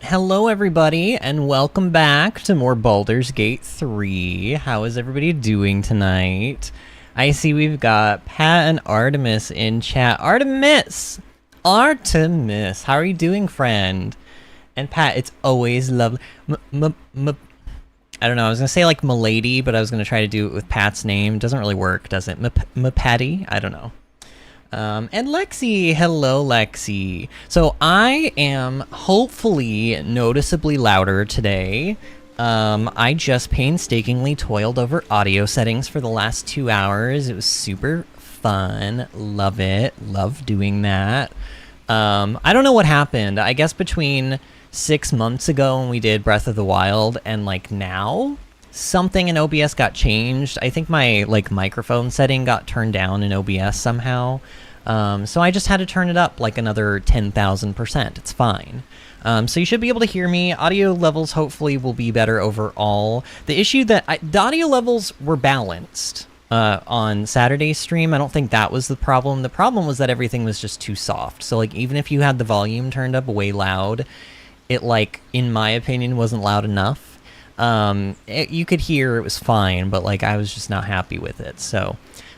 Hello everybody, and welcome back to more Baldur's Gate 3. How is everybody doing tonight? I see we've got Pat and Artemis in chat. Artemis! Artemis! How are you doing, friend? And Pat, it's always lovely. I don't know, I was gonna say like Milady, but I was gonna try to do it with Pat's name. Doesn't really work, does it? Patty? I don't know. And Lexi, hello Lexi. So I am hopefully noticeably louder today. I just painstakingly toiled over audio settings for the last 2 hours. It was super fun. Love it. Love doing that. I don't know what happened. I guess between 6 months ago when we did Breath of the Wild and like now, something in OBS got changed. I think my like microphone setting got turned down in OBS somehow. So I just had to turn it up like another 10,000%. It's fine. So you should be able to hear me. Audio levels hopefully will be better overall. The issue that the audio levels were balanced on Saturday's stream. I don't think that was the problem. The problem was that everything was just too soft. So like even if you had the volume turned up way loud, it like in my opinion wasn't loud enough. You could hear it was fine, but like I was just not happy with it. So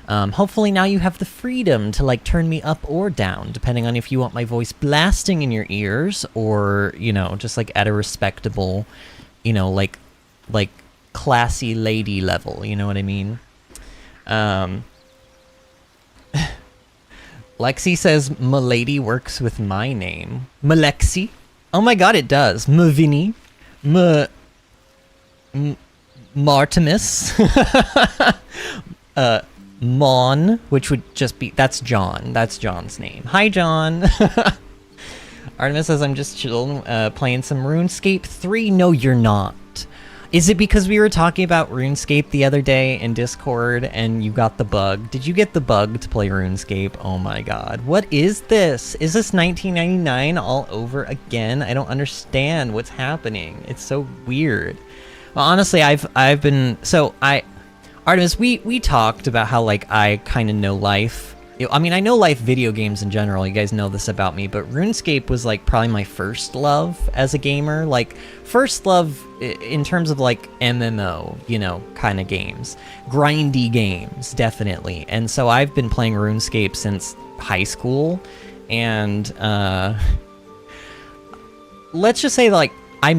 hopefully now you have the freedom to like turn me up or down, depending on if you want my voice blasting in your ears or, you know, just like at a respectable, you know, like classy lady level, you know what I mean? Lexi says Milady works with my name. Malexi? Oh my god, it does. Mavini. Martimus. Mon, which would just be, that's John. That's John's name. Hi, John. Artemis says, I'm just chilling, playing some RuneScape 3. No, you're not. Is it because we were talking about RuneScape the other day in Discord and you got the bug? Did you get the bug to play RuneScape? Oh my god. What is this? Is this 1999 all over again? I don't understand what's happening. It's so weird. Well, honestly, I've been, Artemis, we talked about how, like, I kind of know life. I mean, I know life video games in general. You guys know this about me, but RuneScape was, like, probably my first love as a gamer. Like, first love in terms of, like, MMO, you know, kind of games. Grindy games, definitely. And so I've been playing RuneScape since high school. And, let's just say, like, I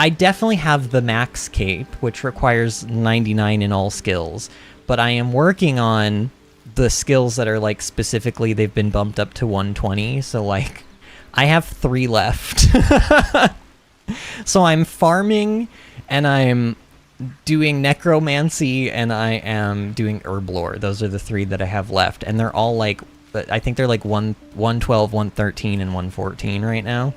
definitely have the max cape, which requires 99 in all skills, but I am working on the skills that are, like, specifically, they've been bumped up to 120, so, like, I have 3 left. So I'm farming, and I'm doing necromancy, and I am doing herblore. Those are the 3 that I have left, and they're all, like, I think they're, like, 112, 113, and 114 right now.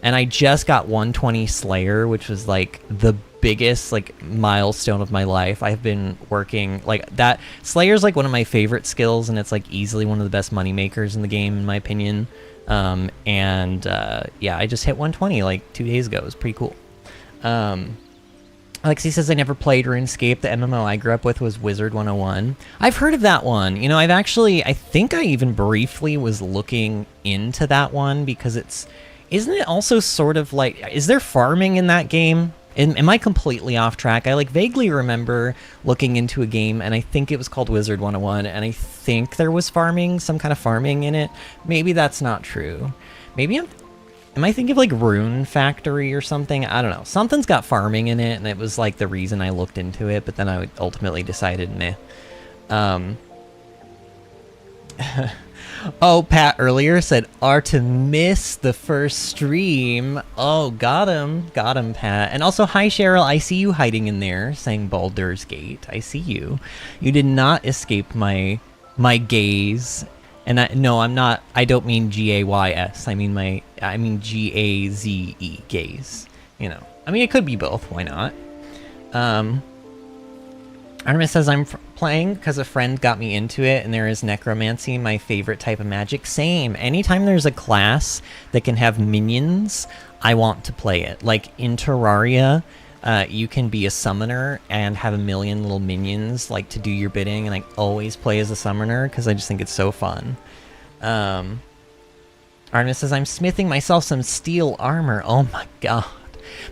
And I just got 120 Slayer, which was, like, the biggest, like, milestone of my life. I've been working, like, that. Slayer's, like, one of my favorite skills, and it's, like, easily one of the best money makers in the game, in my opinion. Yeah, I just hit 120, like, 2 days ago. It was pretty cool. Alexi says, I never played RuneScape. The MMO I grew up with was Wizard 101. I've heard of that one. You know, I think I even briefly was looking into that one, because isn't it also sort of like, is there farming in that game? Am I completely off track? I like vaguely remember looking into a game, and I think it was called Wizard 101, and I think there was farming, some kind of farming in it. Maybe that's not true. Maybe am I thinking of like Rune Factory or something? I don't know. Something's got farming in it, and it was like the reason I looked into it, but then I ultimately decided, meh. Oh, Pat earlier said Artemis the first stream. Oh, got him, Pat. And also, hi Cheryl, I see you hiding in there saying Baldur's Gate. I see you. You did not escape my gaze. And no, I'm not. I don't mean Gays. I mean Gaze, gaze. You know. I mean, it could be both. Why not? Artemis says, I'm playing because a friend got me into it, and there is necromancy, my favorite type of magic. Same. Anytime there's a class that can have minions, I want to play it. Like in Terraria, you can be a summoner and have a million little minions like to do your bidding, and I always play as a summoner because I just think it's so fun. Artemis says, I'm smithing myself some steel armor. Oh my god.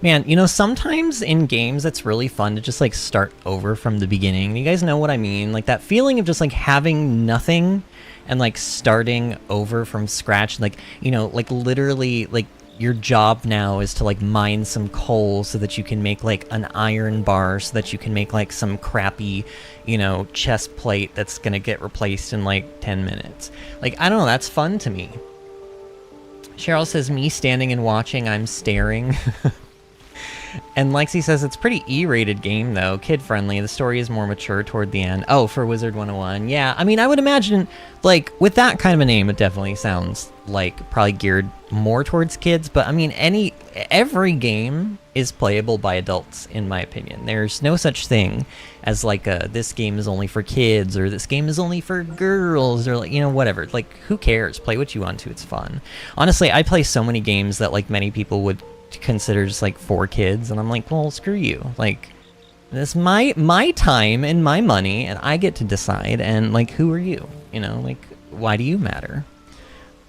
Man, you know, sometimes in games it's really fun to just, like, start over from the beginning. You guys know what I mean? Like, that feeling of just, like, having nothing and, like, starting over from scratch. Like, you know, like, literally, like, your job now is to, like, mine some coal so that you can make, like, an iron bar, so that you can make, like, some crappy, you know, chest plate that's gonna get replaced in, like, 10 minutes. Like, I don't know, that's fun to me. Cheryl says, me standing and watching, I'm staring. And Lexi says, it's pretty E-rated game, though. Kid-friendly. The story is more mature toward the end. Oh, for Wizard 101. Yeah, I mean, I would imagine, like, with that kind of a name, it definitely sounds like probably geared more towards kids. But, I mean, every game is playable by adults, in my opinion. There's no such thing as, like, this game is only for kids, or this game is only for girls, or, like, you know, whatever. Like, who cares? Play what you want to. It's fun. Honestly, I play so many games that, like, many people would consider just like for kids, and I'm like, well, screw you. Like, this is my time and my money, and I get to decide, and like, who are you? You know, like, why do you matter?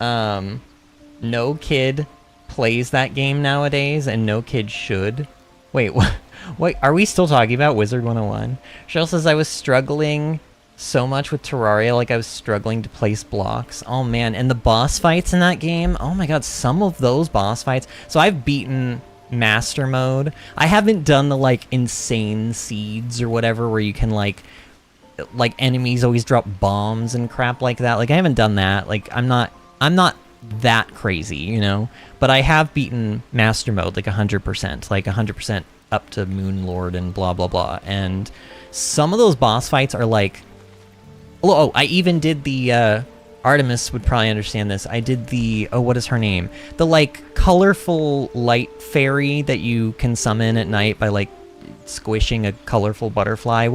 No kid plays that game nowadays, and no kid should. Wait, what? Wait, are we still talking about Wizard 101? Cheryl says, I was struggling so much with Terraria, like I was struggling to place blocks. Oh man, and the boss fights in that game, oh my god, some of those boss fights. So I've beaten Master Mode. I haven't done the, like, insane seeds or whatever where you can, like enemies always drop bombs and crap like that. Like, I haven't done that. Like, I'm not that crazy, you know? But I have beaten Master Mode, like, 100%. Like, 100% up to Moon Lord and blah, blah, blah. And some of those boss fights are, like... Oh, I even did the, Artemis would probably understand this. I did the, oh, what is her name? The, like, colorful light fairy that you can summon at night by, like, squishing a colorful butterfly.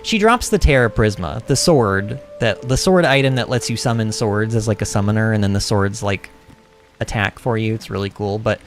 She drops the Terra Prisma, the sword item that lets you summon swords as, like, a summoner, and then the swords, like, attack for you. It's really cool. But,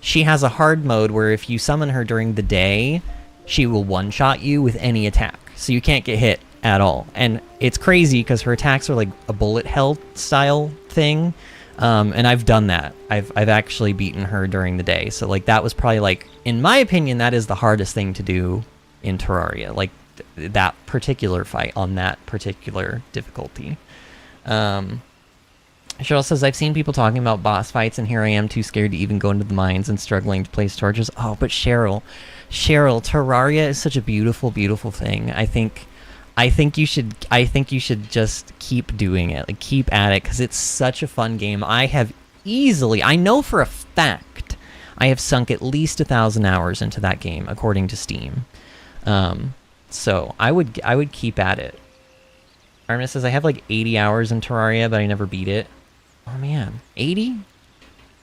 she has a hard mode where if you summon her during the day, she will one-shot you with any attack. So you can't get hit at all. And it's crazy because her attacks are like a bullet hell style thing. And I've done that. I've actually beaten her during the day. So, like, that was probably, like, in my opinion, that is the hardest thing to do in Terraria. Like, that particular fight on that particular difficulty. Cheryl says, I've seen people talking about boss fights, and here I am too scared to even go into the mines and struggling to place torches. Oh, but Cheryl, Terraria is such a beautiful, beautiful thing. I think you should just keep doing it. Like, keep at it, because it's such a fun game. I know for a fact, I have sunk at least 1,000 hours into that game, according to Steam. So I would keep at it. Artemis says, I have like 80 hours in Terraria, but I never beat it. Oh man, 80?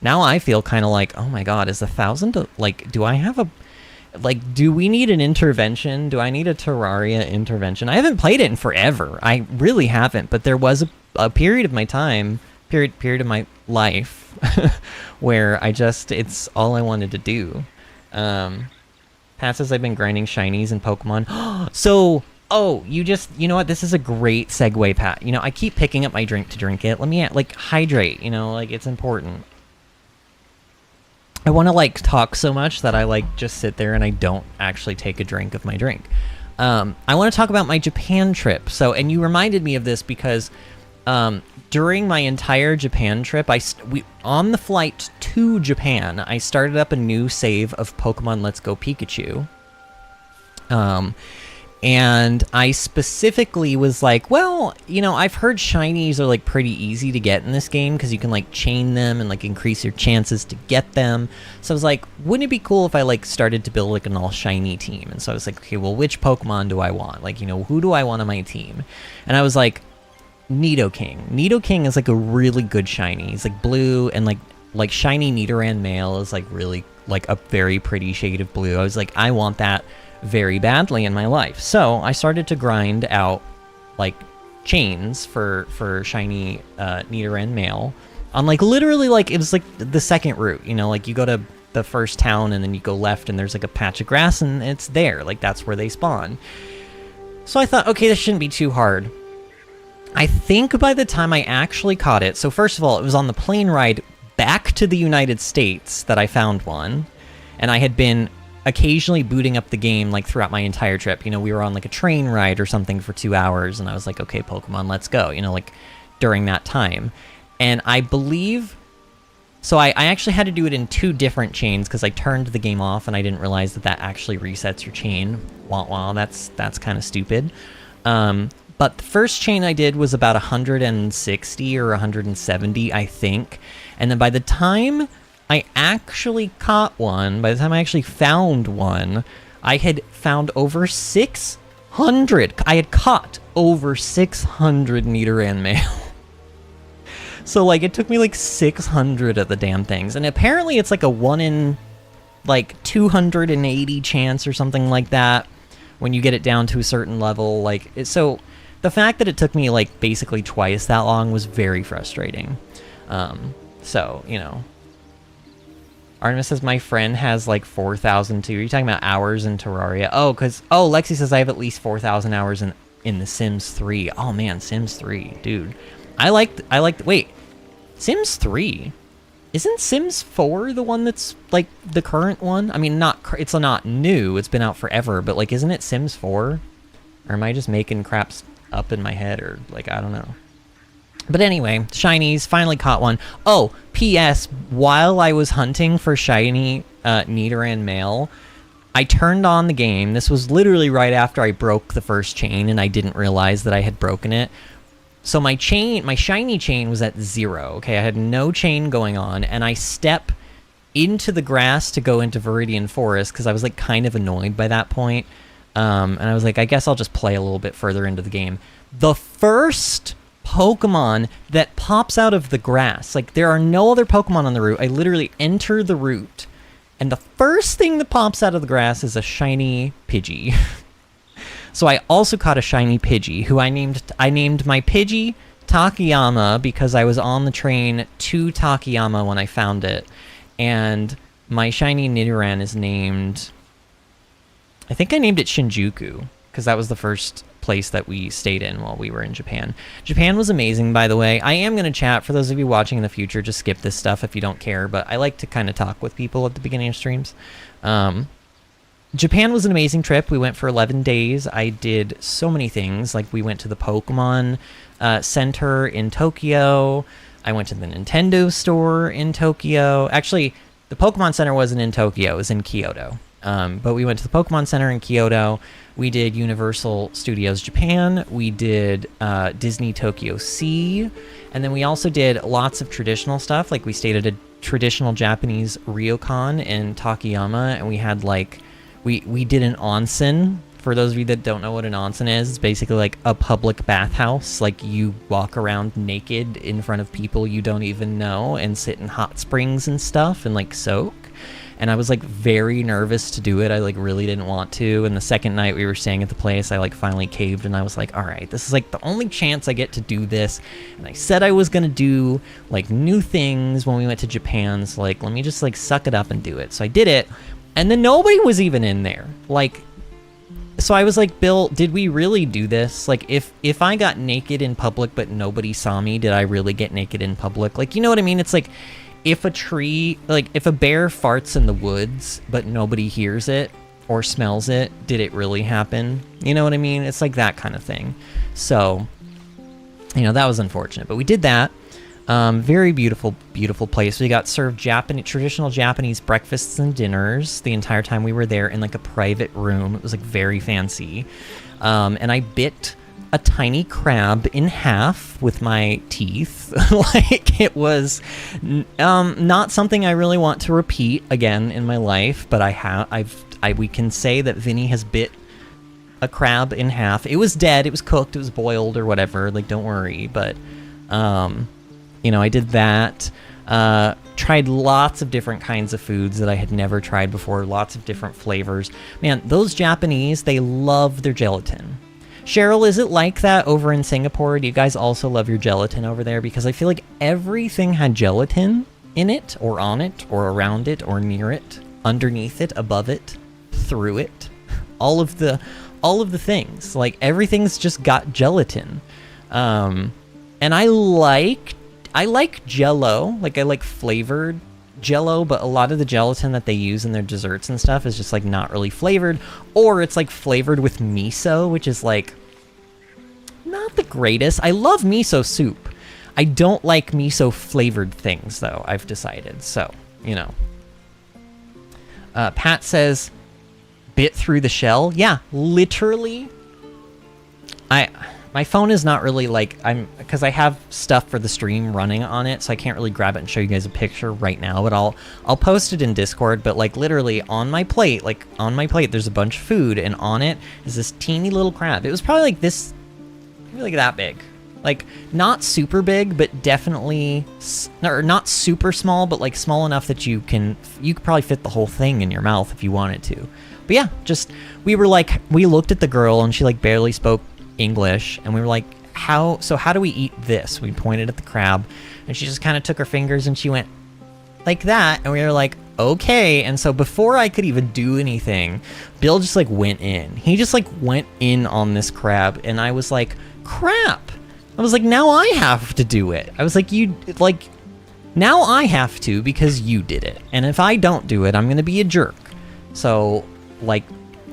Now I feel kind of like, oh my god, is 1,000, like, do I have a... Like, do we need an intervention? Do I need a Terraria intervention? I haven't played it in forever. I really haven't, but there was a period of my time, period of my life, where it's all I wanted to do. Pat says, I've been grinding shinies in Pokemon. So, you know what? This is a great segue, Pat. You know, I keep picking up my drink to drink it. Let me, like, hydrate, you know, like, it's important. I want to, like, talk so much that I, like, just sit there and I don't actually take a drink of my drink. I want to talk about my Japan trip. So, and you reminded me of this because during my entire Japan trip, on the flight to Japan, I started up a new save of Pokemon Let's Go Pikachu. And I specifically was like, well, you know, I've heard shinies are, like, pretty easy to get in this game because you can, like, chain them and, like, increase your chances to get them. So I was like, wouldn't it be cool if I, like, started to build, like, an all-shiny team? And so I was like, okay, well, which Pokemon do I want? Like, you know, who do I want on my team? And I was like, Nidoking. Nidoking is, like, a really good shiny. He's, like, blue, and, like shiny Nidoran male is, like, really, like, a very pretty shade of blue. I was like, I want that very badly in my life. So I started to grind out, like, chains for shiny Nidoran male on, like, literally, like, it was like the second route, you know, like, you go to the first town and then you go left and there's, like, a patch of grass and it's there, like, that's where they spawn. So I thought, okay, this shouldn't be too hard. I think by the time I actually caught it, so first of all, it was on the plane ride back to the United States that I found one, and I had been occasionally booting up the game like throughout my entire trip. You know, we were on like a train ride or something for 2 hours, and I was like, okay, Pokemon, let's go, you know, like during that time. And I believe, so I actually had to do it in 2 different chains because I turned the game off and I didn't realize that that actually resets your chain. Wah wah, that's kind of stupid. But the first chain I did was about 160 or 170, I think. And then by the time I actually caught one, by the time I actually found one, I had found over 600. I had caught over 600 Nidoran male. So, like, it took me, like, 600 of the damn things. And apparently it's, like, a 1 in, like, 280 chance or something like that when you get it down to a certain level. Like, so the fact that it took me, like, basically twice that long was very frustrating. So, you know. Artemis says, my friend has, like, 4,000 too. Are you talking about hours in Terraria? Oh, because... Oh, Lexi says I have at least 4,000 hours in The Sims 3. Oh, man, Sims 3. Dude. I like... Wait. Sims 3? Isn't Sims 4 the one that's, like, the current one? I mean, it's not new. It's been out forever. But, like, isn't it Sims 4? Or am I just making craps up in my head? Or, like, I don't know. But anyway, shinies, finally caught one. Oh, P.S. While I was hunting for shiny Nidoran male, I turned on the game. This was literally right after I broke the first chain, and I didn't realize that I had broken it. So my shiny chain was at 0. Okay, I had no chain going on, and I step into the grass to go into Viridian Forest because I was like kind of annoyed by that point. And I was like, I guess I'll just play a little bit further into the game. The first Pokemon that pops out of the grass, like there are no other Pokemon on the route. I literally enter the route, and the first thing that pops out of the grass is a shiny Pidgey. So I also caught a shiny Pidgey, who I named my Pidgey Takayama because I was on the train to Takayama when I found it. And my shiny Nidoran is named... I think I named it Shinjuku, because that was the first place that we stayed in while we were in Japan. Japan was amazing, by the way. I am going to chat. For those of you watching in the future, just skip this stuff if you don't care, but I like to kind of talk with people at the beginning of streams. Japan was an amazing trip. We went for 11 days. I did so many things. Like, we went to the Pokemon Center in Tokyo. I went to the Nintendo store in Tokyo. Actually, the Pokemon Center wasn't in Tokyo. It was in Kyoto. But we went to the Pokemon Center in Kyoto. We did Universal Studios Japan. We did Disney Tokyo Sea. And then we also did lots of traditional stuff. Like, we stayed at a traditional Japanese ryokan in Takayama. And we had, like... We did an onsen. For those of you that don't know what an onsen is, it's basically like a public bathhouse. Like, you walk around naked in front of people you don't even know and sit in hot springs and stuff and, like, soak. And I was, like, very nervous to do it. I, like, really didn't want to. And the second night we were staying at the place, I, like, finally caved. And I was like, all right, this is, like, the only chance I get to do this. And I said I was going to do, like, new things when we went to Japan. So, like, let me just, like, suck it up and do it. So I did it. And then nobody was even in there. Like, so I was like, Bill, did we really do this? Like, if I got naked in public but nobody saw me, did I really get naked in public? Like, you know what I mean? It's like, if a bear farts in the woods but nobody hears it or smells it, did it really happen? You know what I mean? It's like that kind of thing. So, you know, that was unfortunate. But we did that. Very beautiful, beautiful place. We got served traditional Japanese breakfasts and dinners the entire time we were there in, like, a private room. It was, like, very fancy. And I bit a tiny crab in half with my teeth. Like, it was not something I really want to repeat again in my life, but we can say that Vinny has bit a crab in half. It was dead. It was cooked. It was boiled or whatever. Like, don't worry. But, you know, I did that. Tried lots of different kinds of foods that I had never tried before. Lots of different flavors. Man, those Japanese, they love their gelatin. Cheryl, is it like that over in Singapore? Do you guys also love your gelatin over there? Because I feel like everything had gelatin in it, or on it, or around it, or near it, underneath it, above it, through it. All of the things. Like, everything's just got gelatin. And I like Jell-O, like I like flavored Jell-O, but a lot of the gelatin that they use in their desserts and stuff is just like not really flavored, or it's like flavored with miso, which is like not the greatest. I love miso soup. I don't like miso flavored things though, I've decided. So, you know. Pat says, bit through the shell. Yeah, literally. My phone is not really like, because I have stuff for the stream running on it, so I can't really grab it and show you guys a picture right now, but I'll post it in Discord. But like literally on my plate, there's a bunch of food, and on it is this teeny little crab. It was probably like this, maybe like that big. Like not super big, but definitely, or not super small, but like small enough that you could probably fit the whole thing in your mouth if you wanted to. But yeah, we looked at the girl and she like barely spoke English, and we were like, how do we eat this? We pointed at the crab, and she just kind of took her fingers and she went like that, and we were like, okay. And so before I could even do anything, Bill just like went in. He just like went in on this crab, and I was like, crap. I was like, now I have to do it. I was like, now I have to because you did it, and if I don't do it, I'm gonna be a jerk. So like,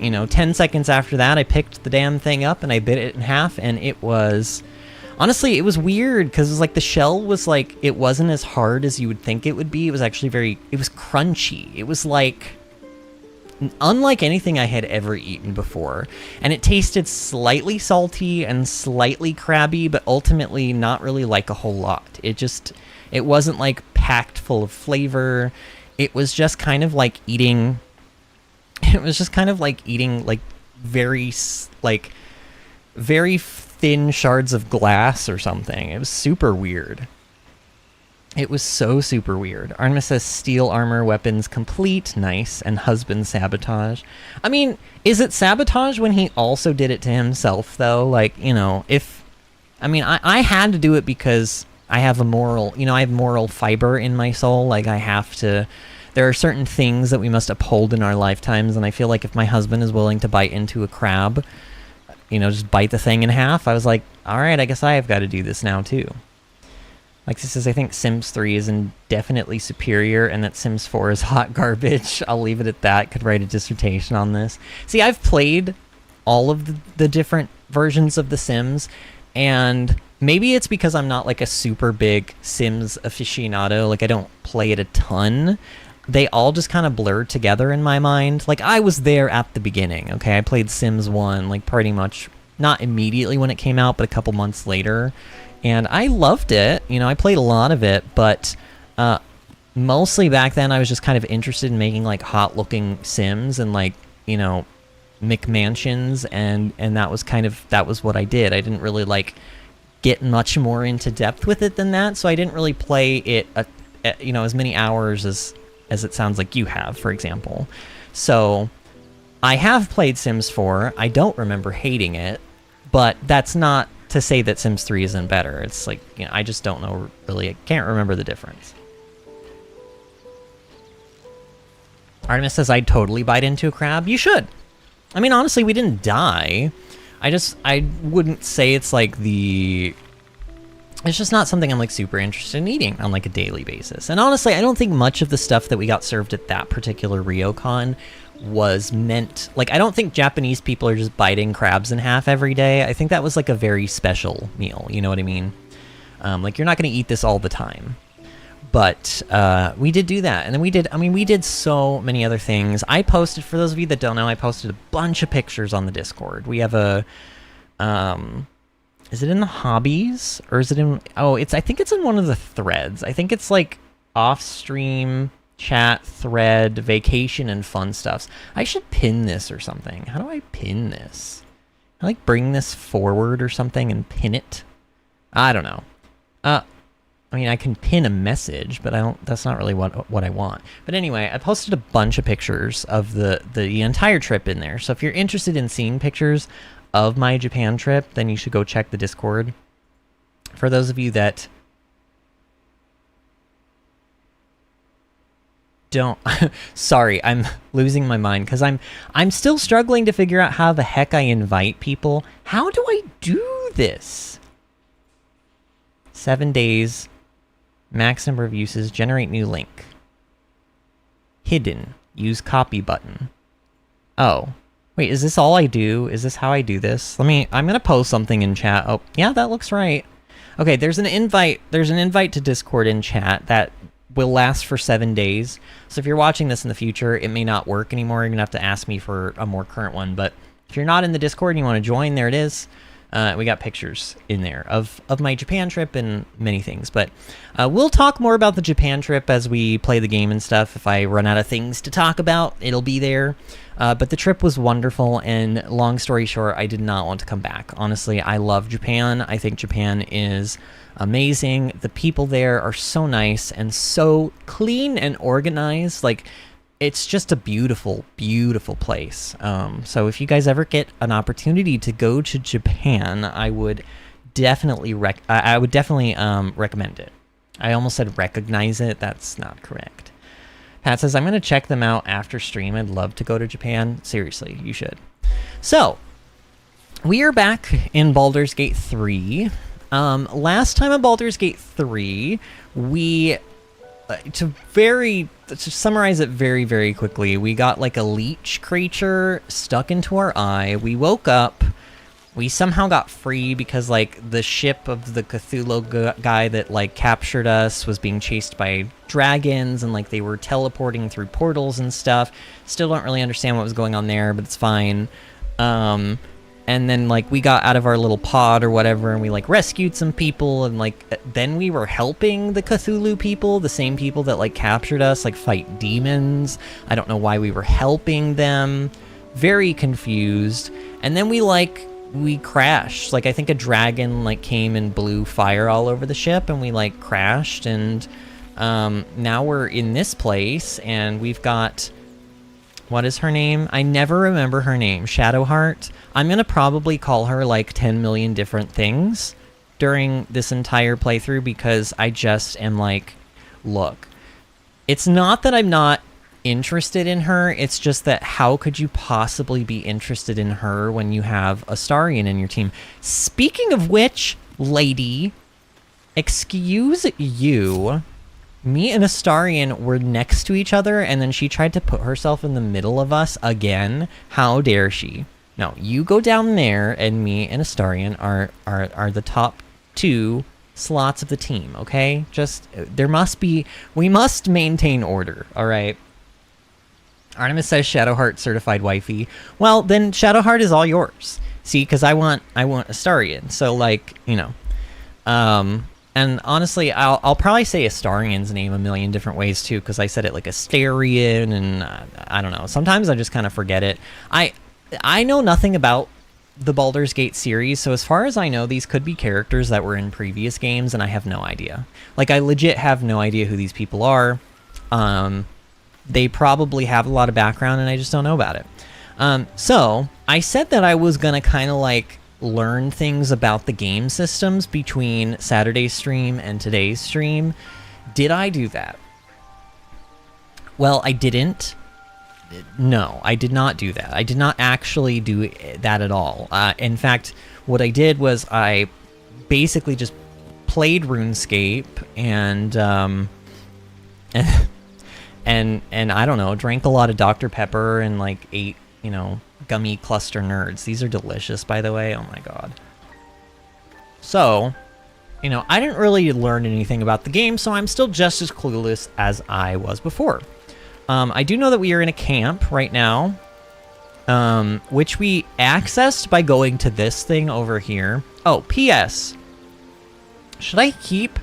you know, 10 seconds after that, I picked the damn thing up and I bit it in half, and it was... Honestly, it was weird, because it was like the shell was like... It wasn't as hard as you would think it would be. It was actually it was crunchy. It was like... unlike anything I had ever eaten before. And it tasted slightly salty and slightly crabby, but ultimately not really like a whole lot. It wasn't like packed full of flavor. It was just kind of like eating... It was just kind of like eating like very thin shards of glass or something. It was super weird. It was so super weird. Artemis says steel armor weapons complete, nice, and husband sabotage. I mean, is it sabotage when he also did it to himself though? Like, you know, I had to do it because I have I have moral fiber in my soul. Like there are certain things that we must uphold in our lifetimes, and I feel like if my husband is willing to bite into a crab, you know, just bite the thing in half, I was like, alright, I guess I have got to do this now too. Like this says, I think Sims 3 is indefinitely superior, and that Sims 4 is hot garbage. I'll leave it at that. Could write a dissertation on this. See, I've played all of the different versions of The Sims, and maybe it's because I'm not like a super big Sims aficionado, like I don't play it a ton. They all just kind of blurred together in my mind. Like, I was there at the beginning, okay? I played Sims 1, like, pretty much, not immediately when it came out, but a couple months later. And I loved it. You know, I played a lot of it, but mostly back then I was just kind of interested in making, like, hot-looking Sims and, like, you know, McMansions, and that was what I did. I didn't really, like, get much more into depth with it than that, so I didn't really play it, you know, as many hours as it sounds like you have, for example. So, I have played Sims 4. I don't remember hating it, but that's not to say that Sims 3 isn't better. It's like, you know, I just don't know, really. I can't remember the difference. Artemis says, I'd totally bite into a crab. You should. I mean, honestly, we didn't die. I wouldn't say it's like it's just not something I'm like super interested in eating on like a daily basis. And honestly, I don't think much of the stuff that we got served at that particular RioCon was meant, like, I don't think Japanese people are just biting crabs in half every day. I think that was like a very special meal, you know what I mean? Like, you're not going to eat this all the time. But we did do that. And then we did so many other things. I posted, for those of you that don't know, I posted a bunch of pictures on the Discord. We have a is it in the hobbies, or is it in... Oh, I think it's in one of the threads. I think it's like off-stream, chat, thread, vacation, and fun stuffs. I should pin this or something. How do I pin this? I like bring this forward or something and pin it. I don't know. I mean, I can pin a message, but that's not really what I want. But anyway, I posted a bunch of pictures of the entire trip in there. So if you're interested in seeing pictures of my Japan trip, then you should go check the Discord. For those of you that don't... Sorry, I'm losing my mind, because I'm still struggling to figure out how the heck I invite people. How do I do this? 7 days. Max number of uses. Generate new link. Hidden. Use copy button. Oh. Wait, is this all I do? Is this how I do this? I'm gonna post something in chat. Oh, yeah, that looks right. Okay, there's an invite to Discord in chat that will last for 7 days. So if you're watching this in the future, it may not work anymore. You're gonna have to ask me for a more current one. But if you're not in the Discord and you want to join, there it is. We got pictures in there of my Japan trip and many things. But we'll talk more about the Japan trip as we play the game and stuff. If I run out of things to talk about, it'll be there. But the trip was wonderful, and long story short, I did not want to come back. Honestly, I love Japan. I think Japan is amazing. The people there are so nice and so clean and organized. Like, it's just a beautiful, beautiful place. So if you guys ever get an opportunity to go to Japan, I would definitely recommend it. I almost said recognize it. That's not correct. Pat says, I'm going to check them out after stream. I'd love to go to Japan. Seriously, you should. So, we are back in Baldur's Gate 3. Last time in Baldur's Gate 3, we... to summarize it very, very quickly, we got like a leech creature stuck into our eye. We woke up. We somehow got free because like the ship of the Cthulhu guy that like captured us was being chased by dragons, and like they were teleporting through portals and stuff. Still don't really understand what was going on there, but it's fine. And then like we got out of our little pod or whatever, and we like rescued some people, and like then we were helping the Cthulhu people, the same people that like captured us, like fight demons. I don't know why we were helping them. Very confused. And then we crashed. Like I think a dragon like came and blew fire all over the ship, and we like crashed, and now we're in this place, and we've got, what is her name? I never remember her name. Shadowheart. I'm going to probably call her like 10 million different things during this entire playthrough because I just am like, look, it's not that I'm not interested in her, it's just that how could you possibly be interested in her when you have Astarion in your team? Speaking of which, lady, excuse you, me and Astarion were next to each other, and then she tried to put herself in the middle of us again. How dare she? No, you go down there, and me and Astarion are the top 2 slots of the team, okay? Just, we must maintain order, alright? Artemis says Shadowheart certified wifey. Well, then Shadowheart is all yours. See, because I want Astarion. So, like, you know. And honestly, I'll probably say Astarion's name a million different ways, too, because I said it like Astarion, and I don't know. Sometimes I just kind of forget it. I know nothing about the Baldur's Gate series, so as far as I know, these could be characters that were in previous games, and I have no idea. Like, I legit have no idea who these people are. They probably have a lot of background, and I just don't know about it. So, I said that I was going to kind of, like, learn things about the game systems between Saturday's stream and today's stream. Did I do that? Well, I didn't. No, I did not do that. I did not actually do that at all. In fact, what I did was I basically just played RuneScape and I don't know, drank a lot of Dr. Pepper and like ate, you know, gummy cluster nerds. These are delicious, by the way. Oh my god. So, you know, I didn't really learn anything about the game, so I'm still just as clueless as I was before. I do know that we are in a camp right now, which we accessed by going to this thing over here. Oh, P.S. Should I keep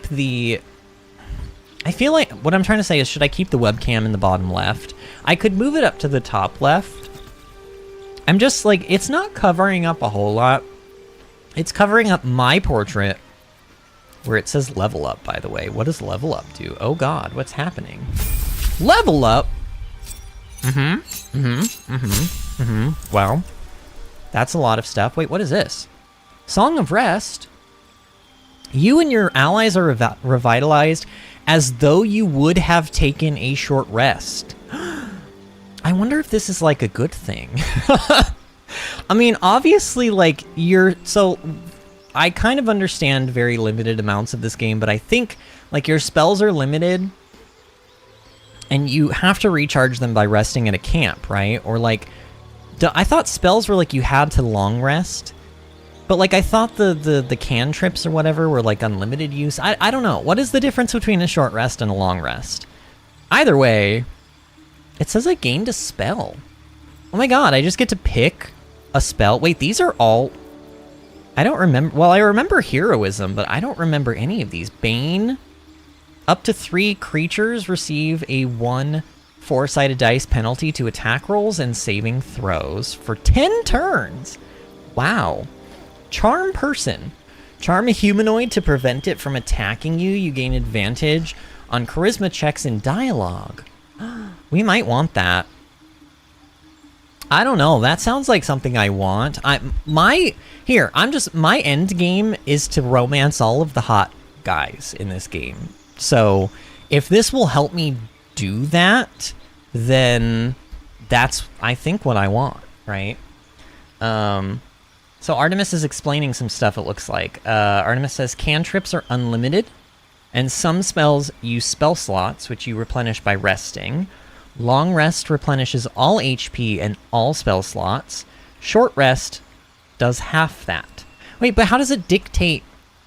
the... I feel like what I'm trying to say is, should I keep the webcam in the bottom left? I could move it up to the top left. I'm just like, it's not covering up a whole lot. It's covering up my portrait, where it says level up, by the way. What does level up do? Oh god, what's happening? Level up? Well, that's a lot of stuff. Wait, what is this? Song of Rest? You and your allies are revitalized as though you would have taken a short rest. I wonder if this is like a good thing. I mean, obviously, like, I kind of understand very limited amounts of this game, but I think like your spells are limited and you have to recharge them by resting at a camp, right? Or like, I thought spells were like you had to long rest, but like I thought the cantrips or whatever were like unlimited use. I don't know. What is the difference between a short rest and a long rest? Either way, it says I gained a spell. Oh my god, I just get to pick a spell. Wait, these are all... I don't remember... Well, I remember Heroism, but I don't remember any of these. Bane. Up to 3 creatures receive a 1 4-sided dice penalty to attack rolls and saving throws for 10 turns. Wow. Charm Person. Charm a humanoid to prevent it from attacking you. You gain advantage on charisma checks and dialogue. We might want that. I don't know. That sounds like something I want. My end game is to romance all of the hot guys in this game. So if this will help me do that, then that's, I think, what I want, right? So Artemis is explaining some stuff, it looks like. Artemis says cantrips are unlimited, and some spells use spell slots, which you replenish by resting. Long rest replenishes all HP and all spell slots. Short rest does half that. Wait, but how does it dictate?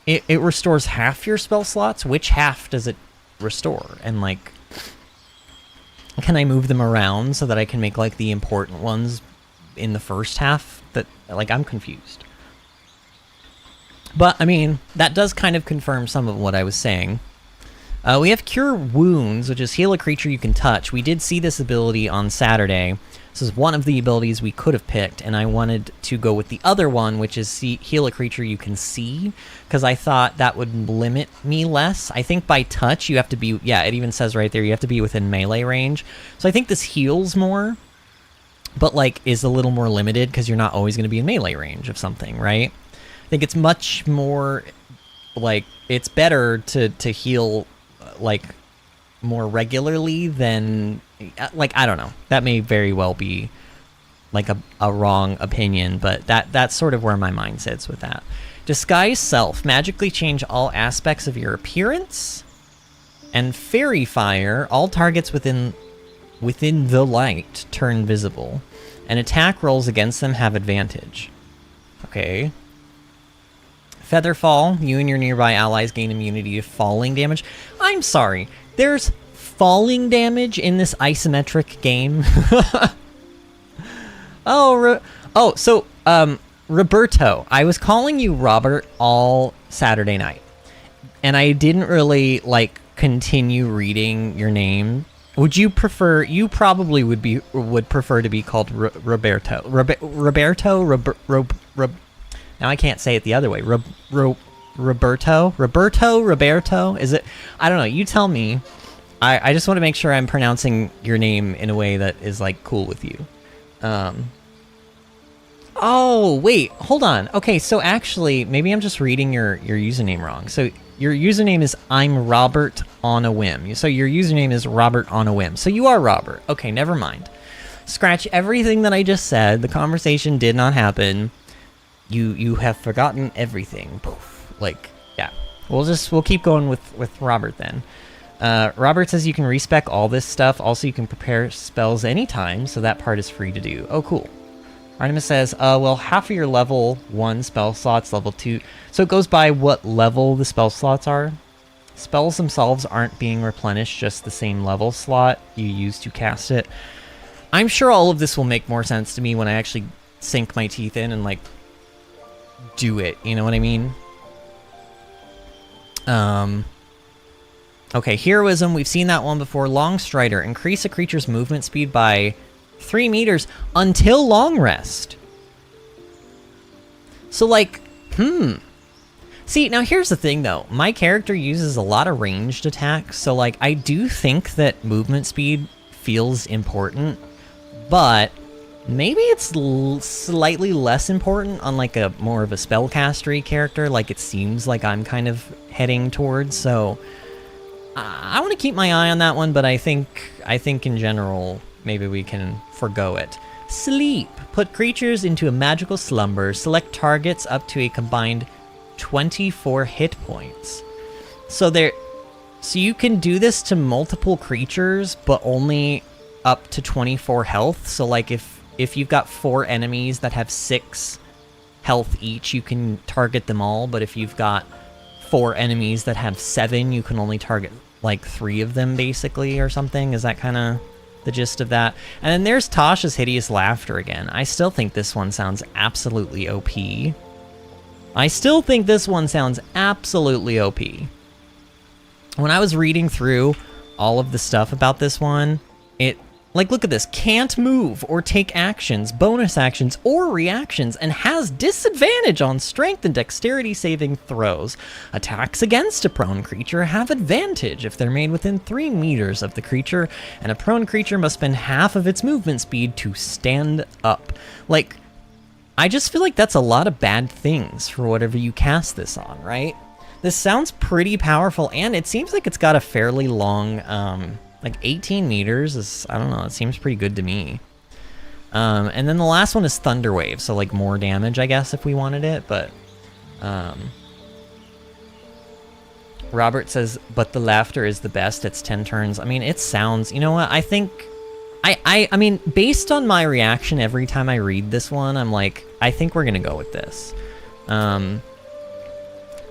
It restores half your spell slots? Which half does it restore? And like, can I move them around so that I can make like the important ones in the first half? That, like, I'm confused. But I mean, that does kind of confirm some of what I was saying. We have Cure Wounds, which is heal a creature you can touch. We did see this ability on Saturday. This is one of the abilities we could have picked, and I wanted to go with the other one, which is heal a creature you can see, because I thought that would limit me less. I think by touch, you have to be... Yeah, it even says right there, you have to be within melee range. So I think this heals more, but, like, is a little more limited, because you're not always going to be in melee range of something, right? I think it's much more... Like, it's better to heal... like more regularly than like, I don't know, that may very well be like a wrong opinion, but that's sort of where my mind sits with that. Disguise Self, magically change all aspects of your appearance. And Fairy Fire, all targets within the light turn visible, and attack rolls against them have advantage. Okay. Featherfall, you and your nearby allies gain immunity to falling damage. I'm sorry, there's falling damage in this isometric game? Roberto. I was calling you Robert all Saturday night, and I didn't really, like, continue reading your name. Would you prefer... You probably would prefer to be called Roberto. Now I can't say it the other way. Roberto? Is it? I don't know. You tell me. I just want to make sure I'm pronouncing your name in a way that is, like, cool with you. Oh, wait. Hold on. Okay, so actually, maybe I'm just reading your username wrong. So your username is I'm Robert on a whim. So your username is Robert on a whim. So you are Robert. Okay, never mind. Scratch everything that I just said. The conversation did not happen. You have forgotten everything. Poof. Like, yeah. We'll keep going with Robert then. Robert says you can respec all this stuff. Also, you can prepare spells anytime, so that part is free to do. Oh, cool. Artemis says, well, half of your level 1 spell slots, level 2. So it goes by what level the spell slots are. Spells themselves aren't being replenished, just the same level slot you use to cast it. I'm sure all of this will make more sense to me when I actually sink my teeth in and, like, do it, you know what I mean? Okay, Heroism, we've seen that one before. Long Strider, increase a creature's movement speed by 3 meters until long rest. So, like, See, now here's the thing, though. My character uses a lot of ranged attacks, so, like, I do think that movement speed feels important, but maybe it's slightly less important on, like, a more of a spellcastery character, like it seems like I'm kind of heading towards. So I want to keep my eye on that one, but I think in general maybe we can forgo it. Sleep. Put creatures into a magical slumber. Select targets up to a combined 24 hit points. So you can do this to multiple creatures, but only up to 24 health. So like if you've got 4 enemies that have 6 health each, you can target them all. But if you've got 4 enemies that have 7, you can only target like 3 of them, basically, or something. Is that kind of the gist of that? And then there's Tasha's Hideous Laughter again. I still think this one sounds absolutely OP. I still think this one sounds absolutely OP. When I was reading through all of the stuff about this one, like, look at this. Can't move or take actions, bonus actions, or reactions, and has disadvantage on strength and dexterity saving throws. Attacks against a prone creature have advantage if they're made within 3 meters of the creature, and a prone creature must spend half of its movement speed to stand up. Like, I just feel like that's a lot of bad things for whatever you cast this on, right? This sounds pretty powerful, and it seems like it's got a fairly long, like 18 meters is, I don't know, it seems pretty good to me. And then the last one is Thunder Wave, so like more damage, I guess, if we wanted it, but... Robert says, but the laughter is the best, it's 10 turns. I mean, it sounds, you know what, I think... I mean, based on my reaction every time I read this one, I'm like, I think we're gonna go with this.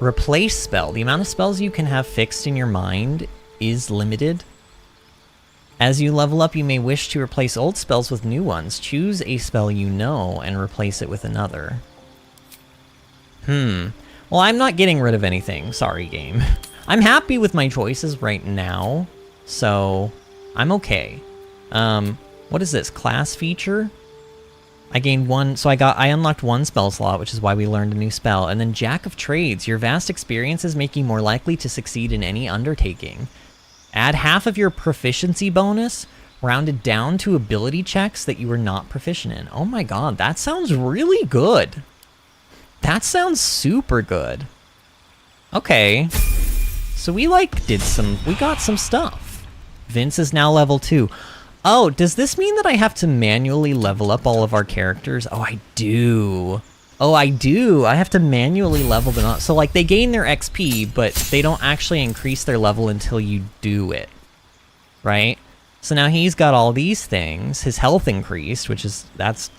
Replace spell. The amount of spells you can have fixed in your mind is limited. As you level up, you may wish to replace old spells with new ones. Choose a spell you know and replace it with another. Well, I'm not getting rid of anything. Sorry, game. I'm happy with my choices right now, so I'm okay. What is this? Class feature? I gained 1, so I unlocked 1 spell slot, which is why we learned a new spell. And then Jack of Trades. Your vast experiences make you more likely to succeed in any undertaking. Add half of your proficiency bonus, rounded down to ability checks that you were not proficient in. Oh my god, that sounds really good. That sounds super good. Okay. So we got some stuff. Vince is now level 2. Oh, does this mean that I have to manually level up all of our characters? Oh, I do. Oh, I do. I have to manually level them up. So, like, they gain their XP, but they don't actually increase their level until you do it. Right? So now he's got all these things. His health increased, which is, that's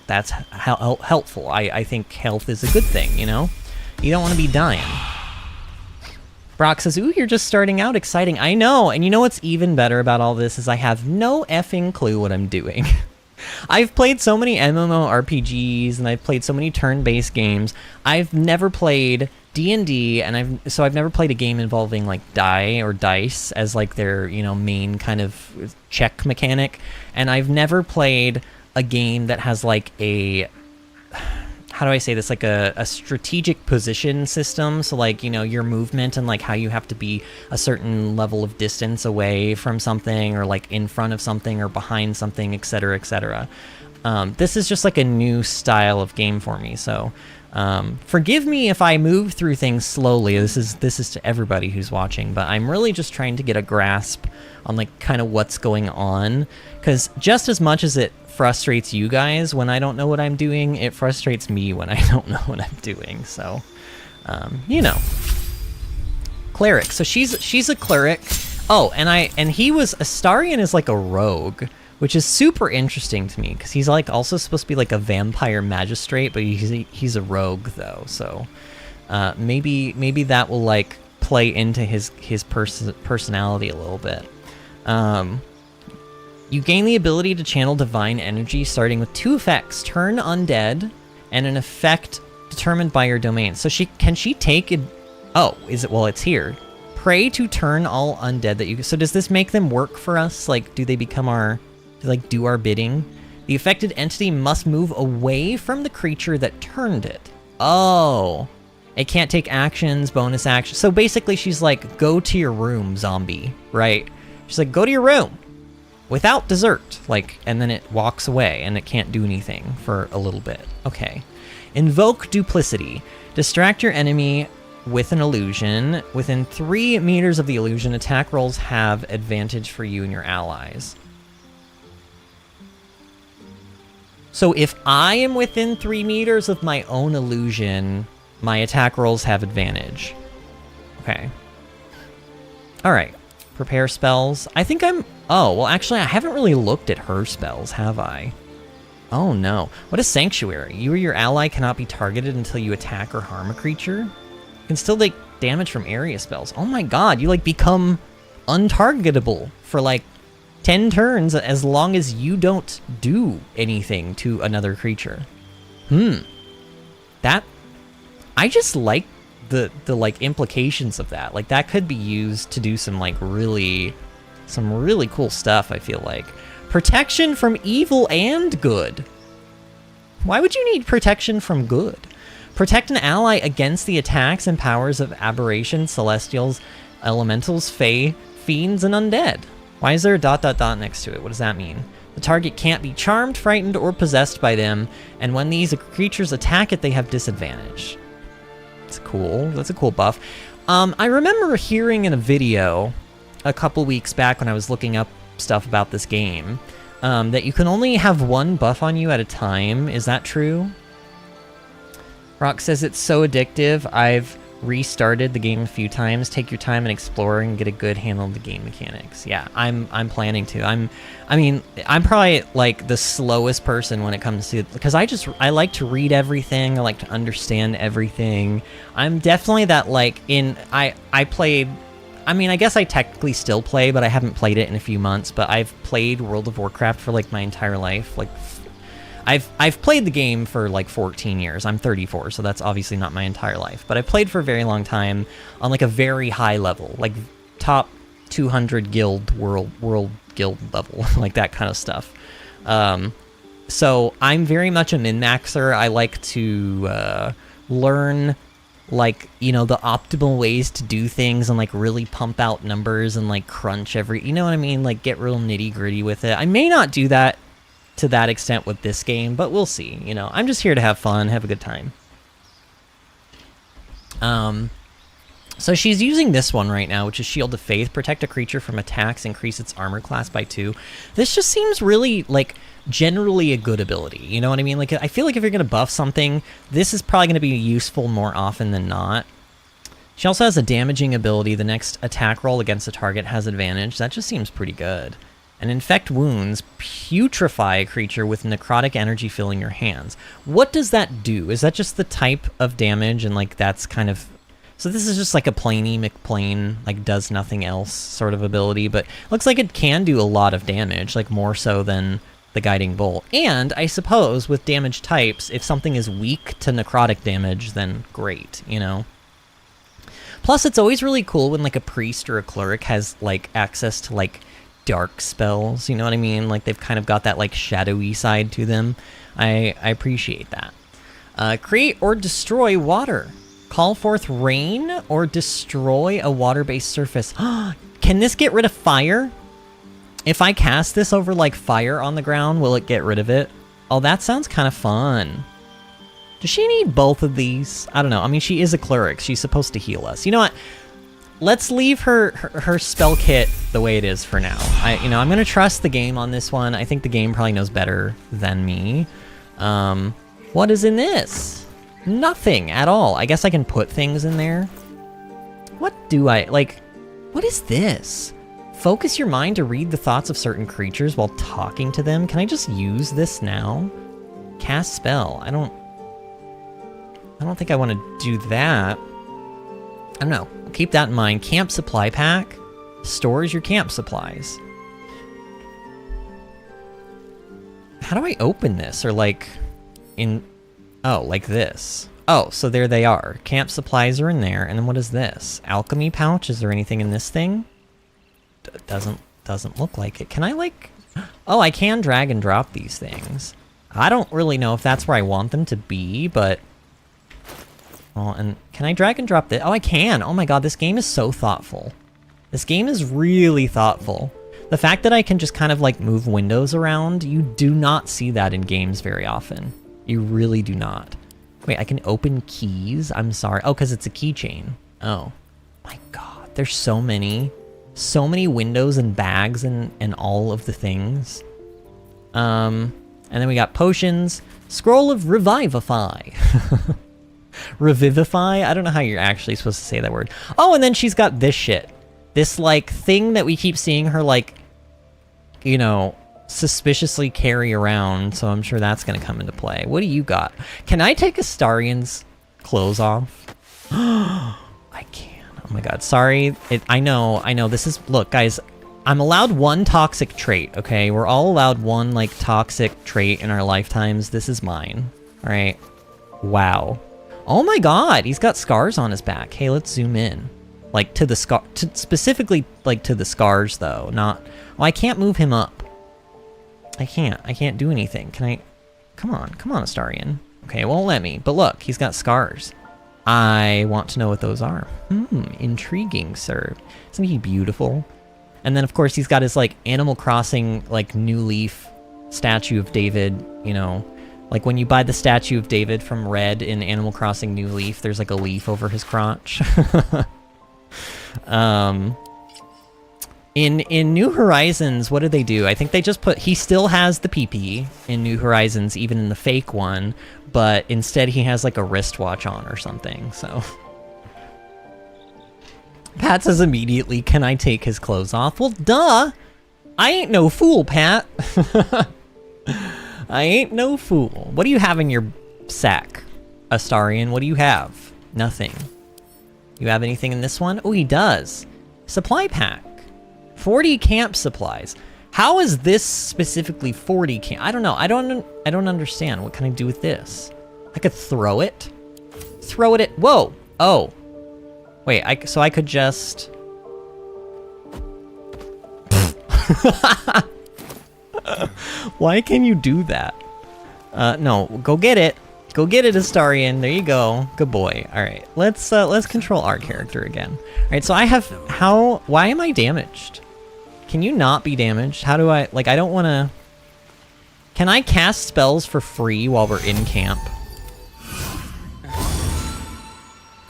helpful. I think health is a good thing, you know? You don't want to be dying. Brock says, ooh, you're just starting out. Exciting. I know. And you know what's even better about all this is I have no effing clue what I'm doing. I've played so many MMORPGs and I've played so many turn-based games. I've never played D&D, and I've never played a game involving like die or dice as like their, you know, main kind of check mechanic. And I've never played a game that has like a, how do I say this, like a strategic position system. So like, you know, your movement and like how you have to be a certain level of distance away from something, or like in front of something or behind something, etc., etc. This is just like a new style of game for me. So forgive me if I move through things slowly. This is to everybody who's watching, but I'm really just trying to get a grasp on like kind of what's going on, because just as much as it frustrates you guys when I don't know what I'm doing, it frustrates me when I don't know what I'm doing. So you know, cleric. So she's a cleric. Oh, and he was Astarion is like a rogue, which is super interesting to me because he's like also supposed to be like a vampire magistrate, but he's a rogue though. So maybe that will like play into his personality a little bit. You gain the ability to channel divine energy, starting with 2 effects: turn undead, and an effect determined by your domain. So can she take it? Oh, is it? Well, it's here. Pray to turn all undead that you. So does this make them work for us? Like, do they become our? Like, do our bidding? The affected entity must move away from the creature that turned it. Oh, it can't take actions, bonus actions. So basically, she's like, go to your room, zombie. Right? She's like, go to your room. Without dessert, like, and then it walks away and it can't do anything for a little bit. Okay. Invoke duplicity. Distract your enemy with an illusion. Within 3 meters of the illusion, attack rolls have advantage for you and your allies. So if I am within 3 meters of my own illusion, my attack rolls have advantage. Okay. Alright. Prepare spells. I think I'm... Oh, well, actually, I haven't really looked at her spells, have I? Oh, no. What is Sanctuary? You or your ally cannot be targeted until you attack or harm a creature. You can still take damage from area spells. Oh my god, you, like, become untargetable for, like, 10 turns as long as you don't do anything to another creature. That... I just like the like, implications of that. Like, that could be used to do some, like, really cool stuff, I feel like. Protection from evil and good. Why would you need protection from good? Protect an ally against the attacks and powers of aberrations, celestials, elementals, fae, fiends, and undead. Why is there a ... next to it? What does that mean? The target can't be charmed, frightened, or possessed by them, and when these creatures attack it, they have disadvantage. It's cool. That's a cool buff. I remember hearing in a video a couple weeks back when I was looking up stuff about this game, that you can only have one buff on you at a time. Is that true? Rock says it's so addictive. I've restarted the game a few times. Take your time and explore and get a good handle of the game mechanics. Yeah, I'm planning to. I mean, I'm probably like the slowest person when it comes to, because I like to read everything. I like to understand everything. I'm definitely that, like, I played, I mean, I guess I technically still play, but I haven't played it in a few months, but I've played World of Warcraft for, like, my entire life. Like, I've played the game for, like, 14 years. I'm 34, so that's obviously not my entire life. But I played for a very long time on, like, a very high level. Like, top 200 guild, world guild level. Like, that kind of stuff. So I'm very much a min-maxer. I like to learn, like, you know, the optimal ways to do things and, like, really pump out numbers and, like, crunch every, you know what I mean? Like, get real nitty-gritty with it. I may not do that to that extent with this game, but we'll see. You know, I'm just here to have fun, have a good time. So she's using this one right now, which is Shield of Faith. Protect a creature from attacks, increase its armor class by 2. This just seems really, like, generally a good ability. You know what I mean? Like, I feel like if you're going to buff something, this is probably going to be useful more often than not. She also has a damaging ability. The next attack roll against the target has advantage. That just seems pretty good. And infect wounds, putrefy a creature with necrotic energy filling your hands. What does that do? Is that just the type of damage, and, like, that's kind of... So this is just like a plainy McPlane, like, does nothing else sort of ability, but looks like it can do a lot of damage, like, more so than the Guiding Bolt. And I suppose with damage types, if something is weak to necrotic damage, then great, you know? Plus, it's always really cool when, like, a priest or a cleric has, like, access to, like, dark spells, you know what I mean? Like, they've kind of got that, like, shadowy side to them. I appreciate that. Create or destroy water. Call forth rain or destroy a water-based surface. Can this get rid of fire? If I cast this over, like, fire on the ground, will it get rid of it? Oh, that sounds kind of fun. Does she need both of these? I don't know. I mean, she is a cleric. She's supposed to heal us. You know what? Let's leave her spell kit the way it is for now. I'm going to trust the game on this one. I think the game probably knows better than me. What is in this? Nothing at all. I guess I can put things in there. What do I... Like, what is this? Focus your mind to read the thoughts of certain creatures while talking to them. Can I just use this now? Cast spell. I don't think I want to do that. I don't know. Keep that in mind. Camp supply pack stores your camp supplies. How do I open this? Or, like, in... Oh, like this. Oh, so there they are. Camp supplies are in there. And then what is this? Alchemy pouch? Is there anything in this thing? Doesn't look like it. Can I, like... Oh, I can drag and drop these things. I don't really know if that's where I want them to be, but... Oh, and can I drag and drop this? Oh, I can! Oh my god, this game is so thoughtful. This game is really thoughtful. The fact that I can just kind of, like, move windows around, you do not see that in games very often. You really do not. Wait, I can open keys? I'm sorry. Oh, because it's a keychain. Oh. My god, there's so many windows and bags and all of the things. And then we got potions. Scroll of Revivify. Revivify? I don't know how you're actually supposed to say that word. Oh, and then she's got this shit. This, like, thing that we keep seeing her, like, you know, suspiciously carry around, so I'm sure that's gonna come into play. What do you got? Can I take Astarian's clothes off? I can. Oh my god, sorry. I know, this is... Look, guys, I'm allowed one toxic trait, okay? We're all allowed one, like, toxic trait in our lifetimes. This is mine. Alright. Wow. Oh my god, he's got scars on his back. Hey, let's zoom in. Like, to the scar... specifically, like, to the scars, though. Not... Well, I can't move him up. I can't do anything. Can I... Come on, Astarian. Okay, it won't let me. But look, he's got scars. I want to know what those are. Intriguing, sir. Isn't he beautiful? And then, of course, he's got his, like, Animal Crossing, like, New Leaf statue of David, you know. Like, when you buy the statue of David from Red in Animal Crossing New Leaf, there's, like, a leaf over his crotch. In New Horizons, what did they do? I think they just put... He still has the PP in New Horizons, even in the fake one, but instead he has, like, a wristwatch on or something, so... Pat says immediately, can I take his clothes off? Well, duh! I ain't no fool, Pat! I ain't no fool. What do you have in your sack, Astarian? What do you have? Nothing. You have anything in this one? Oh, he does. Supply pack. 40 camp supplies. How is this specifically 40 camp? I don't know. I don't understand. What can I do with this? I could throw it. Throw it at... Whoa! Oh. Wait, so I could just... Why can you do that? No, go get it. Go get it, Astarian. There you go. Good boy. All right, let's control our character again. All right, so I have why am I damaged? Can you not be damaged? How do I, like, I don't want to... Can I cast spells for free while we're in camp?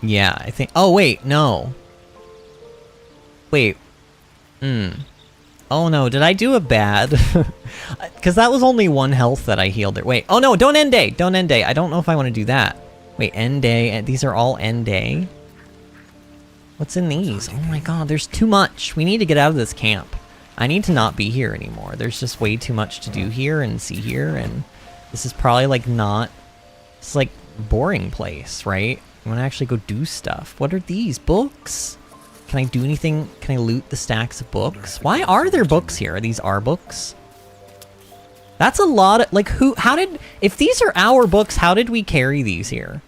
Yeah, I think... Oh, wait, no. Wait. Oh, no, did I do a bad? Because that was only 1 health that I healed there. Wait, oh, no, don't end day. Don't end day. I don't know if I want to do that. Wait, end day. And these are all end day? What's in these? Oh, my God, there's too much. We need to get out of this camp. I need to not be here anymore. There's just way too much to do here and see here, and this is probably, like, not... It's, like, boring place, right? I want to actually go do stuff. What are these? Books? Can I do anything? Can I loot the stacks of books? Why are there books here? Are these our books? That's a lot of... Like, how did... If these are our books, how did we carry these here?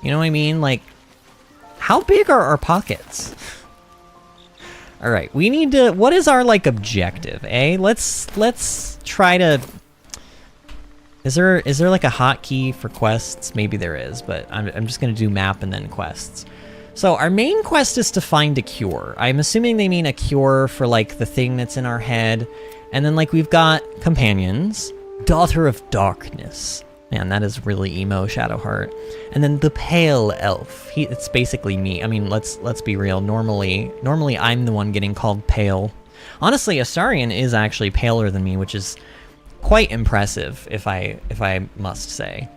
You know what I mean? Like, how big are our pockets? All right, we need to... What is our, like, objective, eh? Let's try to... Is there like a hotkey for quests? Maybe there is, but I'm just gonna do map and then quests. So our main quest is to find a cure. I'm assuming they mean a cure for, like, the thing that's in our head. And then, like, we've got companions. Daughter of Darkness. Man, that is really emo, Shadowheart. And then the Pale Elf. It's basically me. I mean, let's be real. Normally I'm the one getting called pale. Honestly, Astarian is actually paler than me, which is quite impressive, if I must say.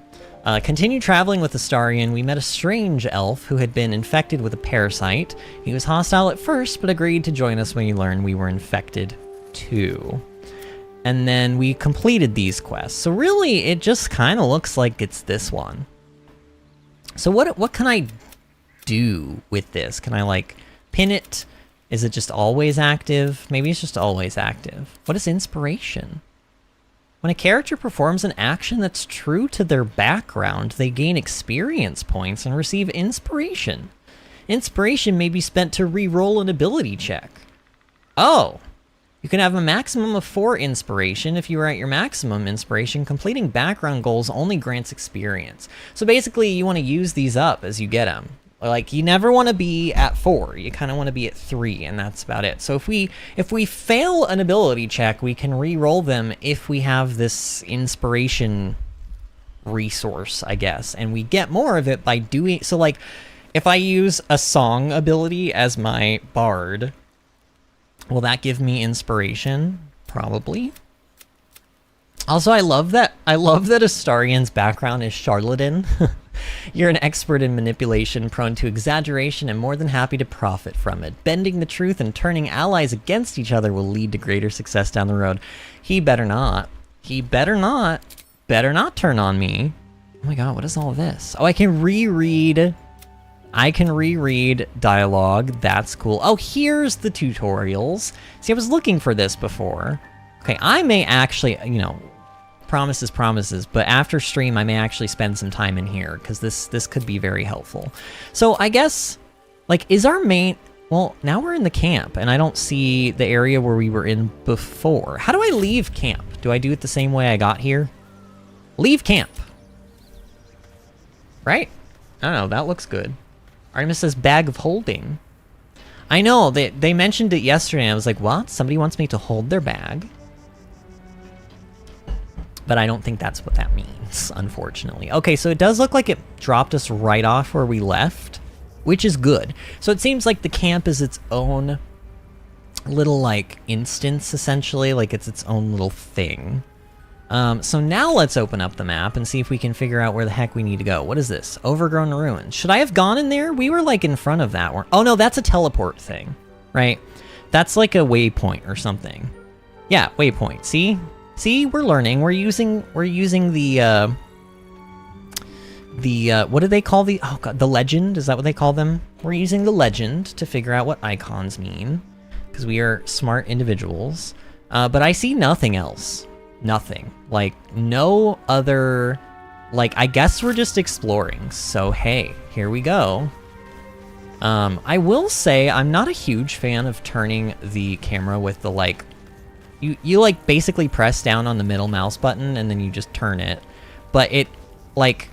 Continue traveling with Astarian. We met a strange elf who had been infected with a parasite. He was hostile at first, but agreed to join us when he learned we were infected too. And then we completed these quests. So really, it just kind of looks like it's this one. So what can I do with this? Can I, like, pin it? Is it just always active? Maybe it's just always active. What is inspiration? When a character performs an action that's true to their background, they gain experience points and receive inspiration. Inspiration may be spent to re-roll an ability check. Oh! You can have a maximum of 4 inspiration. If you are at your maximum inspiration, completing background goals only grants experience. So basically, you want to use these up as you get them. Like, you never want to be at 4. You kind of want to be at 3, and that's about it. So if we fail an ability check, we can re-roll them if we have this inspiration resource, I guess. And we get more of it by doing... So, like, if I use a song ability as my bard... Will that give me inspiration? Probably. Also, I love that Astarian's background is charlatan. You're an expert in manipulation, prone to exaggeration, and more than happy to profit from it. Bending the truth and turning allies against each other will lead to greater success down the road. He better not. He better not. Better not turn on me. Oh my god, what is all this? Oh, I can reread dialogue. That's cool. Oh, here's the tutorials. See, I was looking for this before. Okay, I may actually, you know, promises, but after stream, I may actually spend some time in here, because this could be very helpful. So I guess, like, is our main... Well, now we're in the camp, and I don't see the area where we were in before. How do I leave camp? Do I do it the same way I got here? Leave camp. Right? I don't know, that looks good. Artemis says bag of holding. I know, they mentioned it yesterday, and I was like, what? Somebody wants me to hold their bag? But I don't think that's what that means, unfortunately. Okay, so it does look like it dropped us right off where we left, which is good. So it seems like the camp is its own little, like, instance, essentially. Like, it's its own little thing. So now let's open up the map and see if we can figure out where the heck we need to go. What is this? Overgrown ruins. Should I have gone in there? We were, like, in front of that. Oh, no, that's a teleport thing, right? That's like a waypoint or something. Yeah, waypoint. See? See, we're learning. We're using the what do they call the... Oh, God, the legend? Is that what they call them? We're using the legend to figure out what icons mean, because we are smart individuals. But I see nothing else. Nothing. Like, no other... Like, I guess we're just exploring. So, hey, here we go. I will say I'm not a huge fan of turning the camera with the, like... You like, basically press down on the middle mouse button, and then you just turn it. But it, like...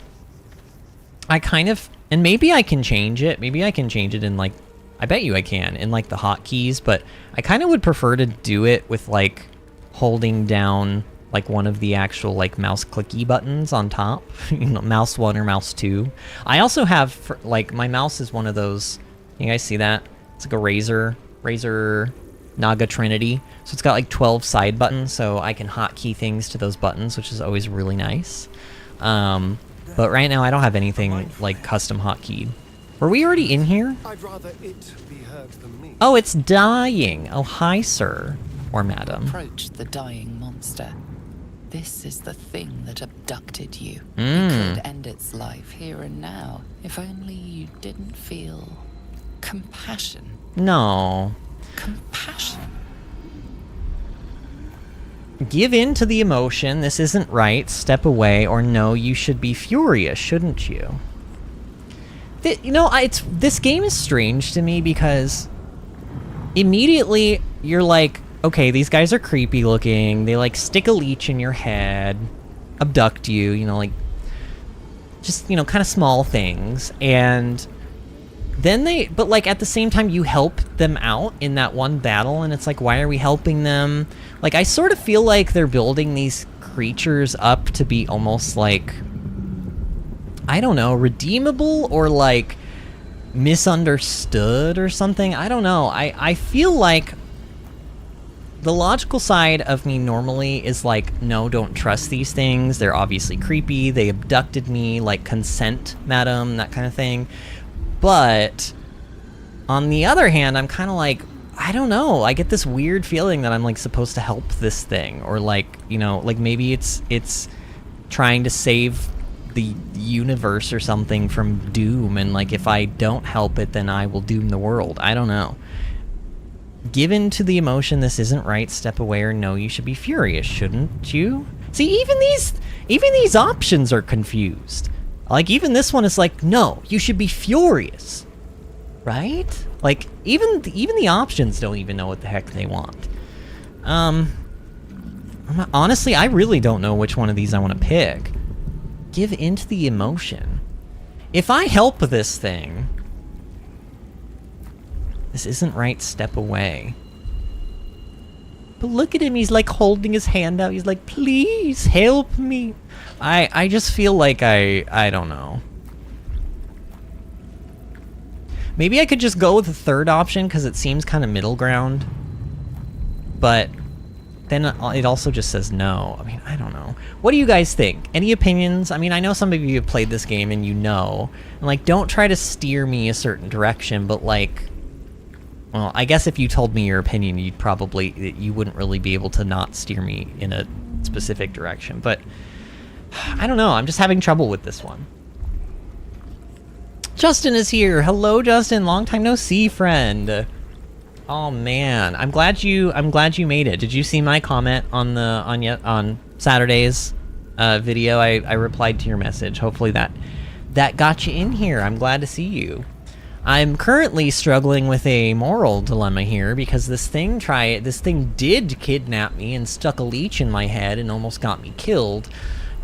I kind of... And maybe I can change it. Maybe I can change it in, like... I bet you I can, in, like, the hotkeys. But I kind of would prefer to do it with, like, holding down... like one of the actual like mouse clicky buttons on top, you know, mouse 1 or mouse 2. I also have like my mouse is one of those. You guys see that? It's like a Razer Naga Trinity. So it's got like 12 side buttons, so I can hotkey things to those buttons, which is always really nice. But right now I don't have anything like custom hotkeyed. Were we already in here? I'd rather it be heard than me. Oh, it's dying. Oh, hi, sir or madam. Approach the dying monster. This is the thing that abducted you. Mm. It could end its life here and now, if only you didn't feel compassion. No. Compassion. Give in to the emotion. This isn't right. Step away, or no, you should be furious, shouldn't you? You know, this game is strange to me because immediately you're like, okay, these guys are creepy looking. They, like, stick a leech in your head, abduct you, you know, like, just, you know, kind of small things. And then but, like, at the same time, you help them out in that one battle, and it's like, why are we helping them? Like, I sort of feel like they're building these creatures up to be almost, like, I don't know, redeemable or, like, misunderstood or something. I don't know. I feel like the logical side of me normally is like, no, don't trust these things. They're obviously creepy. They abducted me, like, consent, madam, that kind of thing. But on the other hand, I'm kind of like, I don't know. I get this weird feeling that I'm, like, supposed to help this thing, or, like, you know, like, maybe it's trying to save the universe or something from doom, and, like, if I don't help it, then I will doom the world. I don't know. Give in to the emotion. This isn't right. Step away, or no, you should be furious, shouldn't you? See, even these options are confused. Like, even this one is like, no, you should be furious, right? Like, even the options don't even know what the heck they want. Honestly, I really don't know which one of these I want to pick. Give into the emotion. If I help this thing, this isn't right, step away. But look at him, he's like holding his hand out. He's like, please help me. I just feel like I don't know. Maybe I could just go with the third option because it seems kind of middle ground. But then it also just says no. I mean, I don't know. What do you guys think? Any opinions? I mean, I know some of you have played this game and you know. And, like, don't try to steer me a certain direction, but, like... Well, I guess if you told me your opinion, you wouldn't really be able to not steer me in a specific direction. But, I don't know. I'm just having trouble with this one. Justin is here. Hello, Justin. Long time no see, friend. Oh man, I'm glad you made it. Did you see my comment on Saturday's video? I replied to your message. Hopefully that got you in here. I'm glad to see you. I'm currently struggling with a moral dilemma here because this thing did kidnap me and stuck a leech in my head and almost got me killed.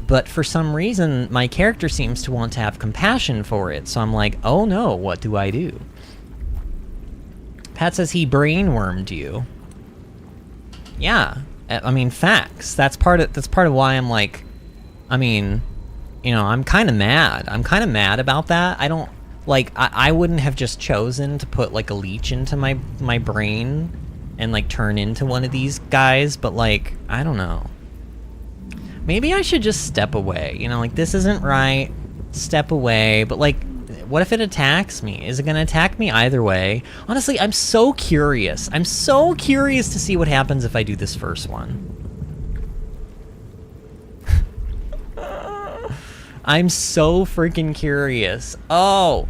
But for some reason, my character seems to want to have compassion for it. So I'm like, oh no, what do I do? Pat says he brainwormed you. Yeah, I mean, facts. That's part of why I'm like, I mean, you know, I'm kind of mad. I'm kind of mad about that. I don't, like, I wouldn't have just chosen to put, like, a leech into my brain and, like, turn into one of these guys, but, like, I don't know. Maybe I should just step away. You know, like, this isn't right. Step away, but, like, what if it attacks me? Is it going to attack me either way? Honestly, I'm so curious. I'm so curious to see what happens if I do this first one. I'm so freaking curious. Oh.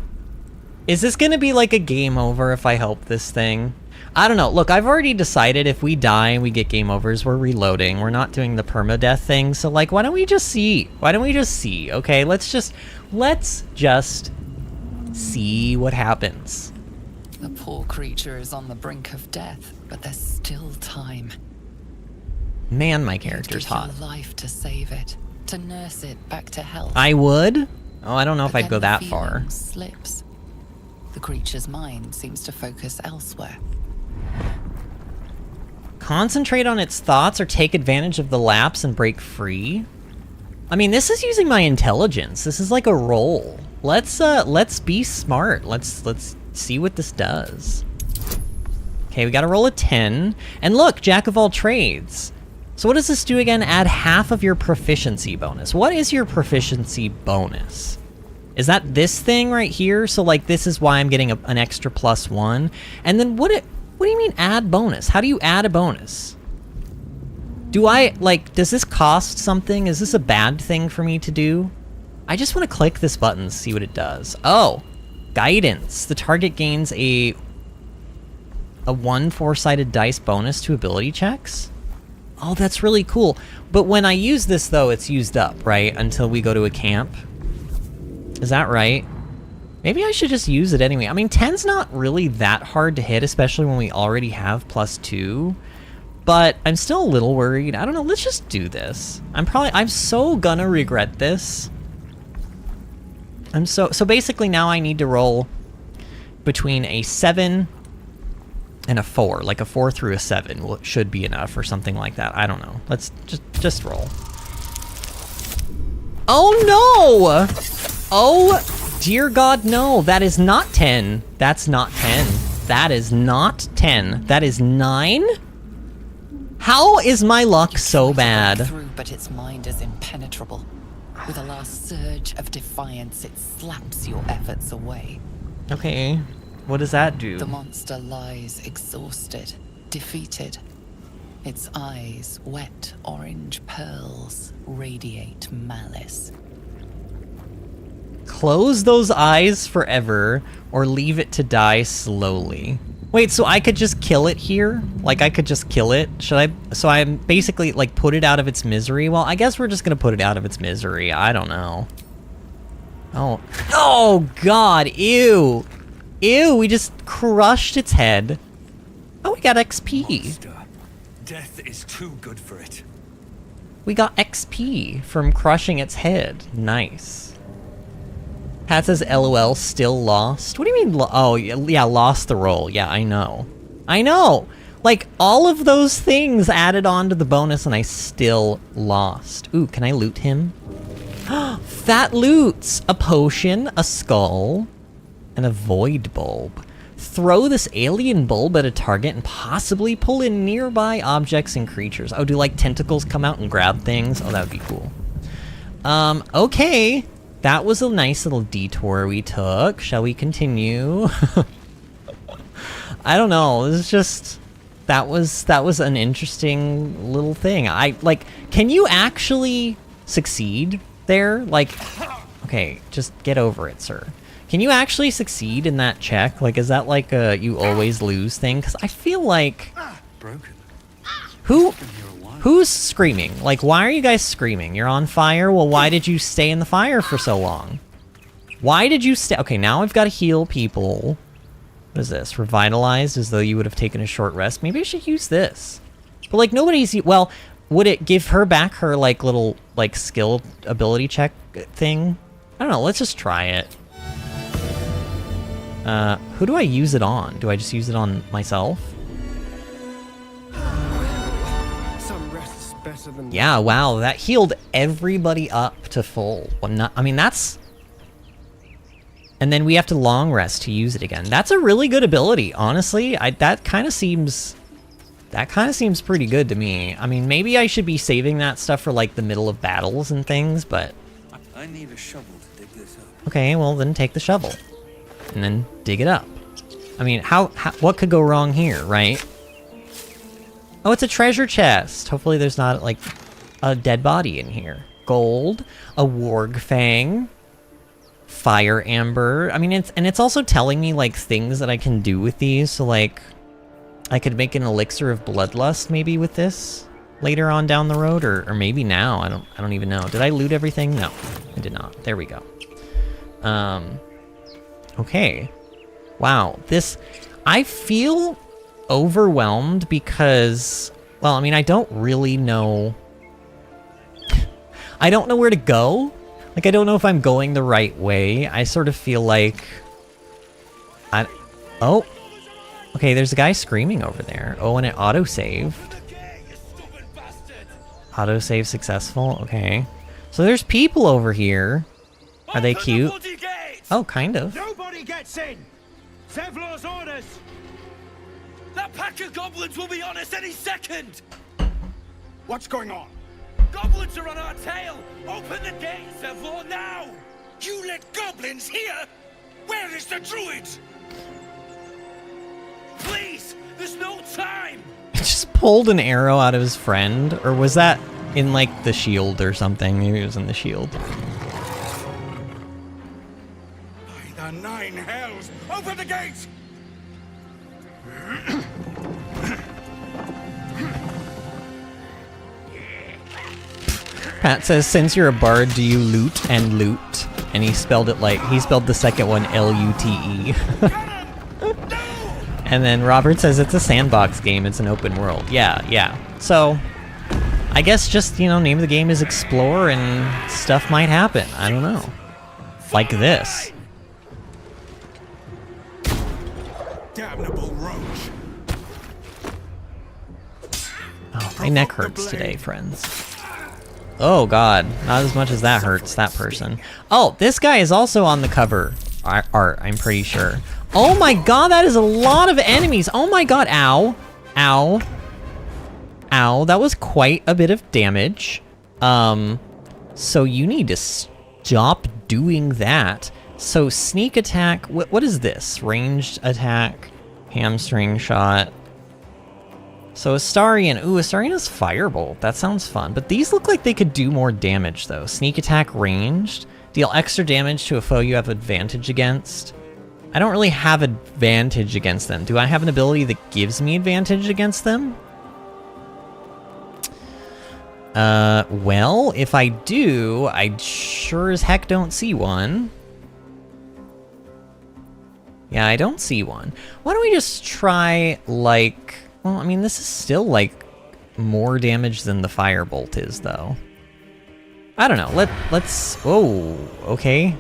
Is this going to be like a game over if I help this thing? I don't know. Look, I've already decided if we die and we get game overs, we're reloading. We're not doing the permadeath thing. So, like, why don't we just see? Why don't we just see? Okay, let's just see what happens. The poor creature is on the brink of death, but there's still time. Man, my character's hot. Your life to save it, to nurse it back to health. I would? Oh, I don't know if But I'd go then that the far. feeling slips. The creature's mind seems to focus elsewhere. Concentrate on its thoughts or take advantage of the lapse and break free? I mean, this is using my intelligence. This is like a roll. Let's be smart. Let's see what this does. Okay, we gotta roll a 10. And look, Jack of all trades. So what does this do again? Add half of your proficiency bonus. What is your proficiency bonus? Is that this thing right here? So, like, this is why I'm getting an extra +1. And then what do you mean add bonus? How do you add a bonus? Does this cost something? Is this a bad thing for me to do? I just want to click this button to see what it does. Oh, guidance. The target gains a 1 4-sided dice bonus to ability checks. Oh, that's really cool. But when I use this, though, it's used up, right? Until we go to a camp. Is that right? Maybe I should just use it anyway. I mean, 10's not really that hard to hit, especially when we already have +2. But I'm still a little worried. I don't know, let's just do this. I'm so gonna regret this. So basically now I need to roll between a 7 and a 4. Like a 4 through a 7 should be enough or something like that. I don't know. Let's just roll. Oh no! Oh, dear God, no. That is not 10. That's not 10. That is not 10. That is 9? How is my luck so bad? Through, but its mind is impenetrable. With a last surge of defiance, it slaps your efforts away. Okay, what does that do? The monster lies exhausted, defeated. Its eyes, wet orange pearls, radiate malice. Close those eyes forever, or leave it to die slowly. Wait, so I could just kill it here? Like, I could just kill it? Should I? So I'm basically, like, put it out of its misery? Well, I guess we're just gonna put it out of its misery. I don't know. Oh. Oh, God. Ew. Ew, we just crushed its head. Oh, we got XP. Monster. Death is too good for it. We got XP from crushing its head. Nice. Pat says, LOL, still lost. What do you mean, oh, yeah, lost the roll. Yeah, I know. I know! Like, all of those things added on to the bonus and I still lost. Ooh, can I loot him? That loots! A potion, a skull, and a void bulb. Throw this alien bulb at a target and possibly pull in nearby objects and creatures. Oh, do like tentacles come out and grab things? Oh, that would be cool. Okay. That was a nice little detour we took. Shall we continue? I don't know. This is just... That was an interesting little thing. Can you actually succeed there? Like, okay, just get over it, sir. Can you actually succeed in that check? Like, is that like a you always lose thing? Because I feel like... Broken. Who's screaming? Like, why are you guys screaming? You're on fire? Well, why did you stay in the fire for so long? Why did you stay? Okay, now I've got to heal people. What is this? Revitalized, as though you would have taken a short rest. Maybe I should use this. But, like, nobody's... Well, would it give her back her, like, little, like, skill ability check thing? I don't know. Let's just try it. Who do I use it on? Do I just use it on myself? Yeah, wow, that healed everybody up to full. Well, I mean, that's... And then we have to long rest to use it again. That's a really good ability, honestly. That kind of seems pretty good to me. I mean, maybe I should be saving that stuff for, like, the middle of battles and things, but... I need a shovel to dig this up. Okay, well, then take the shovel. And then dig it up. I mean, what could go wrong here, right? Oh, it's a treasure chest. Hopefully there's not, like, a dead body in here. Gold, a warg fang, fire amber. I mean, it's also telling me, like, things that I can do with these. So, like, I could make an elixir of bloodlust maybe with this later on down the road, or maybe now. I don't even know. Did I loot everything? No, I did not. There we go. Okay. Wow. I feel overwhelmed because, well, I mean, I don't really know. I don't know where to go. Like, I don't know if I'm going the right way. I sort of feel like... Oh. Okay, there's a guy screaming over there. Oh, and it auto-saved. Auto-save successful. Okay. So there's people over here. Are they cute? Oh, kind of. Nobody gets in! Zevlor's orders! That pack of goblins will be on us any second! What's going on? Goblins are on our tail! Open the gate, Zevlor, now! You let goblins here? Where is the druid? Please! There's no time! He just pulled an arrow out of his friend, or was that in, like, the shield or something? Maybe it was in the shield. By the nine hells! Open the gates! Pat says, since you're a bard, do you loot and loot? And he spelled the second one L-U-T-E. And then Robert says it's a sandbox game, it's an open world. Yeah. So, I guess just, you know, name of the game is explore and stuff might happen. I don't know. Like this. Damnable roach. Oh, my neck hurts today, friends. Oh god, not as much as that hurts, that person. Oh, this guy is also on the cover art, I'm pretty sure. Oh my god, that is a lot of enemies. Oh my god, ow. Ow. Ow, that was quite a bit of damage. So you need to stop doing that. So sneak attack, what is this? Ranged attack, hamstring shot. So Astarion, ooh, Astarion has Firebolt. That sounds fun. But these look like they could do more damage, though. Sneak attack ranged. Deal extra damage to a foe you have advantage against. I don't really have advantage against them. Do I have an ability that gives me advantage against them? Well, if I do, I sure as heck don't see one. Yeah, I don't see one. Why don't we just try, like... Well, I mean, this is still, like, more damage than the Firebolt is, though. I don't know. Let's... Oh, okay.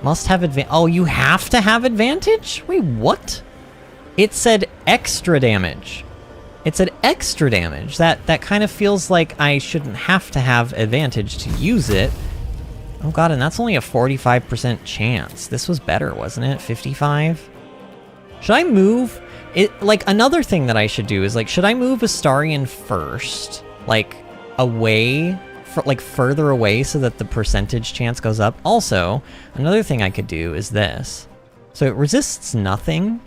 Must have advantage. Oh, you have to have advantage? Wait, what? It said extra damage. It said extra damage. That kind of feels like I shouldn't have to have advantage to use it. Oh god, and that's only a 45% chance. This was better, wasn't it? 55? Should I move it? Like, another thing that I should do is, like, should I move Astarion first? Like, away, like, further away so that the percentage chance goes up? Also, another thing I could do is this. So it resists nothing.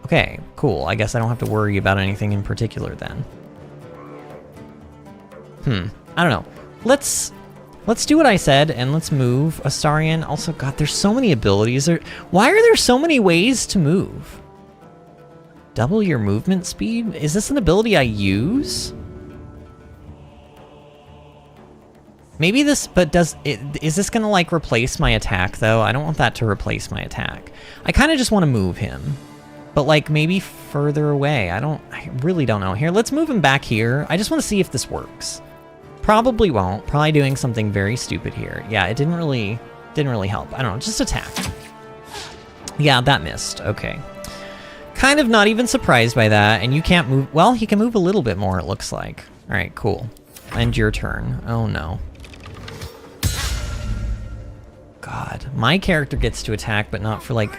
Okay, cool. I guess I don't have to worry about anything in particular then. I don't know. Let's do what I said and let's move Astarion. Also, God, there's so many abilities. Why are there so many ways to move? Double your movement speed? Is this an ability I use? Maybe this, but is this gonna like replace my attack though? I don't want that to replace my attack. I kind of just want to move him, but like maybe further away. I really don't know. Here, let's move him back here. I just want to see if this works. Probably won't. Probably doing something very stupid here. Yeah, it didn't really help. I don't know, just attack. Yeah, that missed. Okay. Kind of not even surprised by that, and you can't move. Well, he can move a little bit more, it looks like. All right, cool. End your turn. Oh no. God, my character gets to attack, but not for like...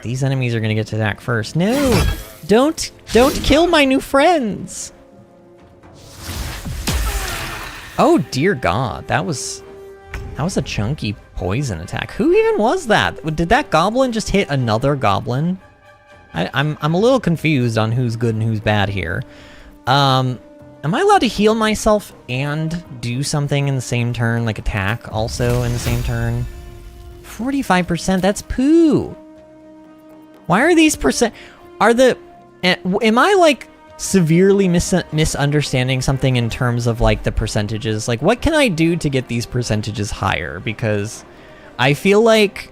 These enemies are gonna get to attack first. No! Don't kill my new friends! Oh dear God, that was a chunky poison attack. Who even was that? Did that goblin just hit another goblin? I'm a little confused on who's good and who's bad here. Am I allowed to heal myself and do something in the same turn, like attack also in the same turn? 45%, that's poo. Why are these am I like severely misunderstanding something in terms of like the percentages? Like, what can I do to get these percentages higher? Because I just feel like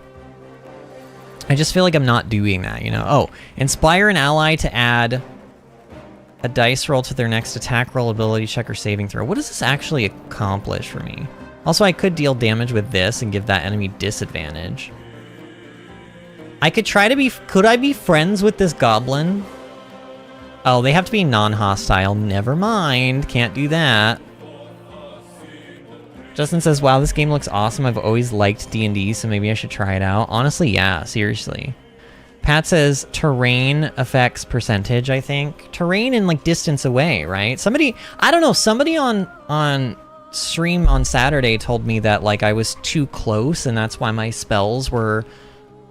I'm not doing that, you know? Oh, inspire an ally to add a dice roll to their next attack roll, ability check, or saving throw. What does this actually accomplish for me? Also, I could deal damage with this and give that enemy disadvantage. I could try to be... Could I be friends with this goblin? Oh, they have to be non-hostile. Never mind. Can't do that. Justin says, wow, this game looks awesome. I've always liked DnD, so maybe I should try it out. Honestly, yeah, seriously. Pat says terrain affects percentage, I think. Terrain and like distance away, right? Somebody, I don't know, somebody on stream on Saturday told me that like I was too close and that's why my spells were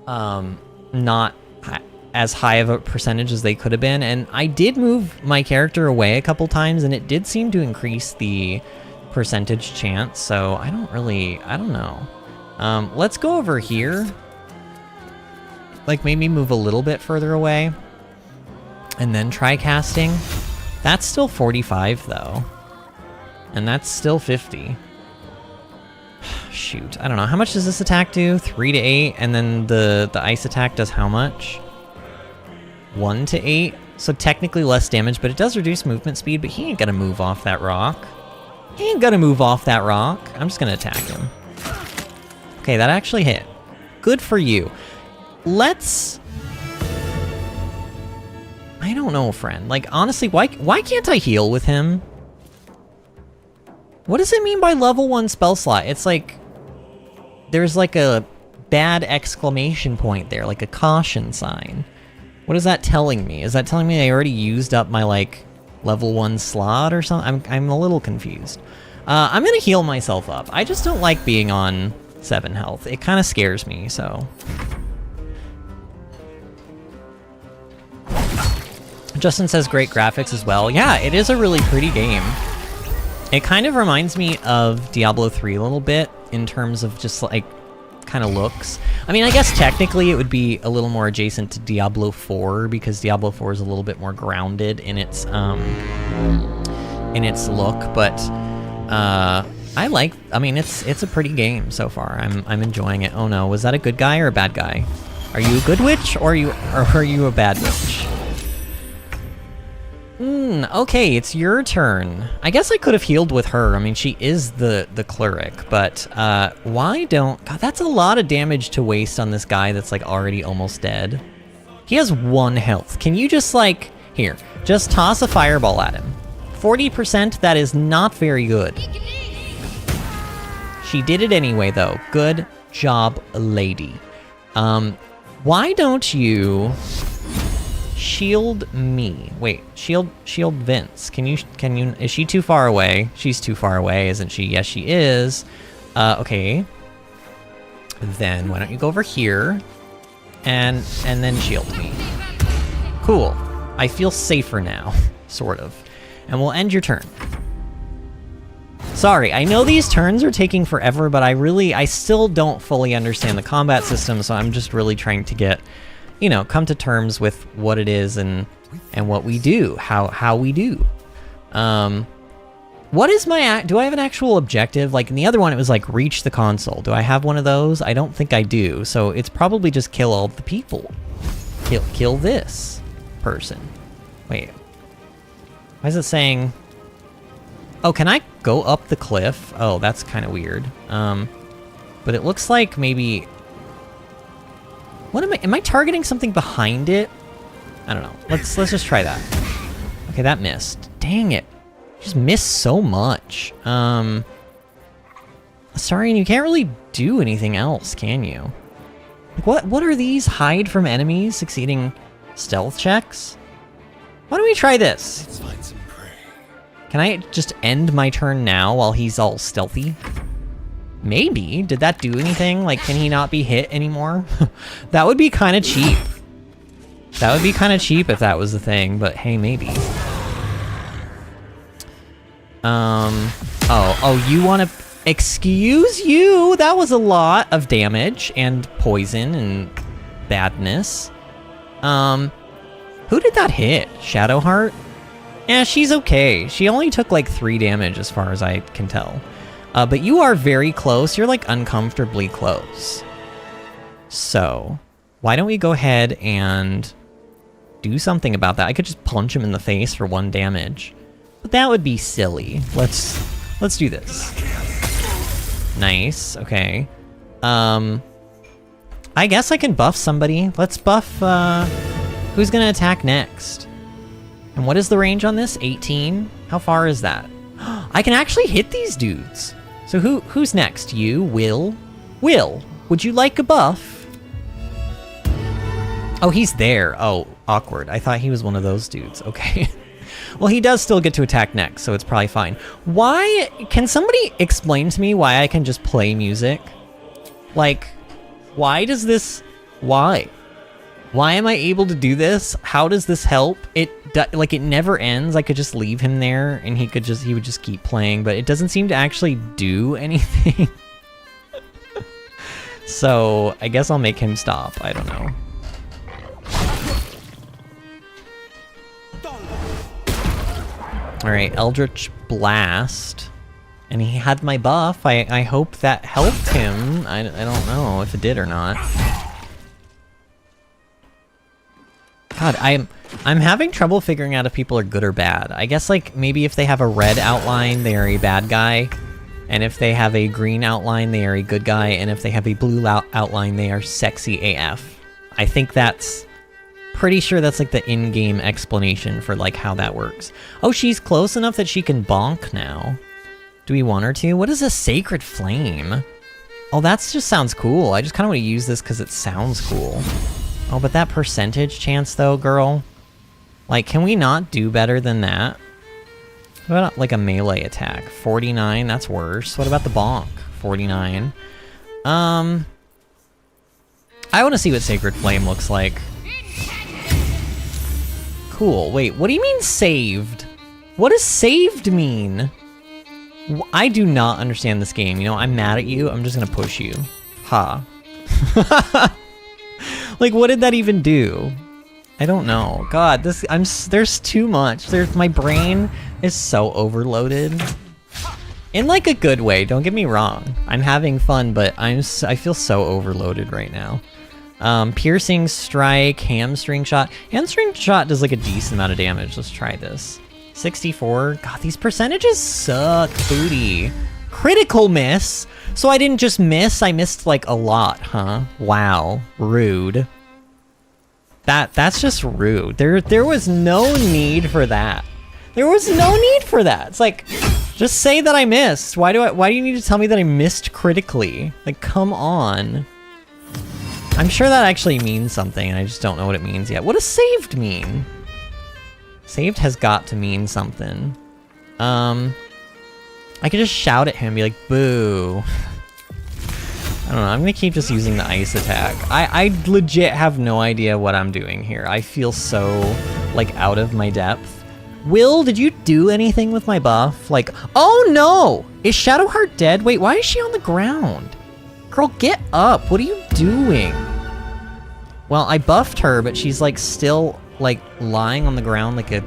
not as high of a percentage as they could have been. And I did move my character away a couple times and it did seem to increase the percentage chance. So I don't know. Let's go over here. Like maybe move a little bit further away and then try casting. That's still 45 though. And that's still 50. Shoot, I don't know. How much does this attack do? 3 to 8, and then the ice attack does how much? 1 to 8. So technically less damage, but it does reduce movement speed, but he ain't gonna move off that rock. He ain't gonna move off that rock. I'm just gonna attack him. Okay, that actually hit. Good for you. Let's... I don't know, friend. Like, honestly, why can't I heal with him? What does it mean by level 1 spell slot? It's like... There's like a bad exclamation point there, like a caution sign. What is that telling me? Is that telling me I already used up my, like, level 1 slot or something? I'm a little confused. I'm gonna heal myself up. I just don't like being on 7 health. It kind of scares me, so... Justin says great graphics as well. Yeah, it is a really pretty game. It kind of reminds me of Diablo 3 a little bit in terms of just like kind of looks. I mean, I guess technically it would be a little more adjacent to Diablo 4 because Diablo 4 is a little bit more grounded in its look, but I mean it's a pretty game so far. I'm enjoying it. Oh no, was that a good guy or a bad guy? Are you a good witch or are you a bad witch? Okay, it's your turn. I guess I could have healed with her. I mean, she is the cleric, but why don't... God, that's a lot of damage to waste on this guy that's like already almost dead. He has 1 health. Can you just like... Here, just toss a fireball at him. 40%, that is not very good. She did it anyway, though. Good job, lady. Why don't you shield me? Wait, shield Vince. Can you, is she too far away? She's too far away, isn't she? Yes, she is. Okay. Then why don't you go over here and then shield me. Cool. I feel safer now, sort of. And we'll end your turn. Sorry, I know these turns are taking forever, but I still don't fully understand the combat system, so I'm just really trying to get, you know, come to terms with what it is and what we do, how we do. What is my, do I have an actual objective? Like in the other one, it was like reach the console. Do I have one of those? I don't think I do, so it's probably just kill all the people. Kill this person. Wait, why is it saying... Oh, can I go up the cliff? Oh, that's kind of weird. But it looks like maybe... What am I targeting something behind it? I don't know. Let's just try that. Okay, that missed. Dang it. Just missed so much. Sorry, and you can't really do anything else, can you? Like, what are these? Hide from enemies, succeeding stealth checks? Why don't we try this? Let's find some prey. Can I just end my turn now while he's all stealthy? Maybe. Did that do anything? Like, can he not be hit anymore? That would be kind of cheap. That would be kind of cheap if that was the thing, but hey, maybe. Oh, you want to... Excuse you! That was a lot of damage and poison and badness. Who did that hit? Shadowheart? Yeah, she's okay. She only took like 3 damage as far as I can tell. But you are very close. You're like uncomfortably close. So, why don't we go ahead and do something about that? I could just punch him in the face for 1 damage. But that would be silly. Let's do this. Nice, okay. I guess I can buff somebody. Let's buff, who's gonna attack next? And what is the range on this? 18? How far is that? I can actually hit these dudes. So who's next? You? Will? Will, would you like a buff? Oh, he's there. Oh, awkward. I thought he was one of those dudes. Okay. Well, he does still get to attack next, so it's probably fine. Why? Can somebody explain to me why I can just play music? Like, why does this... Why? Why am I able to do this? How does this help? It never ends. I could just leave him there and he would just keep playing, but it doesn't seem to actually do anything. So I guess I'll make him stop. I don't know. All right, Eldritch Blast. And he had my buff. I hope that helped him. I don't know if it did or not. God, I'm having trouble figuring out if people are good or bad. I guess like maybe if they have a red outline, they are a bad guy. And if they have a green outline, they are a good guy. And if they have a blue outline, they are sexy AF. I think that's... Pretty sure that's like the in-game explanation for like how that works. Oh, she's close enough that she can bonk now. Do we want her to? What is a Sacred Flame? Oh, that just sounds cool. I just kind of want to use this because it sounds cool. Oh, but that percentage chance though, girl. Like, can we not do better than that? What about like a melee attack? 49, that's worse. What about the bonk? 49. I want to see what Sacred Flame looks like. Cool. Wait, what do you mean saved? What does saved mean? I do not understand this game. You know, I'm mad at you. I'm just gonna push you. Ha. Like, what did that even do? I don't know. God, there's too much. My brain is so overloaded. In like a good way, don't get me wrong. I'm having fun, but I feel so overloaded right now. Piercing strike, hamstring shot. Hamstring shot does like a decent amount of damage. Let's try this. 64. God, these percentages suck, booty. Critical miss. So I didn't just miss, I missed like a lot, huh? Wow, rude. That's just rude. There was no need for that. There was no need for that. It's like, just say that I missed. Why do you need to tell me that I missed critically? Like, come on. I'm sure that actually means something, and I just don't know what it means yet. What does saved mean? Saved has got to mean something. I could just shout at him and be like, boo. I don't know, I'm gonna keep just using the ice attack. I legit have no idea what I'm doing here. I feel so, like, out of my depth. Will, did you do anything with my buff? Like, oh no! Is Shadowheart dead? Wait, why is she on the ground? Girl, get up! What are you doing? Well, I buffed her, but she's, like, still, like, lying on the ground like a...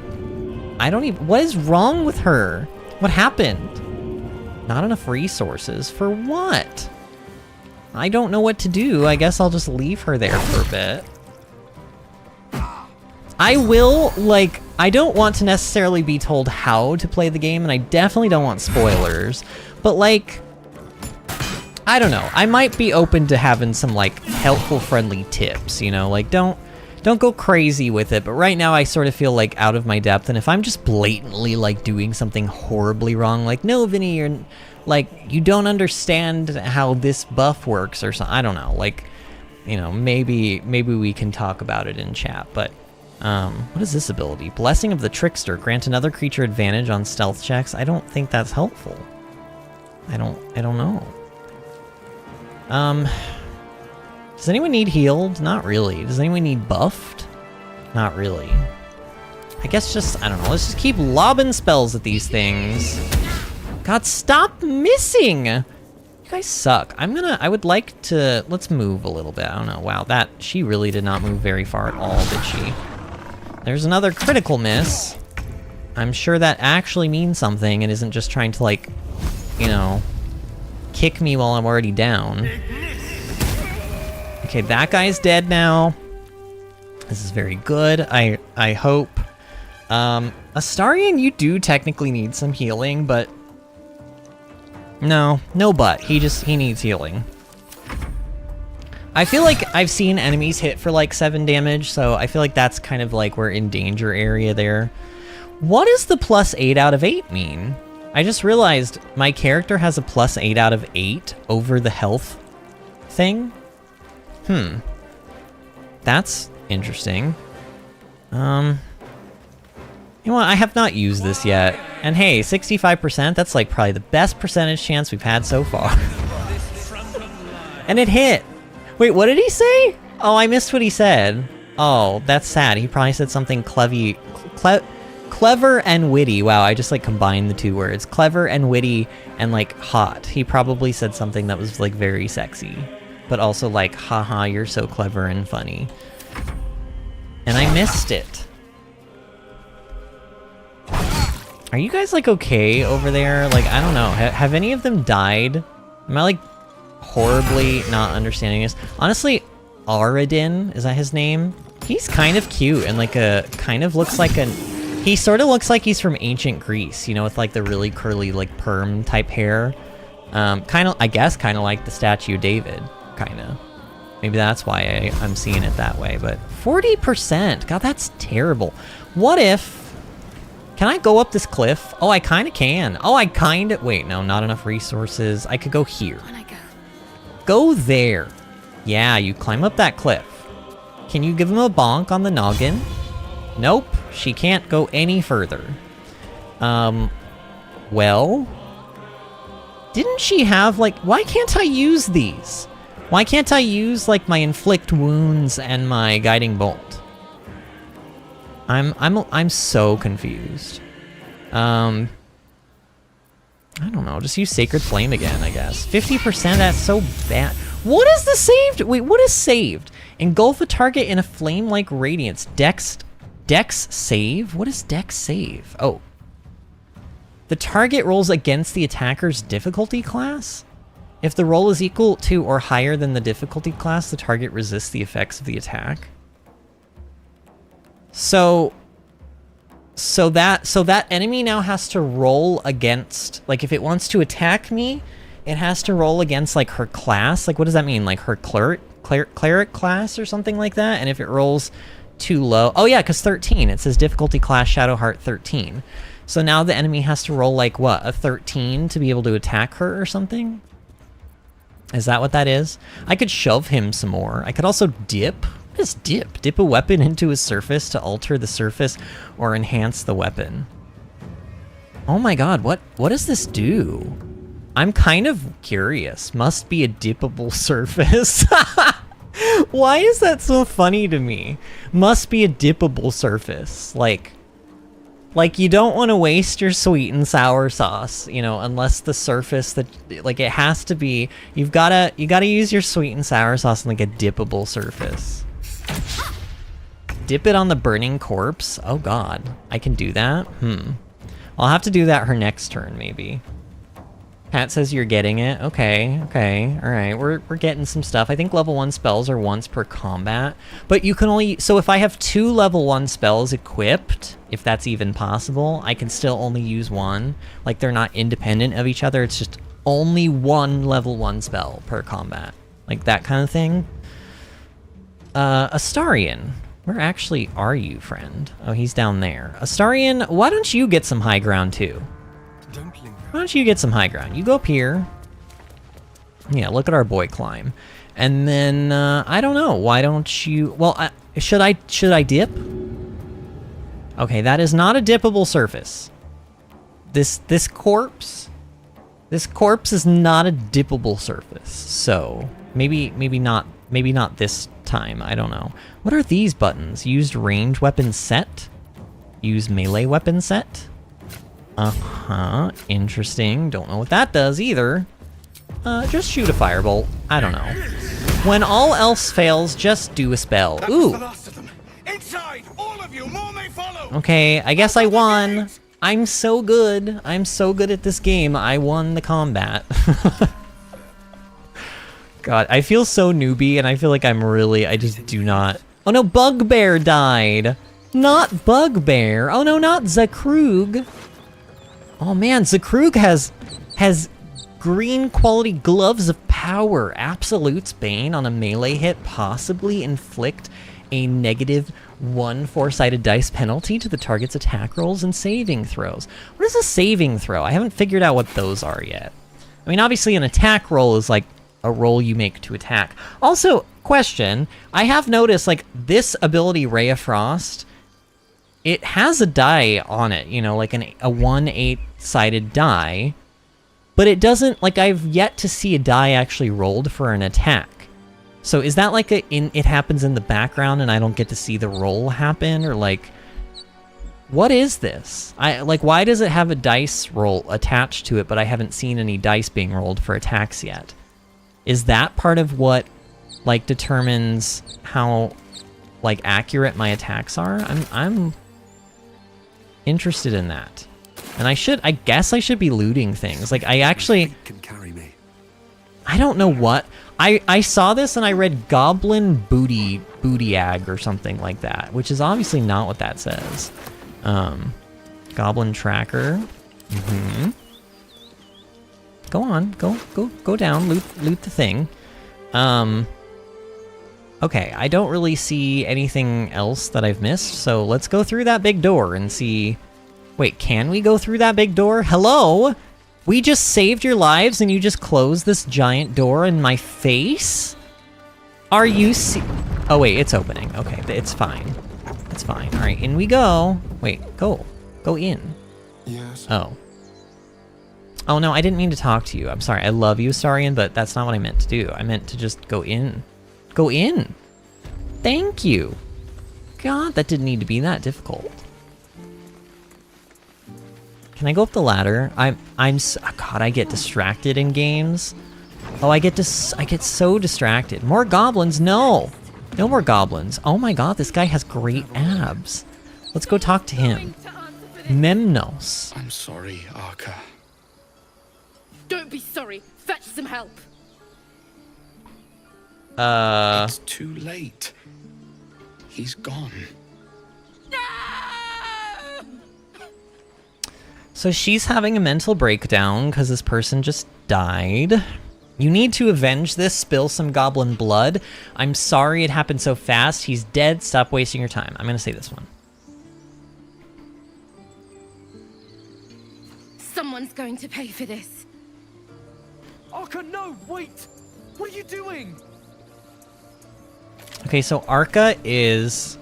I don't even... What is wrong with her? What happened? Not enough resources. For what? I don't know what to do. I guess I'll just leave her there for a bit. I will, like, I don't want to necessarily be told how to play the game, and I definitely don't want spoilers, but, like, I don't know. I might be open to having some, like, helpful, friendly tips, you know? Like, don't go crazy with it, but right now I sort of feel, like, out of my depth, and if I'm just blatantly, like, doing something horribly wrong, like, no, Vinny, you're... like, you don't understand how this buff works or something. I don't know. Like, you know, maybe we can talk about it in chat. But, what is this ability? Blessing of the Trickster. Grant another creature advantage on stealth checks. I don't think that's helpful. I don't know. Does anyone need healed? Not really. Does anyone need buffed? Not really. I guess just, I don't know. Let's just keep lobbing spells at these things. God, stop missing! You guys suck. I would like to, let's move a little bit. I don't know, wow, she really did not move very far at all, did she? There's another critical miss. I'm sure that actually means something and isn't just trying to, like, you know, kick me while I'm already down. Okay, that guy's dead now. This is very good, I hope. Astarion, you do technically need some healing, but... No but. He needs healing. I feel like I've seen enemies hit for like 7 damage, so I feel like that's kind of like we're in danger area there. What does the +8 out of 8 mean? I just realized my character has a +8 out of 8 over the health thing. That's interesting. You know what, I have not used this yet. And hey, 65%, that's like probably the best percentage chance we've had so far. And it hit! Wait, what did he say? Oh, I missed what he said. Oh, that's sad. He probably said something clever and witty. Wow, I just like combined the 2 words. Clever and witty and like hot. He probably said something that was like very sexy. But also like, haha, you're so clever and funny. And I missed it. Are you guys, like, okay over there? Like, I don't know. Have any of them died? Am I, like, horribly not understanding this? Honestly, Aradin, is that his name? He's kind of cute and, like, kind of looks like he sort of looks like he's from ancient Greece, you know, with, like, the really curly, like, perm-type hair. I guess kind of like the statue of David, kind of. Maybe that's why I'm seeing it that way, but 40%! God, that's terrible. What if... Can I go up this cliff? Oh, I kind of can. Oh, I kind of... Wait, no, not enough resources. I could go here. Go there. Yeah, you climb up that cliff. Can you give him a bonk on the noggin? Nope, she can't go any further. Well... Didn't she have, like... Why can't I use these? Why can't I use, like, my inflict wounds and my guiding bolt? I'm so confused. I don't know, just use Sacred Flame again, I guess. 50%, that's so bad. What is the saved? Wait, what is saved? Engulf a target in a flame-like radiance. Dex save? What is Dex save? Oh. The target rolls against the attacker's difficulty class? If the roll is equal to or higher than the difficulty class, the target resists the effects of the attack. So that enemy now has to roll against, like, if it wants to attack me, it has to roll against, like, her class. Like, what does that mean? Like, her cleric class or something like that? And if it rolls too low... Oh, yeah, because 13. It says difficulty class Shadowheart 13. So now the enemy has to roll, like, what, a 13 to be able to attack her or something? Is that what that is? I could shove him some more. I could also dip. What is dip? Dip a weapon into his surface to alter the surface or enhance the weapon. Oh my god, what does this do? I'm kind of curious. Must be a dippable surface. Why is that so funny to me? Must be a dippable surface. Like you don't want to waste your sweet and sour sauce, you know, unless the surface that, like, it has to be, you gotta use your sweet and sour sauce on like a dippable surface. Dip it on the burning corpse? Oh god, I can do that? I'll have to do that her next turn, maybe. Pat says you're getting it. Okay, alright, we're getting some stuff. I think level 1 spells are once per combat, but you can only, so if I have 2 level 1 spells equipped, if that's even possible, I can still only use 1. Like, they're not independent of each other, it's just only 1 level 1 spell per combat. Like, that kind of thing. Astarion, where actually are you, friend? Oh, he's down there. Astarion, why don't you get some high ground too? Why don't you get some high ground? You go up here. Yeah, look at our boy climb. And then, I don't know, why don't you... Well, should I dip? Okay, that is not a dippable surface. This corpse is not a dippable surface. So, maybe not this time, I don't know. What are these buttons? Used range weapon set? Use melee weapon set? Uh-huh, interesting. Don't know what that does either. Just shoot a firebolt. I don't know. When all else fails, just do a spell. Ooh. Inside, all of you, more may follow. Okay, I guess I won. I'm so good. I'm so good at this game. I won the combat. God, I feel so newbie, and I feel like I just do not... Oh no, Bugbear died! Not Bugbear! Oh no, not Zakrug! Oh man, Zakrug has green quality gloves of power. Absolute's Bane on a melee hit possibly inflict a -1 four-sided dice penalty to the target's attack rolls and saving throws. What is a saving throw? I haven't figured out what those are yet. I mean, obviously an attack roll is like a roll you make to attack. Also, question, I have noticed like this ability, Ray of Frost, it has a die on it, you know, like a 1/8-sided die, but it doesn't, like, I've yet to see a die actually rolled for an attack. So is that like it happens in the background and I don't get to see the roll happen, or like, what is this? Why does it have a dice roll attached to it, but I haven't seen any dice being rolled for attacks yet? Is that part of what, like, determines how, like, accurate my attacks are? I'm interested in that. And I guess I should be looting things. Like, I actually... I don't know what... I saw this and I read Goblin Booty Ag or something like that, which is obviously not what that says. Goblin Tracker. Go on, go down, loot the thing. Okay, I don't really see anything else that I've missed, so let's go through that big door and see... Wait, can we go through that big door? Hello? We just saved your lives and you just closed this giant door in my face? Are you Oh wait, it's opening. Okay, it's fine. It's fine. Alright, in we go. Wait, go. Go in. Yes. Oh. Oh no, I didn't mean to talk to you. I'm sorry. I love you, Astarion, but that's not what I meant to do. I meant to just go in. Go in! Thank you! God, that didn't need to be that difficult. Can I go up the ladder? God, I get distracted in games. Oh, I get so distracted. More goblins? No! No more goblins. Oh my god, this guy has great abs. Let's go talk to him. Memnos. I'm sorry, Arca. Don't be sorry. Fetch some help. It's too late. He's gone. So she's having a mental breakdown because this person just died. You need to avenge this, spill some goblin blood. I'm sorry it happened so fast. He's dead. Stop wasting your time. I'm going to say this one. Someone's going to pay for this. Arca, no, wait! What are you doing? Okay, so Arca is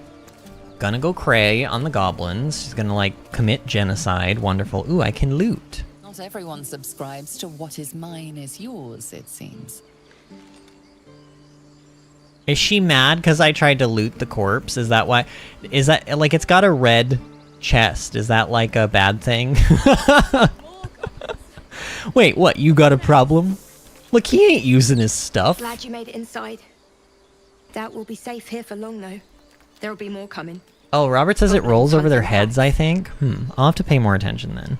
gonna go cray on the goblins. She's gonna, like, commit genocide. Wonderful. Ooh, I can loot. Not everyone subscribes to what is mine is yours, it seems. Is she mad because I tried to loot the corpse? Is that why? Is that, like, it's got a red chest. Is that, like, a bad thing? Wait, what? You got a problem? Look, he ain't using his stuff. Glad you made it inside. Doubt we'll be safe here for long, though. There'll be more coming. Oh, Robert says it rolls over their heads, I think. I'll have to pay more attention then.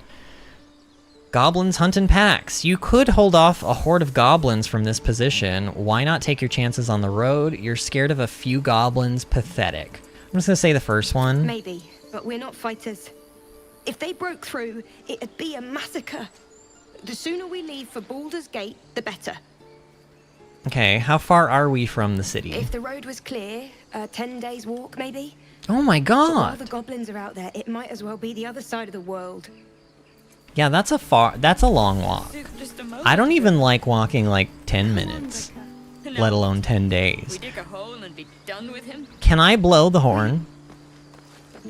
Goblins hunt in packs. You could hold off a horde of goblins from this position. Why not take your chances on the road? You're scared of a few goblins. Pathetic. I'm just gonna say the first one. Maybe, but we're not fighters. If they broke through, it'd be a massacre. The sooner we leave for Baldur's Gate, the better. Okay, how far are we from the city? If the road was clear, 10 days walk, maybe? Oh my But while god! the goblins are out there, it might as well be the other side of the world. Yeah, that's a long walk. I don't even like walking like 10 minutes, let alone 10 days. We dig a hole and be done with him. Can I blow the horn?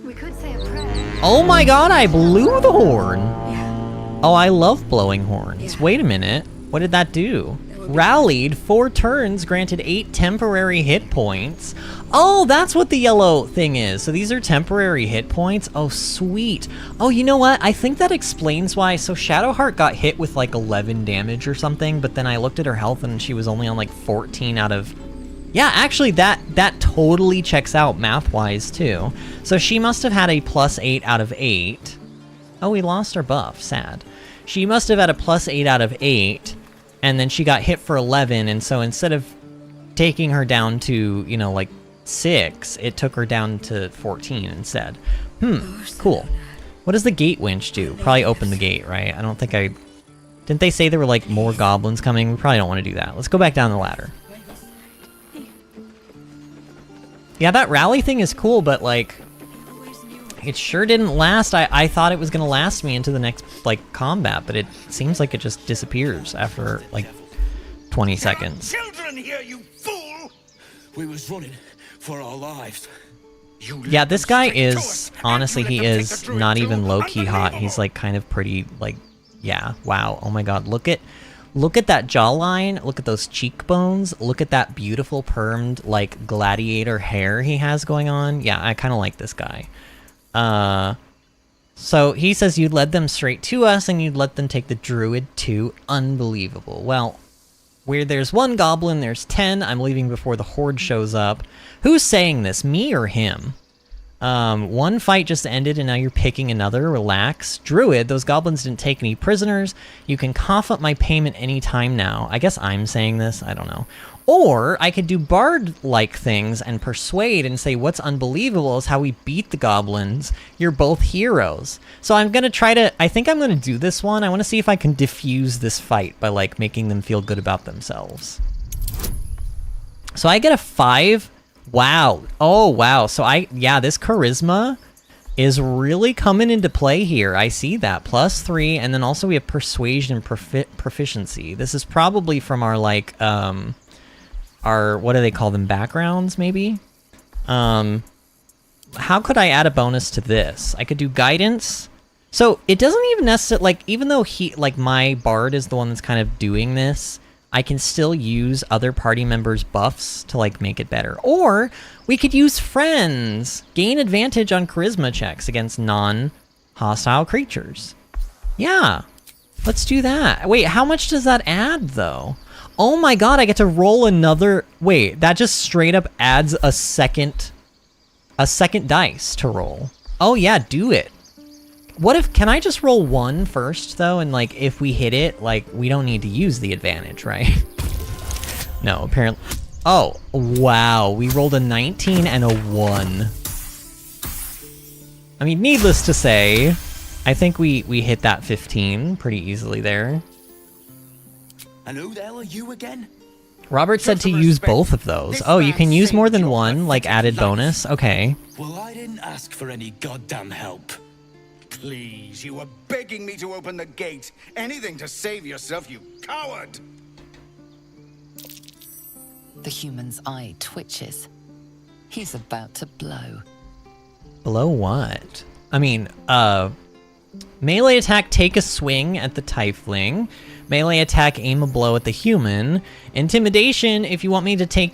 We could say a prayer. Oh my god, I blew the horn! Oh, I love blowing horns. Wait a minute. What did that do? Rallied 4 turns, granted 8 temporary hit points. Oh, that's what the yellow thing is. So these are temporary hit points. Oh, sweet. Oh, you know what? I think that explains why. So Shadowheart got hit with like 11 damage or something, but then I looked at her health and she was only on like 14 out of... Yeah, actually that totally checks out math-wise too. So she must have had a +8 out of 8. Oh, we lost our buff. Sad. She must have had a +8 out of 8, and then she got hit for 11, and so instead of taking her down to, you know, like 6, it took her down to 14 instead. Cool. What does the gate winch do? Probably open the gate, right? I don't think I... Didn't they say there were, like, more goblins coming? We probably don't want to do that. Let's go back down the ladder. Yeah, that rally thing is cool, but, like... It sure didn't last. I thought it was going to last me into the next, like, combat, but it seems like it just disappears after, like, 20 seconds. Children here, you fool! We was running for our lives. Yeah, this guy is, honestly, he is not even low-key hot. He's, like, kind of pretty, like, yeah, wow. Oh my god, look at that jawline. Look at those cheekbones. Look at that beautiful permed, like, gladiator hair he has going on. Yeah, I kind of like this guy. So he says you'd led them straight to us and you'd let them take the druid too. Unbelievable. Well, where there's 1 goblin, there's 10. I'm leaving before the horde shows up. Who's saying this, me or him? 1 fight just ended and now you're picking another. Relax. Druid, those goblins didn't take any prisoners. You can cough up my payment anytime now. I guess I'm saying this. I don't know. Or I could do bard-like things and persuade and say what's unbelievable is how we beat the goblins. You're both heroes. So I'm going to try to... I think I'm going to do this one. I want to see if I can diffuse this fight by, like, making them feel good about themselves. So I get a 5. Wow. Oh, wow. So yeah, this charisma is really coming into play here. I see that. +3, and then also we have persuasion and proficiency. This is probably from our, like, our, what do they call them, backgrounds, maybe? How could I add a bonus to this? I could do guidance. So it doesn't even necessarily, like, even though my bard is the one that's kind of doing this, I can still use other party members' buffs to, like, make it better. Or we could use friends. Gain advantage on charisma checks against non-hostile creatures. Yeah, let's do that. Wait, how much does that add, though? Oh my god, I get to roll another... Wait, that just straight up adds a second dice to roll. Oh yeah, do it. What if... Can I just roll 1 first, though? And, like, if we hit it, like, we don't need to use the advantage, right? No, apparently... Oh, wow. We rolled a 19 and a 1. I mean, needless to say, I think we hit that 15 pretty easily there. And who the hell are you again? Robert said to use both of those. Oh, you can use more than one, like added bonus? Okay. Well, I didn't ask for any goddamn help. Please, you were begging me to open the gate. Anything to save yourself, you coward! The human's eye twitches. He's about to blow. Blow what? I mean, melee attack, take a swing at the tiefling. Melee attack, aim a blow at the human. Intimidation, if you want me to take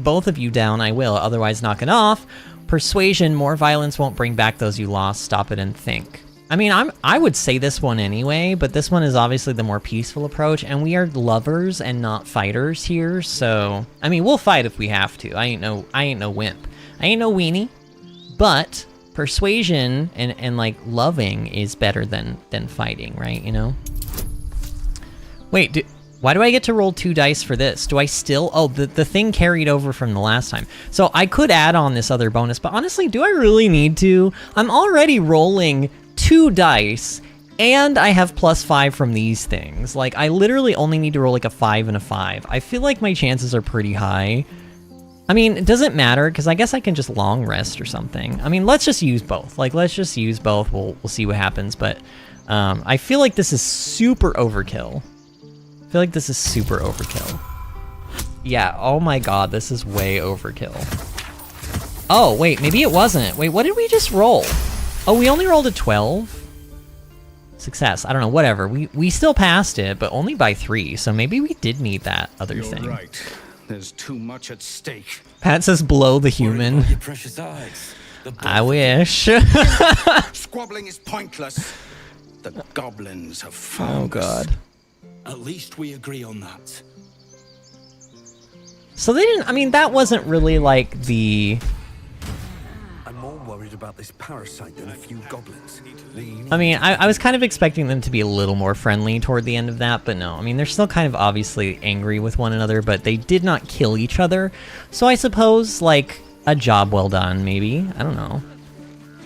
both of you down, I will, otherwise knock it off. Persuasion, more violence won't bring back those you lost, stop it and think. I mean, I would say this one anyway, but this one is obviously the more peaceful approach, and we are lovers and not fighters here, so... I mean, we'll fight if we have to. I ain't no wimp. I ain't no weenie, but persuasion and like, loving is better than fighting, right, you know? Wait, why do I get to roll 2 dice for this? Do I still... Oh, the thing carried over from the last time. So I could add on this other bonus, but honestly, do I really need to? I'm already rolling 2 dice, and I have +5 from these things. Like, I literally only need to roll like a 5 and a 5. I feel like my chances are pretty high. I mean, it doesn't matter, because I guess I can just long rest or something. I mean, let's just use both. Like, let's just use both. We'll see what happens, but I feel like this is super overkill. I feel like this is super overkill. Yeah, oh my god, this is way overkill. Oh, wait, maybe it wasn't. Wait, what did we just roll? Oh, we only rolled a 12? Success. I don't know, whatever. We still passed it, but only by 3, so maybe we did need that other You're thing. right. There's too much at stake. Pat says blow the human. Your precious eyes. I wish. Squabbling is pointless. The goblins have found Oh us. god. At least we agree on that. So they didn't, I mean, that wasn't really like the... I'm more worried about this parasite than a few goblins. I mean, I was kind of expecting them to be a little more friendly toward the end of that, but no. I mean, they're still kind of obviously angry with one another, but they did not kill each other. So I suppose, like, a job well done, maybe. I don't know.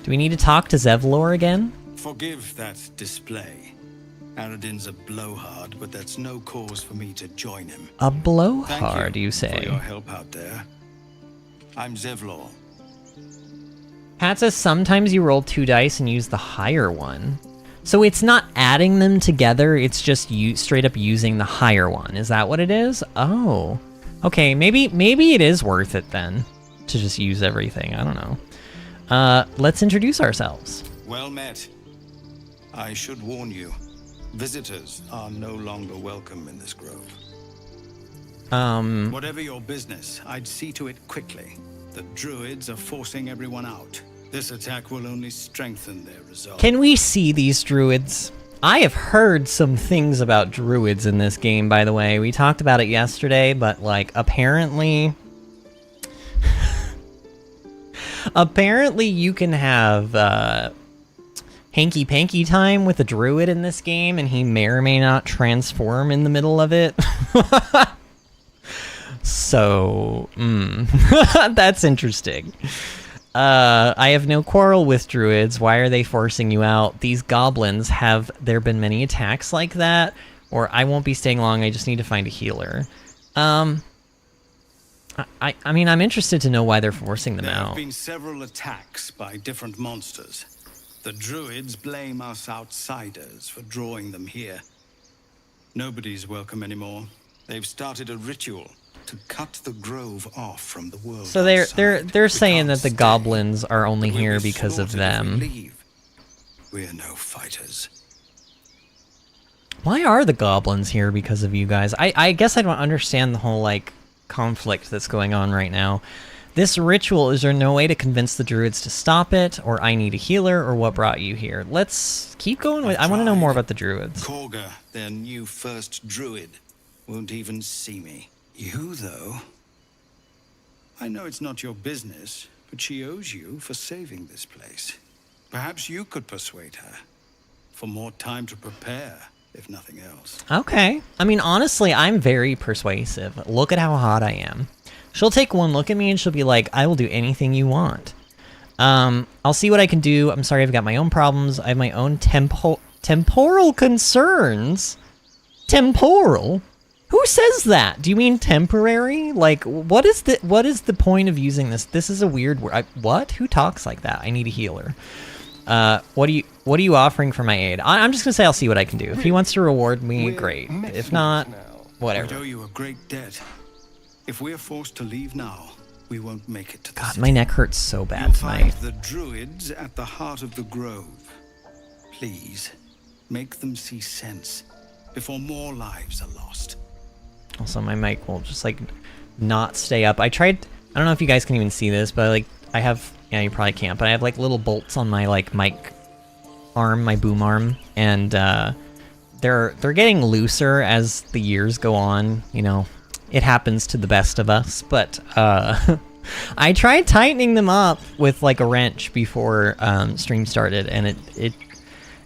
Do we need to talk to Zevlor again? Forgive that display. Aradin's a blowhard, but that's no cause for me to join him. A Thank blowhard, you for say? your help out there. I'm Zevlor. Pat says sometimes you roll 2 dice and use the higher one. So it's not adding them together, it's just you straight up using the higher one. Is that what it is? Oh. Okay, maybe it is worth it then to just use everything. I don't know. Let's introduce ourselves. Well met. I should warn you, visitors are no longer welcome in this grove. Whatever your business, I'd see to it quickly. The druids are forcing everyone out. This attack will only strengthen their resolve. Can we see these druids? I have heard some things about druids in this game, by the way. We talked about it yesterday, but, like, apparently... apparently you can have, hanky-panky time with a druid in this game, and he may or may not transform in the middle of it. So, that's interesting. I have no quarrel with druids. Why are they forcing you out? These goblins, have there been many attacks like that? Or I won't be staying long, I just need to find a healer. I mean, I'm interested to know why they're forcing them There have out. been several attacks by different monsters. The druids blame us outsiders for drawing them here. Nobody's welcome anymore. They've started a ritual to cut the grove off from the world. So they're outside. they're We saying can't that the stay. goblins are only We'll here be because of slaughtered if we them. leave. We're no fighters. Why are the goblins here because of you guys? I guess I don't understand the whole, like, conflict that's going on right now. This ritual, is there no way to convince the druids to stop it? Or I need a healer? Or what brought you here? Let's keep going with... I want to know more about the druids. Korga, their new first druid, won't even see me. You, though... I know it's not your business, but she owes you for saving this place. Perhaps you could persuade her. For more time to prepare, if nothing else. Okay. I mean, honestly, I'm very persuasive. Look at how hot I am. She'll take one look at me and she'll be like, I will do anything you want. I'll see what I can do. I'm sorry, I've got my own problems. I have my own temporal concerns. Temporal? Who says that? Do you mean temporary? Like, what is the point of using this? This is a weird word. What? Who talks like that? I need a healer. What are you offering for my aid? I'm just gonna say I'll see what I can do. If he wants to reward me, great. If not, We Whatever. owe you a great debt. If we're forced to leave now, we won't make it to the God, city. my neck hurts so bad You'll find tonight. the druids at the heart of the grove. Please, make them see sense before more lives are lost. Also, my mic will just like not stay up. I tried. I don't know if you guys can even see this, but like I have. Yeah, you probably can't. But I have like little bolts on my like mic arm, my boom arm, and they're getting looser as the years go on. You know, it happens to the best of us. But I tried tightening them up with like a wrench before stream started, and it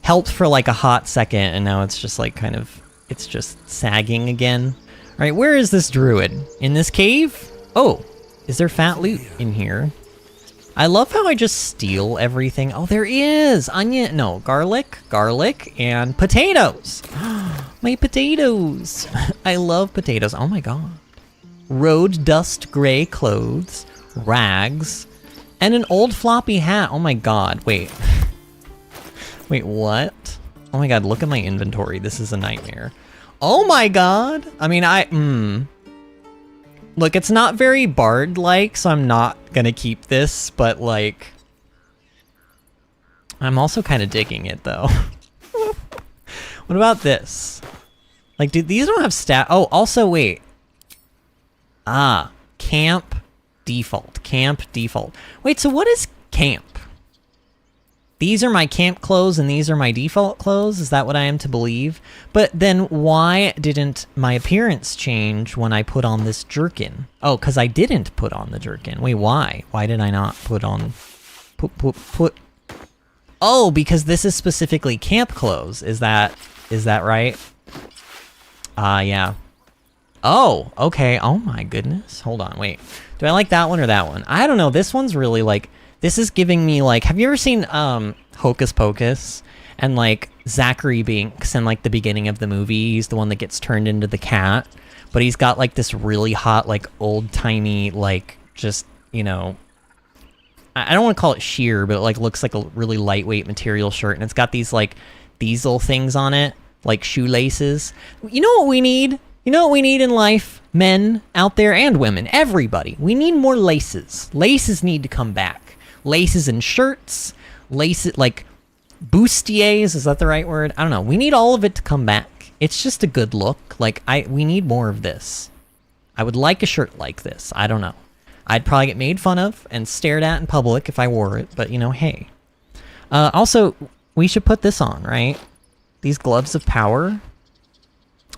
helped for like a hot second, and now it's just like kind of it's just sagging again. All right, where is this druid? In this cave? Oh, is there fat loot in here? I love how I just steal everything. Oh, there is onion. No, garlic, and potatoes. My potatoes. I love potatoes. Oh my god. Road dust gray clothes, rags, and an old floppy hat. Oh my god. Wait. Wait, what? Oh my god, look at my inventory. This is a nightmare. Oh my god. I mean, look, it's not very bard-like, so I'm not gonna keep this, but like, I'm also kind of digging it though. What about this? Like, dude, these don't have stat. Oh, also, wait. Camp default. Wait, so what is camp? These are my camp clothes and these are my default clothes? Is that what I am to believe? But then why didn't my appearance change when I put on this jerkin? Oh, because I didn't put on the jerkin. Wait, why? Why did I not put on... Put... Oh, because this is specifically camp clothes. Is that right? Yeah. Oh, okay. Oh my goodness. Hold on, wait. Do I like that one or that one? I don't know. This one's really like... This is giving me like, have you ever seen Hocus Pocus? And like Zachary Binks in like the beginning of the movie, he's the one that gets turned into the cat. But he's got like this really hot, like old-timey, like just, you know, I don't want to call it sheer, but it like looks like a really lightweight material shirt. And it's got these like diesel things on it, like shoelaces. You know what we need? You know what we need in life? Men out there and women, everybody. We need more laces. Laces need to come back. Laces in shirts, laces, like bustiers, is that the right word? I don't know. We need all of it to come back. It's just a good look. Like, we need more of this. I would like a shirt like this. I don't know. I'd probably get made fun of and stared at in public if I wore it, but you know, hey. Also, we should put this on, right? These gloves of power.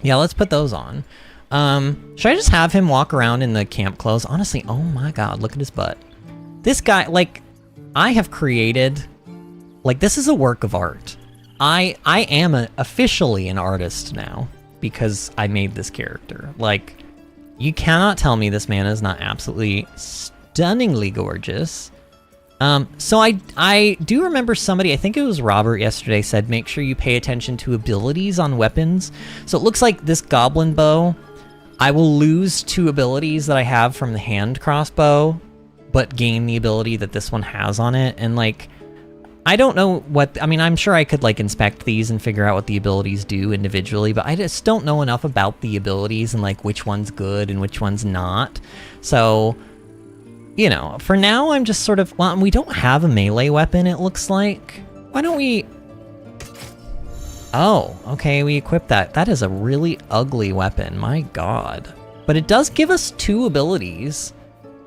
Yeah, let's put those on. Should I just have him walk around in the camp clothes? Honestly, oh my god, look at his butt. This guy, like, I have created, like, this is a work of art. I am officially an artist now because I made this character. Like, you cannot tell me this man is not absolutely stunningly gorgeous. So I do remember somebody, I think it was Robert yesterday, said make sure you pay attention to abilities on weapons. So it looks like this goblin bow, I will lose 2 abilities that I have from the hand crossbow, but gain the ability that this one has on it. And like, I don't know what, I mean, I'm sure I could like inspect these and figure out what the abilities do individually, but I just don't know enough about the abilities and like which one's good and which one's not. So, you know, for now I'm just sort of, well, we don't have a melee weapon, it looks like. Why don't we... Oh, okay, we equip that. That is a really ugly weapon, my god. But it does give us 2 abilities.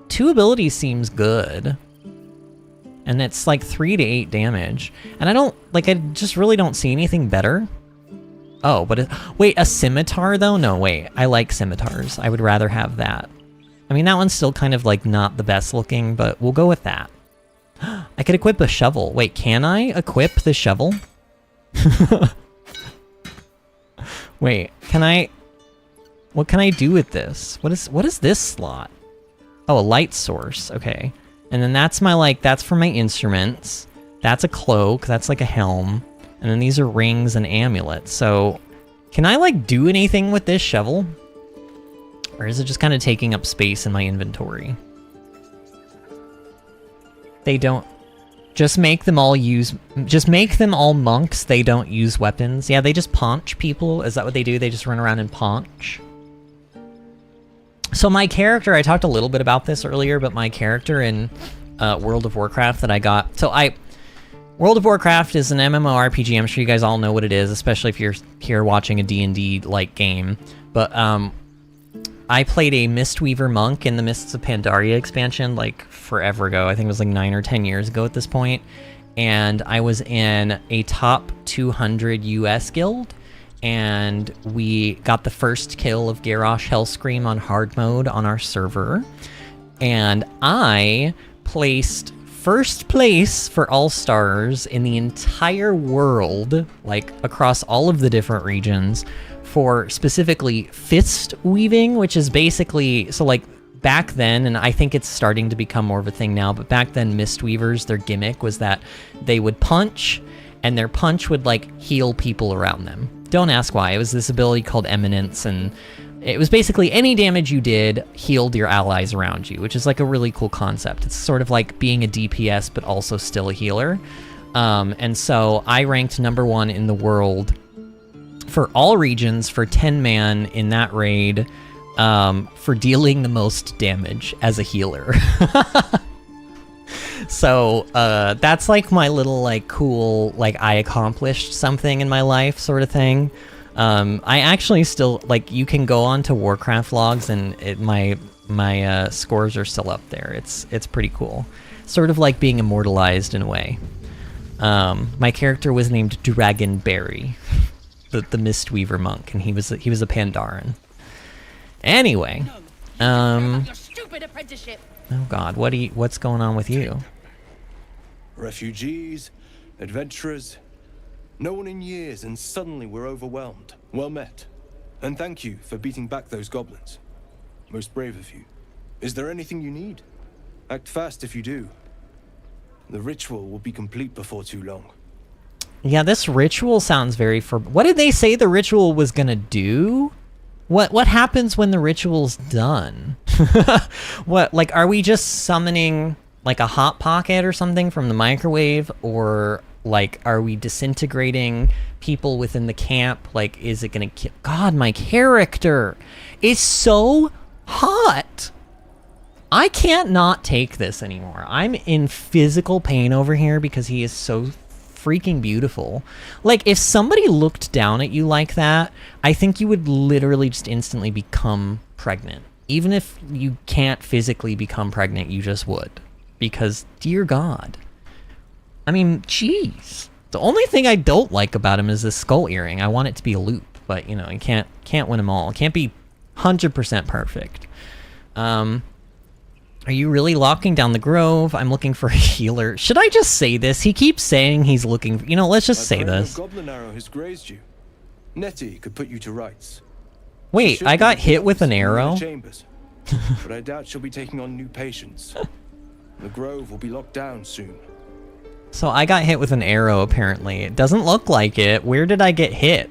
2 abilities seems good. And it's like 3 to 8 damage. And I don't, like, I just really don't see anything better. Oh, but wait, a scimitar though? No, wait, I like scimitars. I would rather have that. I mean, that one's still kind of like not the best looking, but we'll go with that. I could equip a shovel. Wait, can I equip the shovel? Wait, can I, what can I do with this? What is this slot? Oh, a light source, okay. And then that's my, like, that's for my instruments. That's a cloak, that's like a helm. And then these are rings and amulets. So, can I, like, do anything with this shovel? Or is it just kind of taking up space in my inventory? They don't... Just make them all monks, they don't use weapons. Yeah, they just paunch people. Is that what they do? They just run around and paunch? So my character, I talked a little bit about this earlier, but my character in World of Warcraft that I got... World of Warcraft is an MMORPG. I'm sure you guys all know what it is, especially if you're here watching a D&D-like game. But I played a Mistweaver monk in the Mists of Pandaria expansion, like, forever ago. I think it was like 9 or 10 years ago at this point. And I was in a top 200 US guild, and we got the first kill of Garrosh Hellscream on hard mode on our server. And I placed first place for all-stars in the entire world, like across all of the different regions, for specifically fist weaving, which is basically, so like back then, and I think it's starting to become more of a thing now, but back then Mistweavers, their gimmick was that they would punch, and their punch would like heal people around them. Don't ask why. It was this ability called Eminence, and it was basically any damage you did healed your allies around you, which is like a really cool concept. It's sort of like being a DPS, but also still a healer. And so I ranked #1 in the world for all regions for 10-man in that raid, for dealing the most damage as a healer. So that's like my little like cool, like I accomplished something in my life sort of thing. I actually still, like, you can go on to Warcraft logs, and my scores are still up there. It's pretty cool. Sort of like being immortalized in a way. My character was named Dragonberry, the Mistweaver monk, and he was a Pandaren. Anyway, Your stupid apprenticeship. oh god, what's going on with you? Refugees, adventurers, no one in years, and suddenly we're overwhelmed. Well met. And thank you for beating back those goblins. Most brave of you. Is there anything you need? Act fast if you do. The ritual will be complete before too long. Yeah, this ritual sounds very what did they say the ritual was gonna do? What happens when the ritual's done? What, like, are we just summoning like a hot pocket or something from the microwave, or like are we disintegrating people within the camp? Like, is it gonna kill? God, my character is so hot. I can't not take this anymore. I'm in physical pain over here because he is so freaking beautiful. Like, if somebody looked down at you like that, I think you would literally just instantly become pregnant. Even if you can't physically become pregnant, you just would. Because, dear God. I mean, jeez. The only thing I don't like about him is this skull earring. I want it to be a loop, but, you know, you can't win them all. It can't be 100% perfect. Are you really locking down the grove? I'm looking for a healer. Should I just say this? He keeps saying he's looking for... You know, let's just say this. Goblin arrow has grazed you. Nettie could put you to rights. Wait, I got hit with an arrow? Chambers, but I doubt she'll be taking on new patients. The grove will be locked down soon. So I got hit with an arrow, apparently. It doesn't look like it. Where did I get hit?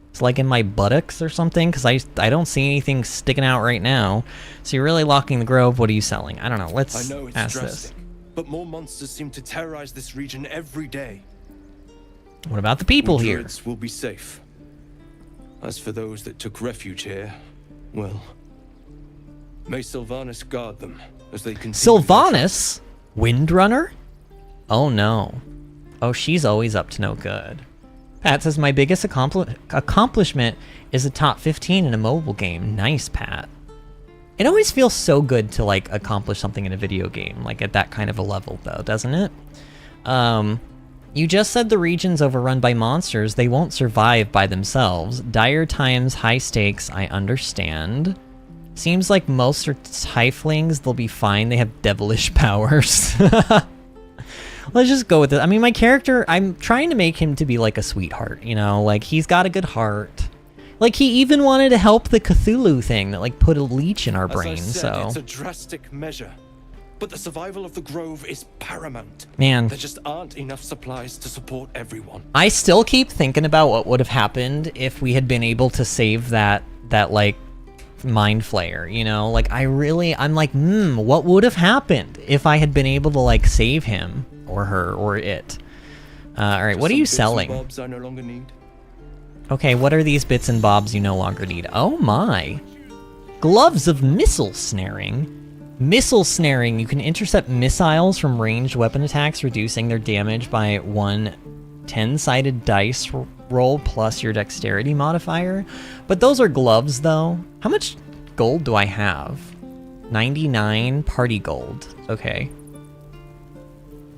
It's like in my buttocks or something, because I don't see anything sticking out right now. So you're really locking the grove. What are you selling? I don't know. Let's I know it's ask drastic, this. but more monsters seem to terrorize this region every day. What about the people We here? druids will be safe. As for those that took refuge here, well, may Sylvanas guard them as they continue. Sylvanas? Windrunner? Oh no. Oh, she's always up to no good. Pat says, my biggest accomplishment is a top 15 in a mobile game. Nice, Pat. It always feels so good to, like, accomplish something in a video game, like, at that kind of a level, though, doesn't it? You just said the region's overrun by monsters. They won't survive by themselves. Dire times, high stakes, I understand. Seems like most are tieflings. They'll be fine. They have devilish powers. Let's just go with it. I mean, my character, I'm trying to make him to be like a sweetheart, you know? Like, he's got a good heart. Like, he even wanted to help the Cthulhu thing that, like, put a leech in our brain, As I said, so... it's a drastic measure. But the survival of the grove is paramount. Man. There just aren't enough supplies to support everyone. I still keep thinking about what would have happened if we had been able to save that like, mind flayer, you know? Like, I'm like, what would have happened if I had been able to, like, save him? Or her, or it. Alright, what are you selling? Bobs I no longer need. Okay, what are these bits and bobs you no longer need? Oh my. Gloves of Missile Snaring. Missile Snaring. You can intercept missiles from ranged weapon attacks, reducing their damage by 1 10-sided dice roll plus your dexterity modifier. But those are gloves, though. How much gold do I have? 99 party gold. Okay.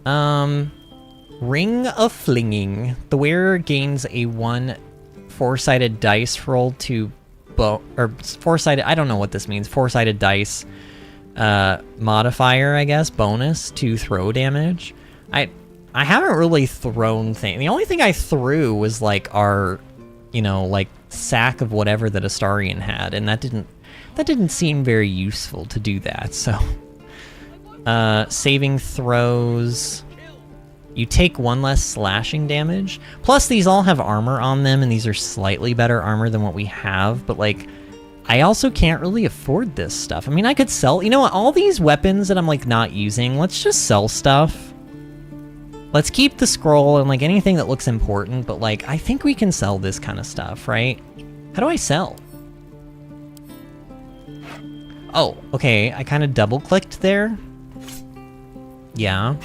Ring of Flinging. The wearer gains a 1 4-sided dice roll to or 4-sided, I don't know what this means. 4-sided dice modifier, I guess, bonus to throw damage. I haven't really thrown things. The only thing I threw was like our, you know, like sack of whatever that Astarion had, and that didn't seem very useful to do that. So saving throws, you take 1 less slashing damage. Plus, these all have armor on them, and these are slightly better armor than what we have. But, like, I also can't really afford this stuff. I mean, I could sell... You know what? All these weapons that I'm, like, not using, let's just sell stuff. Let's keep the scroll and, like, anything that looks important. But, like, I think we can sell this kind of stuff, right? How do I sell? Oh, okay. I kind of double-clicked there. Yeah.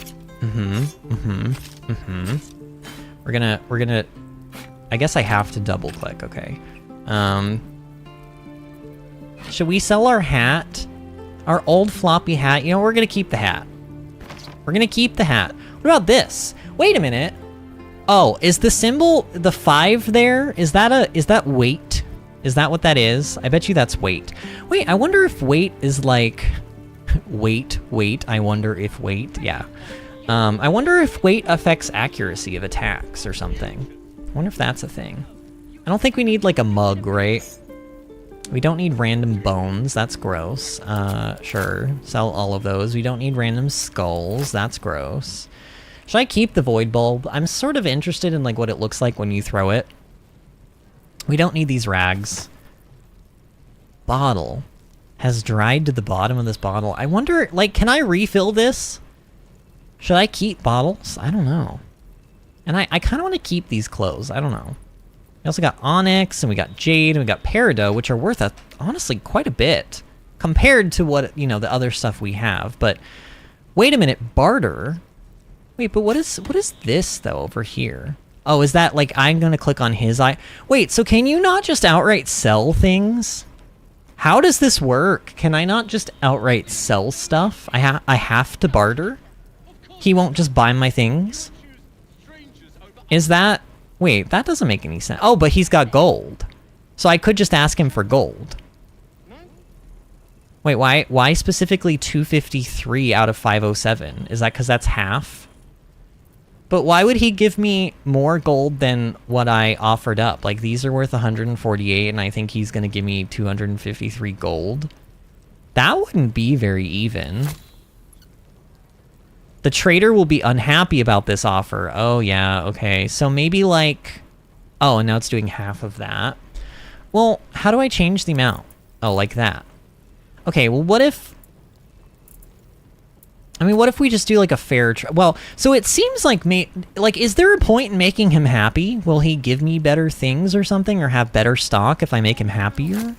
We're gonna, I guess I have to double click, okay. Should we sell our hat? Our old floppy hat? You know, we're gonna keep the hat. We're gonna keep the hat. What about this? Wait a minute. Oh, is the symbol, the 5 there? Is that weight? Is that what that is? I bet you that's weight. Wait, I wonder if weight is like, weight, I wonder if weight, yeah. I wonder if weight affects accuracy of attacks or something. I wonder if that's a thing. I don't think we need like a mug, right? We don't need random bones, that's gross. Sure, sell all of those. We don't need random skulls, that's gross. Should I keep the void bulb? I'm sort of interested in like what it looks like when you throw it. We don't need these rags. Bottle has dried to the bottom of this bottle. I wonder, like, can I refill this? Should I keep bottles? I don't know. And I kind of want to keep these clothes. I don't know. We also got onyx, and we got jade, and we got peridot, which are worth, honestly, quite a bit compared to what, you know, the other stuff we have. But wait a minute, barter? Wait, but what is this, though, over here? Oh, is that, like, I'm going to click on his eye? Wait, so can you not just outright sell things? How does this work? Can I not just outright sell stuff? I have to barter? He won't just buy my things? Is that... Wait, that doesn't make any sense. Oh, but he's got gold. So I could just ask him for gold. Wait, why specifically 253 out of 507? Is that because that's half? But why would he give me more gold than what I offered up? Like, these are worth 148, and I think he's going to give me 253 gold. That wouldn't be very even. The trader will be unhappy about this offer. Oh, yeah, okay. So maybe, like... Oh, and now it's doing half of that. Well, how do I change the amount? Oh, like that. Okay, well, what if... I mean, what if we just do, like, a fair... Well, so it seems like... Like, is there a point in making him happy? Will he give me better things or something? Or have better stock if I make him happier?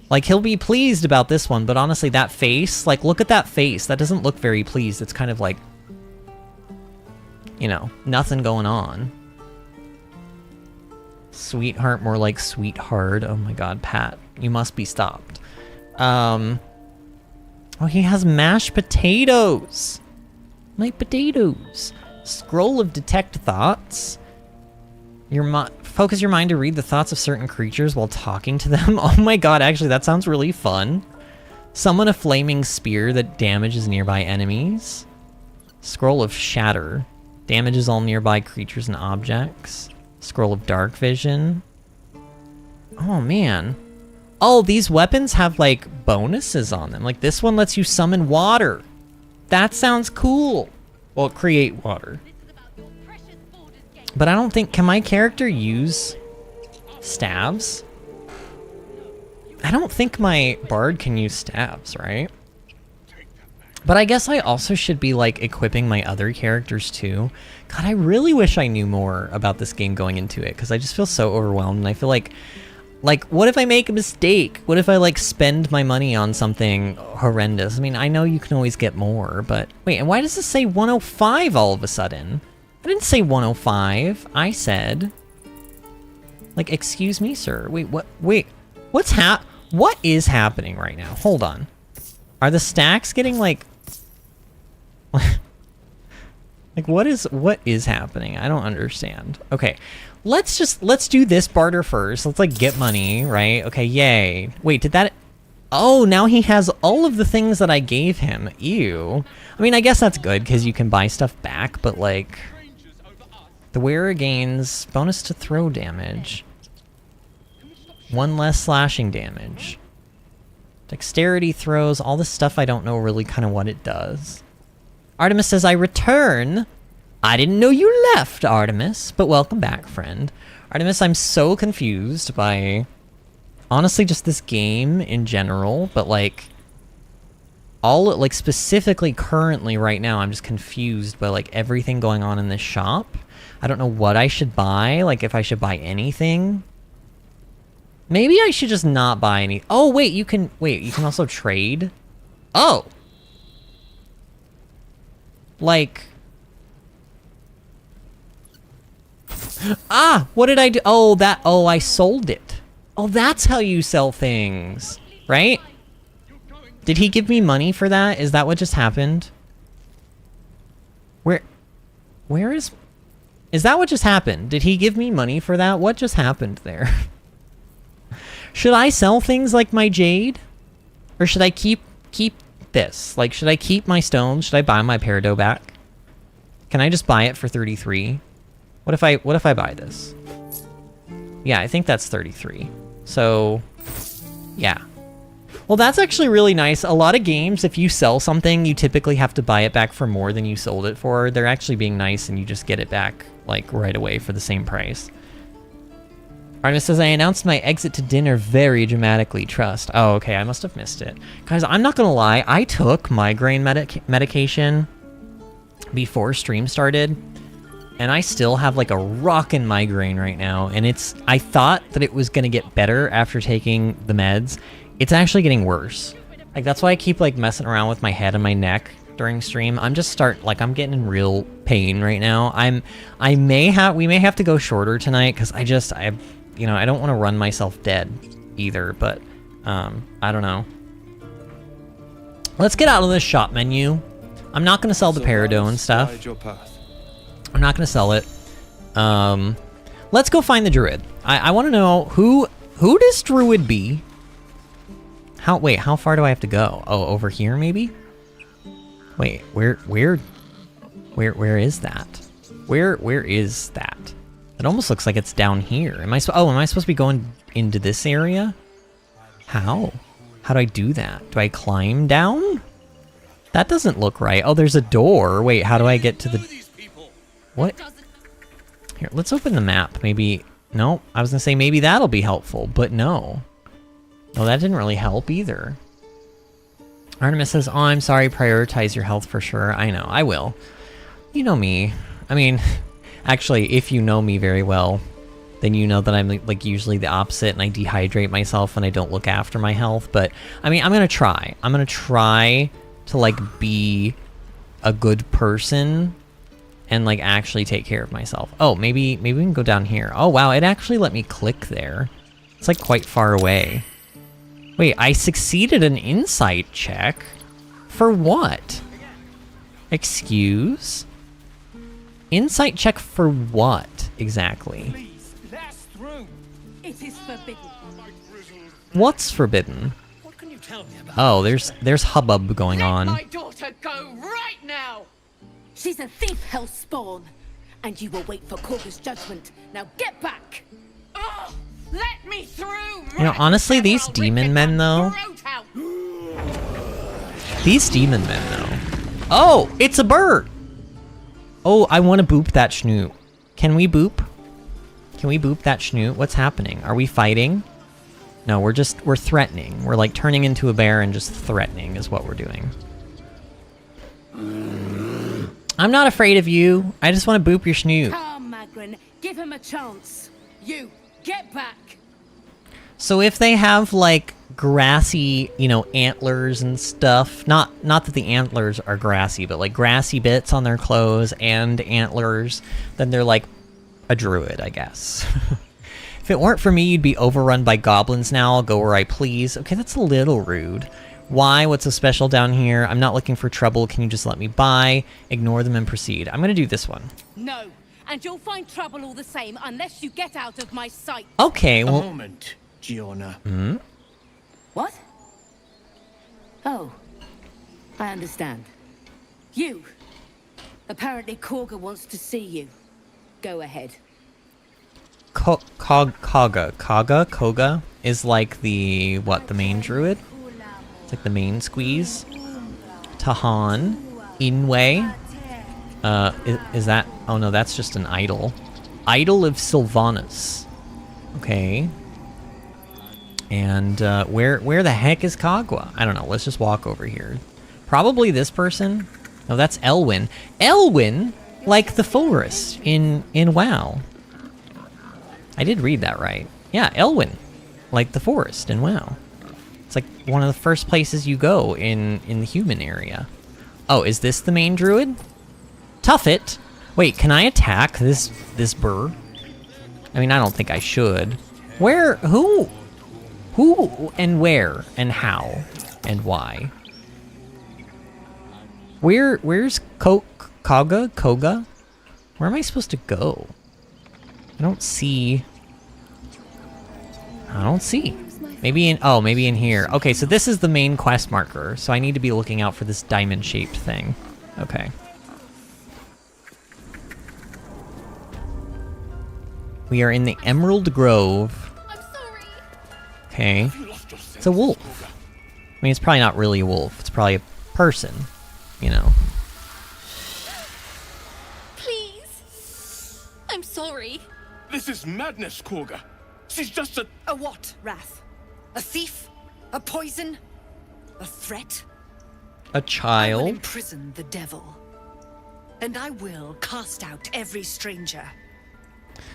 Like, he'll be pleased about this one, but honestly, that face... Like, look at that face. That doesn't look very pleased. It's kind of like... You know, nothing going on. Sweetheart, more like sweetheart. Oh my god, Pat. You must be stopped. Oh, he has mashed potatoes. My potatoes. Scroll of detect thoughts. Focus your mind to read the thoughts of certain creatures while talking to them. Oh my god, actually, that sounds really fun. Summon a flaming spear that damages nearby enemies. Scroll of shatter. Damages all nearby creatures and objects. Scroll of dark vision. Oh man. Oh, these weapons have, like, bonuses on them. Like, this one lets you summon water. That sounds cool. Well, create water. But I don't think... Can my character use staves? I don't think my bard can use staves, right? But I guess I also should be, like, equipping my other characters, too. God, I really wish I knew more about this game going into it, because I just feel so overwhelmed, and I feel like... Like, what if I make a mistake? What if I, like, spend my money on something horrendous? I mean, I know you can always get more, but... Wait, and why does this say 105 all of a sudden? I didn't say 105. I said... Like, excuse me, sir. Wait, what? Wait, what is happening right now? Hold on. Are the stacks getting, like... like, what is happening? I don't understand. Okay. Let's do this barter first. Let's, like, get money, right? Okay, yay. Wait, did that... Oh, now he has all of the things that I gave him. Ew. I mean, I guess that's good, because you can buy stuff back, but, like... The wearer gains bonus to throw damage. 1 less slashing damage. Dexterity throws, all this stuff I don't know really kind of what it does. Artemis says, I return... I didn't know you left, Artemis, but welcome back, friend. Artemis, I'm so confused by, honestly, just this game in general, but, like, like, specifically currently right now, I'm just confused by, like, everything going on in this shop. I don't know what I should buy, like, if I should buy anything. Maybe I should just not buy any. Oh, wait, you can also trade? Oh! Like... Ah! What did I do? Oh, I sold it. Oh, that's how you sell things. Right? Did he give me money for that? Is that what just happened? Where is... Is that what just happened? Did he give me money for that? What just happened there? Should I sell things like my jade? Or should I keep this? Like, should I keep my stones? Should I buy my peridot back? Can I just buy it for 33? What if I buy this? Yeah, I think that's 33. So, yeah. Well, that's actually really nice. A lot of games, if you sell something, you typically have to buy it back for more than you sold it for. They're actually being nice and you just get it back, like, right away for the same price. Artemis says, I announced my exit to dinner very dramatically, trust. Oh, okay, I must have missed it. Guys, I'm not gonna lie, I took migraine medication before stream started, and I still have, like, a rockin' migraine right now, and I thought that it was gonna get better after taking the meds. It's actually getting worse. Like, that's why I keep, like, messing around with my head and my neck during stream. I'm getting in real pain right now. we may have to go shorter tonight, because I don't want to run myself dead either, but, I don't know. Let's get out of this shop menu. I'm not gonna sell the peridot and stuff. I'm not gonna sell it. Let's go find the druid. I want to know who does druid be? How far do I have to go? Oh, over here maybe? Wait, where is that? Where is that? It almost looks like it's down here. Am I supposed to be going into this area? How? How do I do that? Do I climb down? That doesn't look right. Oh, there's a door. Wait, how do I get to the... What? Here, let's open the map. Maybe... No, I was gonna say maybe that'll be helpful, but no. No, that didn't really help either. Artemis says, oh, I'm sorry, prioritize your health for sure. I know, I will. You know me. I mean, actually, if you know me very well, then you know that I'm, like, usually the opposite, and I dehydrate myself and I don't look after my health, but, I mean, I'm gonna try. I'm gonna try to, like, be a good person and, like, actually take care of myself. Oh, maybe we can go down here. Oh, wow, it actually let me click there. It's, like, quite far away. Wait, I succeeded an insight check? For what? Excuse? Insight check for what, exactly? Please, let us through. It is forbidden. What's forbidden? What can you tell me about? Oh, there's hubbub going on. Let my daughter go right now! She's a thief, hellspawn, and you will wait for Corvus' judgment. Now get back! Oh, let me through! You know, honestly, these demon men, though... These demon men, though... Oh, it's a bird! Oh, I want to boop that schnoot. Can we boop? Can we boop that schnoot? What's happening? Are we fighting? No, we're threatening. We're, like, turning into a bear and just threatening is what we're doing. I'm not afraid of you. I just want to boop your schnoot. Come, Magrin, give him a chance. You, get back! So if they have, like, grassy, you know, antlers and stuff, not that the antlers are grassy, but, like, grassy bits on their clothes and antlers, then they're, like, a druid, I guess. If it weren't for me, you'd be overrun by goblins now. I'll go where I please. Okay, that's a little rude. Why? What's so special down here? I'm not looking for trouble. Can you just let me by? Ignore them and proceed. I'm gonna do this one. No, and you'll find trouble all the same unless you get out of my sight. Okay, well... A moment, Gianna. Hmm? What? Oh, I understand. You. Apparently Korga wants to see you. Go ahead. Koga is like the, what, the main druid? It's like the main squeeze. Tahan. Inway. Is that... Oh no, that's just an idol. Idol of Sylvanas. Okay. And, where the heck is Kagwa? I don't know, let's just walk over here. Probably this person? No, that's Elwyn. Elwyn? Like the forest in WoW. I did read that right. Yeah, Elwyn. Like the forest in WoW. It's like one of the first places you go in the human area. Oh, is this the main druid? Tuffet? Wait, can I attack this burr? I mean, I don't think I should. Where? Who and where and how and why? Where's Koga? Where am I supposed to go? I don't see. Maybe in here. Okay, so this is the main quest marker. So I need to be looking out for this diamond-shaped thing. Okay. We are in the Emerald Grove. I'm sorry. Okay. It's a wolf. I mean, it's probably not really a wolf. It's probably a person, you know. Please. I'm sorry. This is madness, Korga. She's just a... A what, Wrath? A thief? A poison? A threat? A I will child. imprison the devil. And I will cast out every stranger.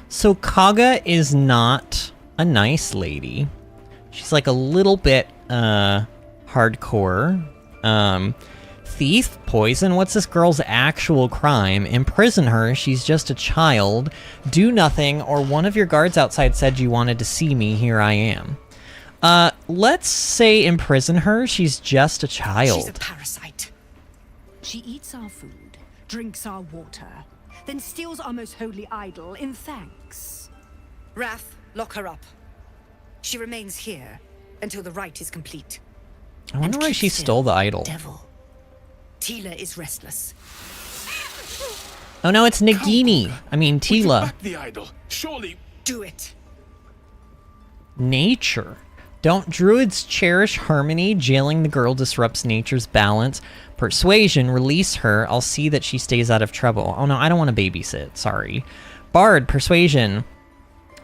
So Kaga is not a nice lady. She's like a little bit, hardcore. Thief, poison, what's this girl's actual crime? Imprison her, she's just a child. Do nothing, or one of your guards outside said you wanted to see me, here I am. Let's say imprison her, she's just a child. She's a parasite. She eats our food, drinks our water, then steals our most holy idol in thanks. Wrath, lock her up. She remains here until the rite is complete. I wonder why keep she still, stole the idol. Devil. Tila is restless. Oh no, it's Nagini. I mean, Tila. Back the idol. Surely. Do it. Nature. Don't druids cherish harmony? Jailing the girl disrupts nature's balance. Persuasion, release her. I'll see that she stays out of trouble. Oh no, I don't want to babysit. Sorry. Bard, persuasion.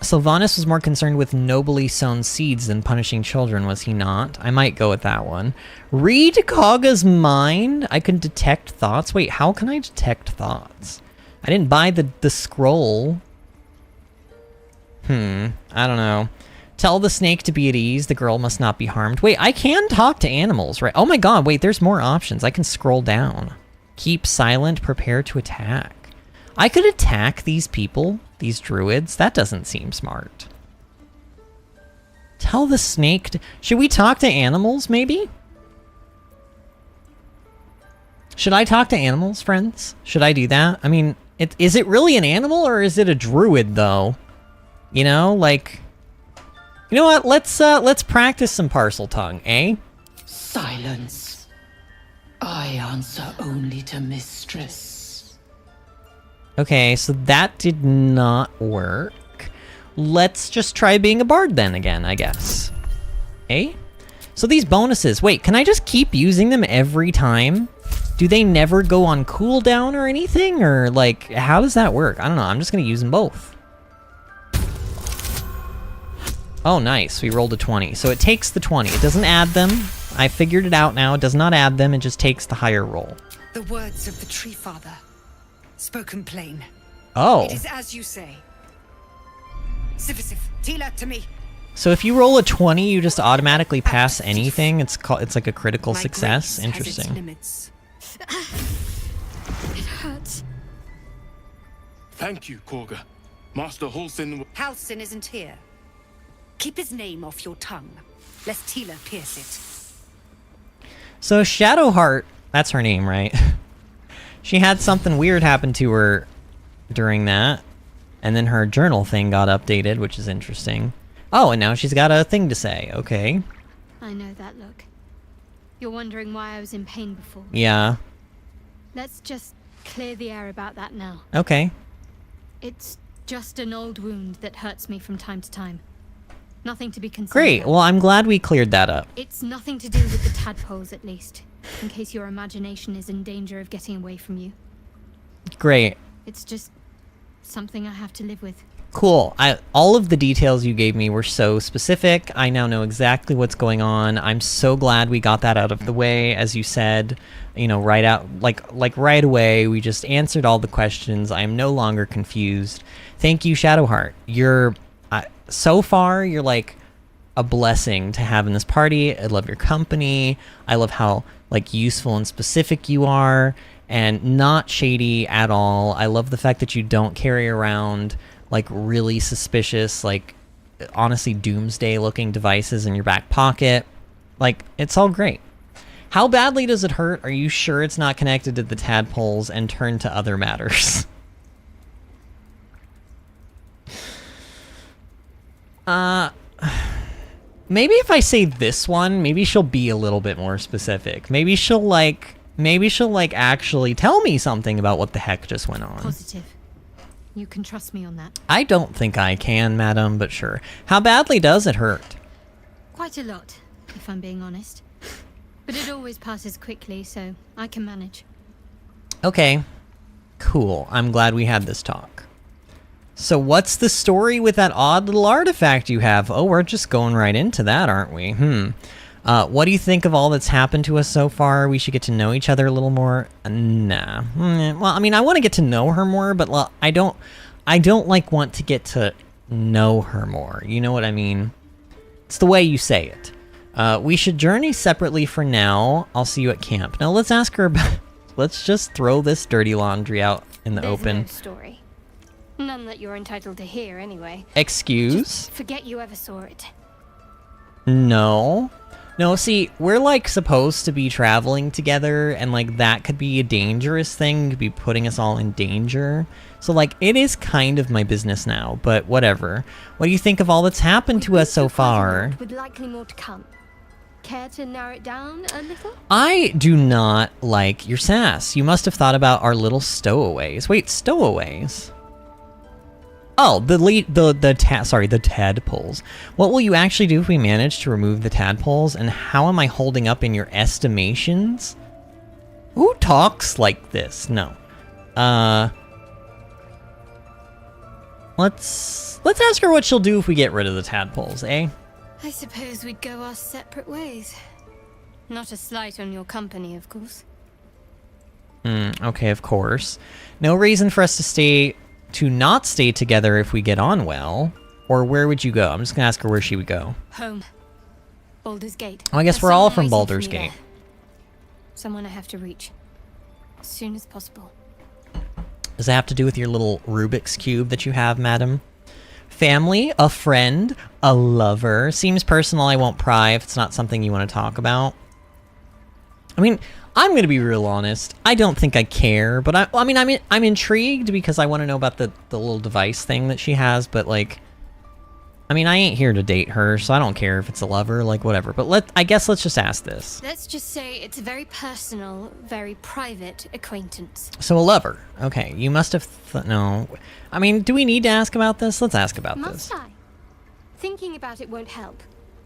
Sylvanas was more concerned with nobly sown seeds than punishing children, was he not? I might go with that one. Read Kaga's mind? I can detect thoughts? Wait, how can I detect thoughts? I didn't buy the scroll. I don't know. Tell the snake to be at ease. The girl must not be harmed. Wait, I can talk to animals, right? Oh my god, wait, there's more options. I can scroll down. Keep silent, prepare to attack. I could attack these people, these druids. That doesn't seem smart. Tell the snake to... Should we talk to animals, maybe? Should I talk to animals, friends? Should I do that? I mean, is it really an animal, or is it a druid, though? You know, like... You know what? Let's practice some parcel tongue, eh? Silence. I answer only to mistress. Okay, so that did not work. Let's just try being a bard then again, I guess. Eh? So these bonuses, wait, can I just keep using them every time? Do they never go on cooldown or anything? Or, like, how does that work? I don't know, I'm just gonna use them both. Oh, nice, we rolled a 20. So it takes the 20, it doesn't add them. I figured it out now, it does not add them, it just takes the higher roll. The words of the Tree Father, spoken plain. Oh. It is as you say. Sifisif, Tila, to me. So if you roll a 20, you just automatically pass anything. It's like a critical My success. grace has its Interesting. limits. It hurts. Thank you, Korga. Master Halsin. Halsin isn't here. Keep his name off your tongue, lest Tila pierce it. So Shadowheart, that's her name, right? She had something weird happen to her during that, and then her journal thing got updated, which is interesting. Oh, and now she's got a thing to say. Okay. I know that look. You're wondering why I was in pain before. Yeah. Let's just clear the air about that now. Okay. It's just an old wound that hurts me from time to time. Nothing to be concerned Great. about. Well, I'm glad we cleared that up. It's nothing to do with the tadpoles, at least. In case your imagination is in danger of getting away from you. Great. It's just something I have to live with. Cool. All of the details you gave me were so specific. I now know exactly what's going on. I'm so glad we got that out of the way, as you said. You know, right out, like right away. We just answered all the questions. I am no longer confused. Thank you, Shadowheart. You're so far. You're like a blessing to have in this party. I love your company. I love how like useful and specific you are, and not shady at all. I love the fact that you don't carry around like really suspicious, like honestly doomsday looking devices in your back pocket. Like, it's all great. How badly does it hurt? Are you sure it's not connected to the tadpoles and turn to other matters? Maybe if I say this one, maybe she'll be a little bit more specific. Maybe she'll like actually tell me something about what the heck just went on. Positive. You can trust me on that. I don't think I can, madam, but sure. How badly does it hurt? Quite a lot, if I'm being honest. But it always passes quickly, so I can manage. Okay. Cool. I'm glad we had this talk. So what's the story with that odd little artifact you have? Oh, we're just going right into that, aren't we? What do you think of all that's happened to us so far? We should get to know each other a little more. Nah. Well, I mean, I want to get to know her more, but I don't like want to get to know her more. You know what I mean? It's the way you say it. We should journey separately for now. I'll see you at camp. Now let's ask her about... Let's just throw this dirty laundry out in the open. There's no story. None that you're entitled to hear, anyway. Excuse? Just forget you ever saw it. No. No, see, we're like supposed to be traveling together, and like that could be a dangerous thing, could be putting us all in danger. So like it is kind of my business now, but whatever. What do you think of all that's happened to us so far? With likely more to come. Care to narrow it down a little? I do not like your sass. You must have thought about our little stowaways. Wait, stowaways? Oh, the tadpoles. What will you actually do if we manage to remove the tadpoles, and how am I holding up in your estimations? Who talks like this? No. Let's ask her what she'll do if we get rid of the tadpoles, eh? I suppose we'd go our separate ways. Not a slight on your company, of course. Okay, of course. No reason for us to not stay together if we get on well. Or where would you go? I'm just gonna ask her where she would go. Home. Baldur's Gate. Oh, I guess There's we're all someone from waiting Baldur's for me Gate. there. Someone I have to reach. As soon as possible. Does that have to do with your little Rubik's Cube that you have, madam? Family, a friend, a lover. Seems personal, I won't pry if it's not something you want to talk about. I mean, I'm gonna be real honest. I don't think I care, but I'm intrigued because I want to know about the little device thing that she has. But like, I mean, I ain't here to date her, so I don't care if it's a lover, like whatever. But I guess let's just ask this. Let's just say it's a very personal, very private acquaintance. So a lover. Okay, you must have no. I mean, do we need to ask about this? Let's ask about this. Must I? Thinking about it won't help.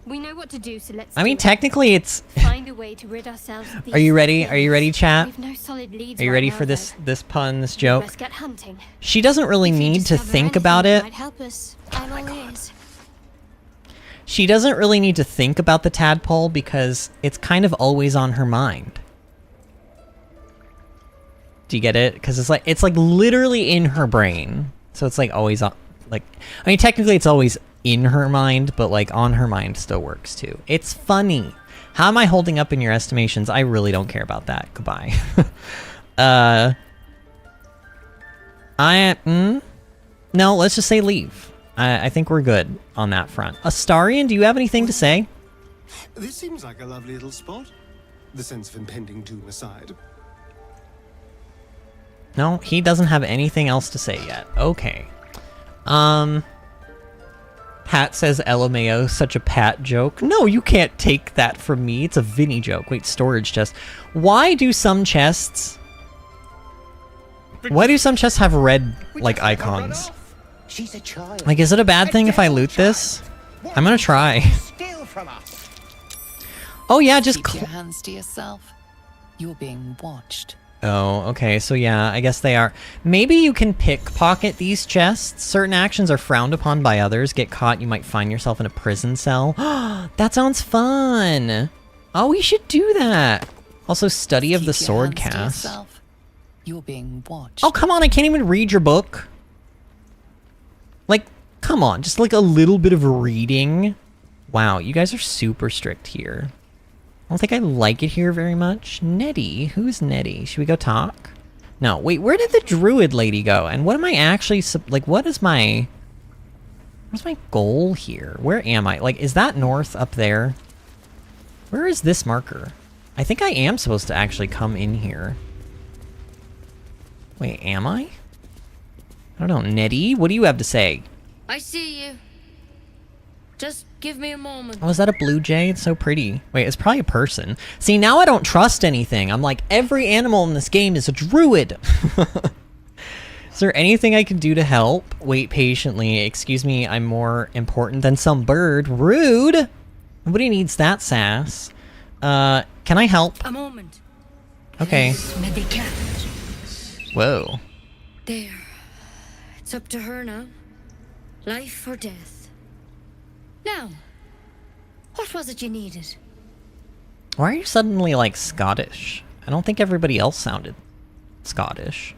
We know what to do, so let's. I mean, do it. technically, it's. Find a way to rid ourselves of these Are you ready? things. Are you ready, chat? We've no solid leads Are you right ready now, for this though. pun, this joke? Let's get hunting. She doesn't really If you need to discover think anything about that it. might help us. I'm all ears. She doesn't really need to think about the tadpole because it's kind of always on her mind. Do you get it? Because it's like literally in her brain. So it's like always on. Like, I mean, technically it's always in her mind, but like on her mind still works too. It's funny. How am I holding up in your estimations? I really don't care about that. Goodbye. No, let's just say leave. I think we're good on that front. Astarion, do you have anything to say? This seems like a lovely little spot. The sense of impending doom aside. No, he doesn't have anything else to say yet. Okay. Pat says LMAO, such a Pat joke. No, you can't take that from me. It's a Vinny joke. Wait, storage chest. Why do some chests have red, like, icons? She's a child. Like, is it a bad thing if I loot this? I'm gonna try. Steal from us. Oh yeah, just keep your hands to yourself. You're being watched. Oh, okay, so yeah, I guess they are. Maybe you can pickpocket these chests. Certain actions are frowned upon by others. Get caught, you might find yourself in a prison cell. That sounds fun. Oh, we should do that. Also, study of the sword cast. You're being watched. Oh, come on, I can't even read your book. Like, come on, just like a little bit of reading. Wow, you guys are super strict here. I don't think I like it here very much. Nettie, who's Nettie? Should we go talk? No, wait, where did the druid lady go? And what am I actually, like, what's my goal here? Where am I? Like, is that north up there? Where is this marker? I think I am supposed to actually come in here. Wait, am I? I don't know, Nettie, what do you have to say? I see you. Just give me a moment. Oh, is that a blue jay? It's so pretty. Wait, it's probably a person. See, now I don't trust anything. I'm like, every animal in this game is a druid. Is there anything I can do to help? Wait patiently. Excuse me, I'm more important than some bird. Rude! Nobody needs that sass. Can I help? A moment. Okay. Whoa. There. It's up to her now. Life or death. Now, what was it you needed? Why are you suddenly, like, Scottish? I don't think everybody else sounded Scottish.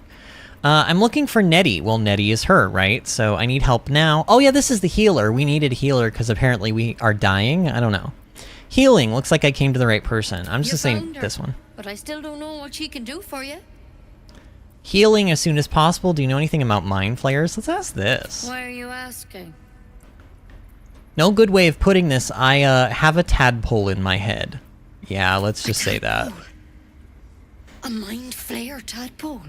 I'm looking for Nettie. Well, Nettie is her, right? So I need help now. Oh, yeah, this is the healer. We needed a healer because apparently we are dying. I don't know. Healing. Looks like I came to the right person. I'm just saying this one. But I still don't know what she can do for you. Healing as soon as possible. Do you know anything about mind flayers? Let's ask this. Why are you asking? No good way of putting this. I have a tadpole in my head. Yeah, let's just say that. A mind flayer tadpole?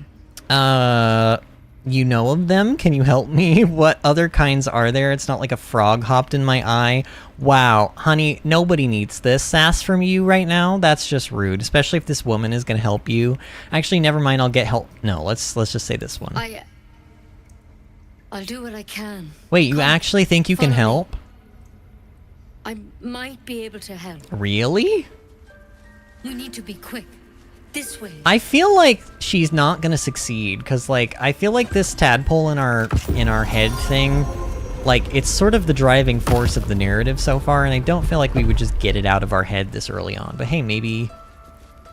You know of them? Can you help me? What other kinds are there? It's not like a frog hopped in my eye. Wow, honey, nobody needs this sass from you right now. That's just rude, especially if this woman is gonna help you. Actually, never mind, I'll get help. No, let's just say this one. I'll do what I can. Wait, you actually think you can help? I might be able to help. Really? We need to be quick. This way. I feel like she's not gonna succeed, because, like, I feel like this tadpole in our head thing, like, it's sort of the driving force of the narrative so far, and I don't feel like we would just get it out of our head this early on. But hey, maybe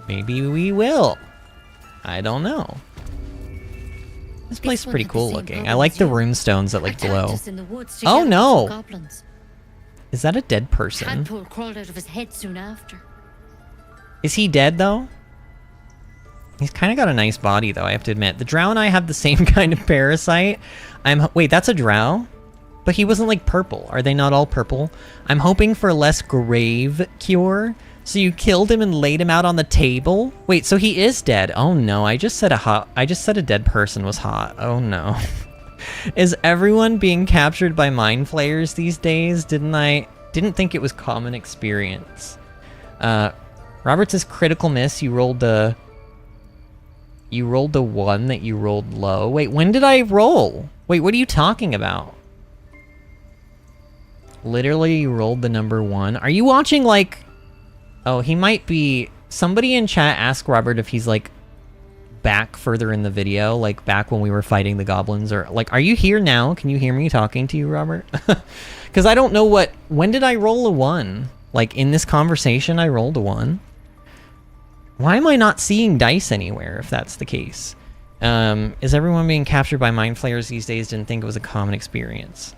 we will. I don't know. This place is pretty cool looking. I like the runestones that, like, glow. Oh no! Is that a dead person? Tadpole crawled out of his head soon after. Is he dead, though? He's kind of got a nice body, though, I have to admit. The drow and I have the same kind of parasite. Wait, that's a drow? But he wasn't, like, purple. Are they not all purple? I'm hoping for less grave cure. So you killed him and laid him out on the table? Wait, so he is dead. Oh, no. I just said a dead person was hot. Oh, no. Is everyone being captured by mind flayers these days? Didn't think it was common experience. Robert says critical miss. You rolled the one that you rolled low. Wait, when did I roll? Wait, what are you talking about? Literally, you rolled the number 1. Are you watching, like... Oh, he might be... Somebody in chat asked Robert if he's, like, back further in the video, like back when we were fighting the goblins, or like, are you here now? Can you hear me talking to you, Robert? Because I don't know when did I roll a 1? Like in this conversation, I rolled a 1. Why am I not seeing dice anywhere if that's the case? Is everyone being captured by mind flayers these days? Didn't think it was a common experience.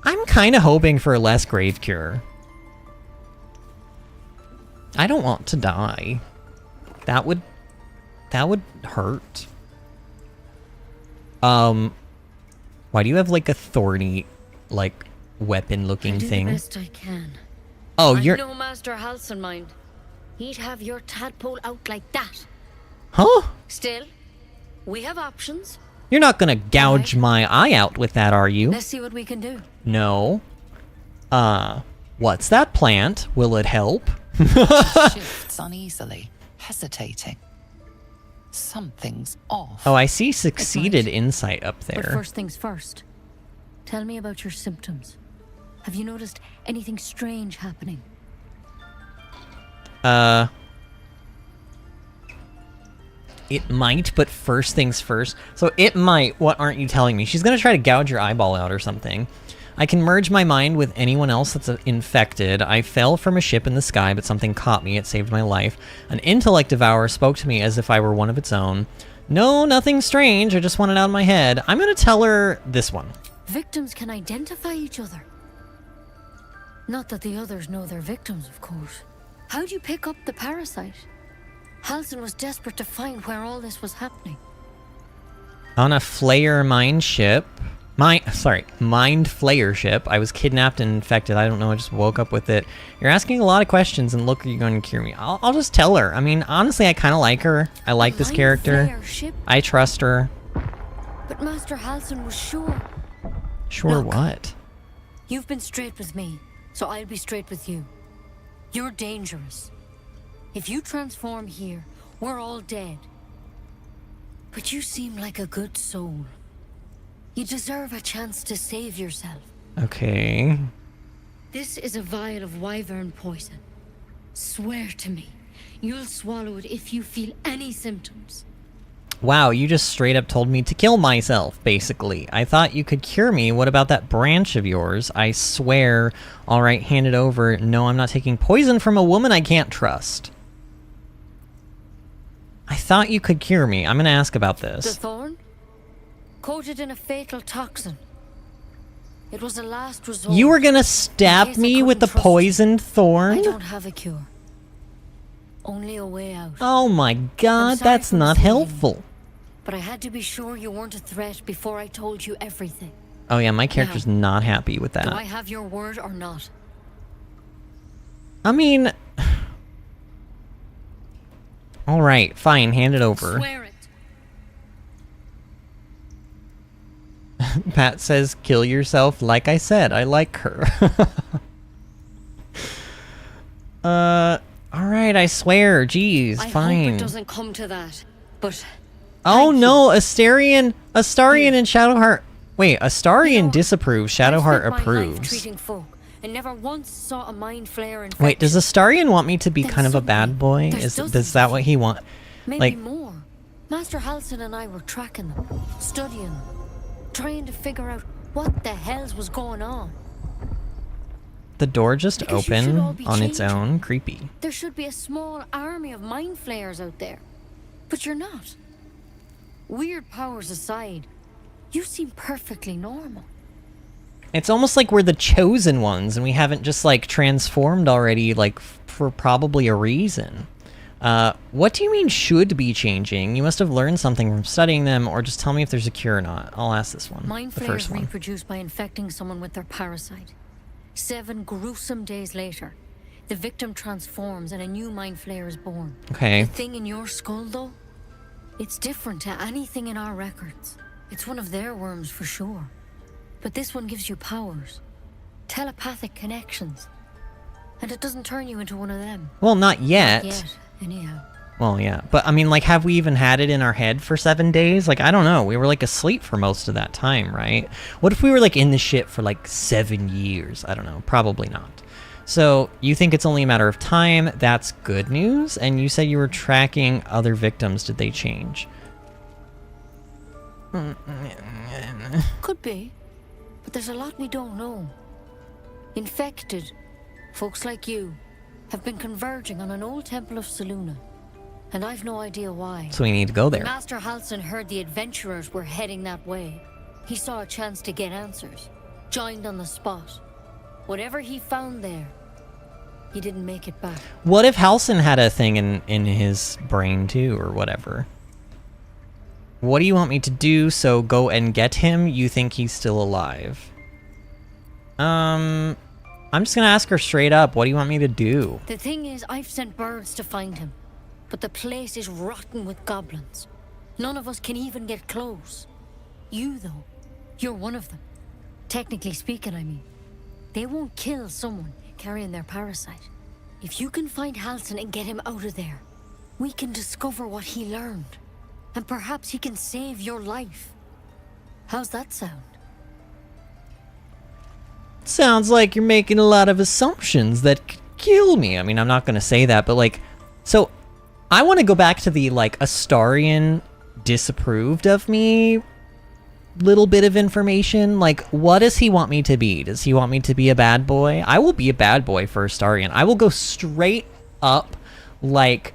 I'm kind of hoping for a less grave cure. I don't want to die. That would hurt. Why do you have like a thorny, like, weapon-looking thing? I do the best I can. Oh, I'm you're... no Master Halson, mind. He'd have your tadpole out like that. Huh? Still, we have options. You're not gonna gouge my eye out with that, are you? Let's see what we can do. No. What's that plant? Will it help? Shifts uneasily, hesitating. Something's off. Oh, I see succeeded insight up there. But first things first. Tell me about your symptoms. Have you noticed anything strange happening? It might, but first things first. So it might. What aren't you telling me? She's gonna try to gouge your eyeball out or something. I can merge my mind with anyone else that's infected. I fell from a ship in the sky, but something caught me. It saved my life. An intellect devourer spoke to me as if I were one of its own. No, nothing strange. I just want it out of my head. I'm gonna tell her this one. Victims can identify each other. Not that the others know they're victims, of course. How'd you pick up the parasite? Halson was desperate to find where all this was happening. On a Flayer mine ship. Mind Flayer ship. I was kidnapped and infected. I don't know, I just woke up with it. You're asking a lot of questions, and look, are you going to cure me? I'll just tell her. I mean, honestly, I kind of like her. I like this character. I trust her. But Master Halson was sure. Sure what? You've been straight with me, so I'll be straight with you. You're dangerous. If you transform here, we're all dead. But you seem like a good soul. You deserve a chance to save yourself. Okay. This is a vial of wyvern poison. Swear to me, you'll swallow it if you feel any symptoms. Wow, you just straight up told me to kill myself, basically. I thought you could cure me. What about that branch of yours? I swear. Alright, hand it over. No, I'm not taking poison from a woman I can't trust. I thought you could cure me. I'm gonna ask about this. The thorn? Coated in a fatal toxin. It was a last resort. You were gonna stab me with the poisoned thorn? I don't have a cure. Only a way out. Oh my god, that's not helpful. But I had to be sure you weren't a threat before I told you everything. Oh yeah, my character's not happy with that. Do I have your word or not? I mean... Alright, fine, hand it over. Swear it. Pat says, kill yourself. Like I said, I like her. Alright, I swear. Jeez, fine. I hope it doesn't come to that, but... Oh no, Astarion and Shadowheart... Wait, Astarion disapproves, Shadowheart approves. Treating folk, and never once saw a mind flare infection. Wait, does Astarion want me to be kind of a bad boy? Is that what he wants? Maybe like, more. Master Halson and I were tracking them, studying them, trying to figure out what the hells was going on. the door just Because open on its own? Creepy. There should be a small army of mind flayers out there. But you're not. Weird powers aside, you seem perfectly normal. It's almost like we're the chosen ones and we haven't just like transformed already, like for probably a reason. What do you mean should be changing? You must have learned something from studying them, or just tell me if there's a cure or not. I'll ask this one. Mind the flayers first one. reproduce by infecting someone with their parasite. 7 gruesome days later, the victim transforms and a new mind flayer is born. Okay. The thing in your skull, though, it's different to anything in our records. It's one of their worms for sure. But this one gives you powers. Telepathic connections. And it doesn't turn you into one of them. Well, not yet. Not yet, anyhow. Well, yeah. But, I mean, like, have we even had it in our head for 7 days? Like, I don't know. We were, like, asleep for most of that time, right? What if we were, like, in the ship for, like, 7 years? I don't know. Probably not. So, you think it's only a matter of time. That's good news. And you said you were tracking other victims. Did they change? Could be. But there's a lot we don't know. Infected, folks like you, have been converging on an old temple of Selûne. And I've no idea why. So we need to go there. Master Halson heard the adventurers were heading that way. He saw a chance to get answers. joined on the spot. Whatever he found there, he didn't make it back. What if Halsin had a thing in his brain too, or whatever? What do you want me to do? So go and get him? You think he's still alive? I'm just gonna ask her straight up. What do you want me to do? The thing is, I've sent birds to find him, but the place is rotten with goblins. None of us can even get close. You, though, you're one of them. Technically speaking, I mean. They won't kill someone carrying their parasite. If you can find Halsin and get him out of there, we can discover what he learned. And perhaps he can save your life. How's that sound? Sounds like you're making a lot of assumptions that could kill me. I mean, I'm not gonna say that, but like, so I want to go back to the like Astarion disapproved of me little bit of information. Like, what does he want me to be? Does he want me to be a bad boy? I will be a bad boy for Astarion. I will go straight up like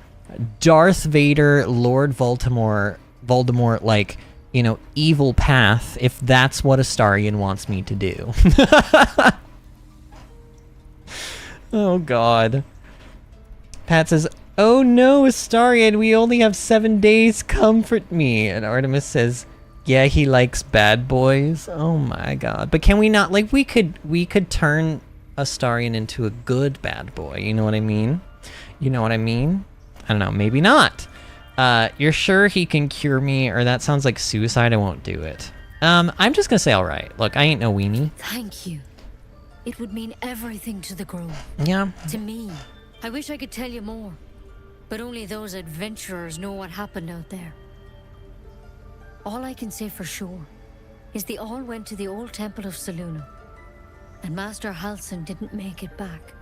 Darth Vader, Lord Voldemort, like, you know, evil path, if that's what Astarion wants me to do. Oh god. Pat says, oh no, Astarion, we only have 7 days, comfort me. And Artemis says, yeah, he likes bad boys. Oh my god. But can we not, like, we could turn Astarion into a good bad boy, you know what I mean? You know what I mean? I don't know, maybe not. You're sure he can cure me, or that sounds like suicide, I won't do it. I'm just gonna say alright. Look, I ain't no weenie. Thank you. It would mean everything to the Grove. Yeah. To me. I wish I could tell you more, but only those adventurers know what happened out there. All I can say for sure is they all went to the old temple of Selûne, and Master Halsin didn't make it back.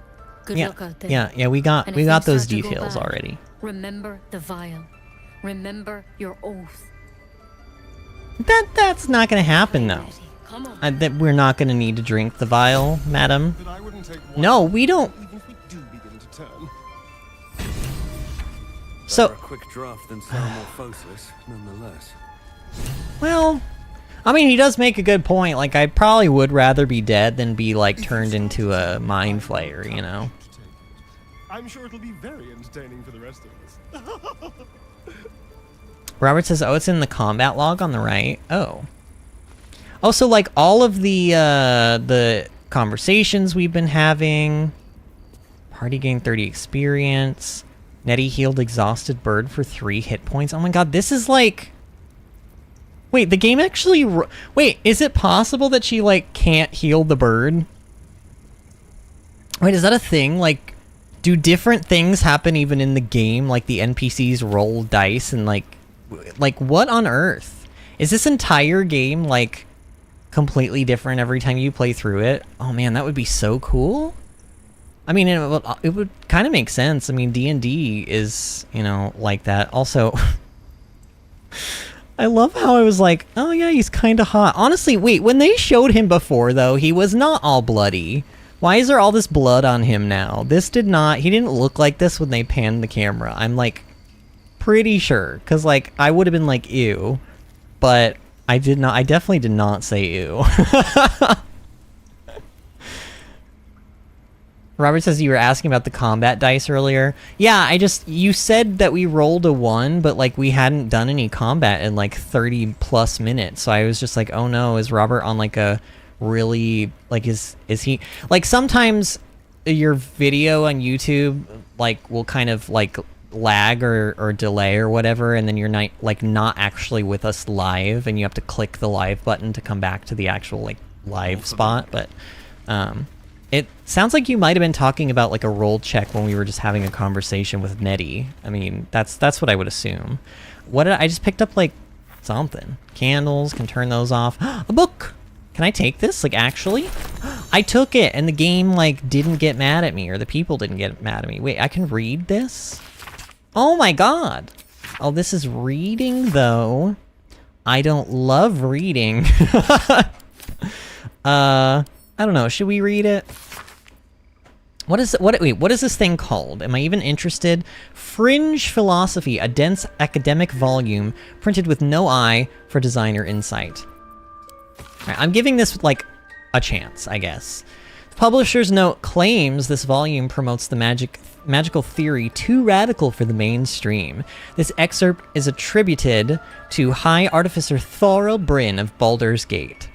Good luck out there. Yeah, we got those details already. Remember the vial. Remember your oath. That's not gonna happen though. Come on. That we're not gonna need to drink the vial, madam. No, we don't. So a quick draft than Metamorphosis, nonetheless. Well, I mean, he does make a good point. Like, I probably would rather be dead than be like turned into a mind flayer, you know. I'm sure it'll be very entertaining for the rest of us. Robert says, oh, it's in the combat log on the right. Oh. Oh, so like all of the conversations we've been having. Party gained 30 experience. Nettie healed exhausted bird for 3 hit points. Oh my god, this is like... Wait, the game actually... Wait, is it possible that she like can't heal the bird? Wait, is that a thing? Like, do different things happen even in the game? Like the NPCs roll dice and like what on earth? Is this entire game like completely different every time you play through it? Oh man, that would be so cool. I mean, it would kind of make sense. I mean, DnD is, you know, like that. Also, I love how I was like, oh yeah, he's kind of hot. Honestly, wait, when they showed him before though, he was not all bloody. Why is there all this blood on him now? He didn't look like this when they panned the camera. I'm like pretty sure, because like I would have been like ew, but I definitely did not say ew. Robert says you were asking about the combat dice earlier. Yeah, you said that we rolled a 1, but like we hadn't done any combat in like 30 plus minutes. So I was just like, oh no, is Robert on like a really, like is he, like sometimes your video on YouTube like will kind of like lag or delay or whatever, and then you're not actually with us live, and you have to click the live button to come back to the actual like live spot. But it sounds like you might have been talking about like a roll check when we were just having a conversation with Nettie. I mean, that's what I would assume. I just picked up like something. Candles, can turn those off. A book! Can I take this? Like, actually? I took it, and the game like didn't get mad at me, or the people didn't get mad at me. Wait, I can read this? Oh my god! Oh, this is reading though. I don't love reading. I don't know. Should we read it? What is this thing called? Am I even interested? Fringe Philosophy, a dense academic volume printed with no eye for designer insight. All right, I'm giving this like a chance, I guess. The publisher's note claims this volume promotes the magical theory too radical for the mainstream. This excerpt is attributed to High Artificer Thoril Bryn of Baldur's Gate.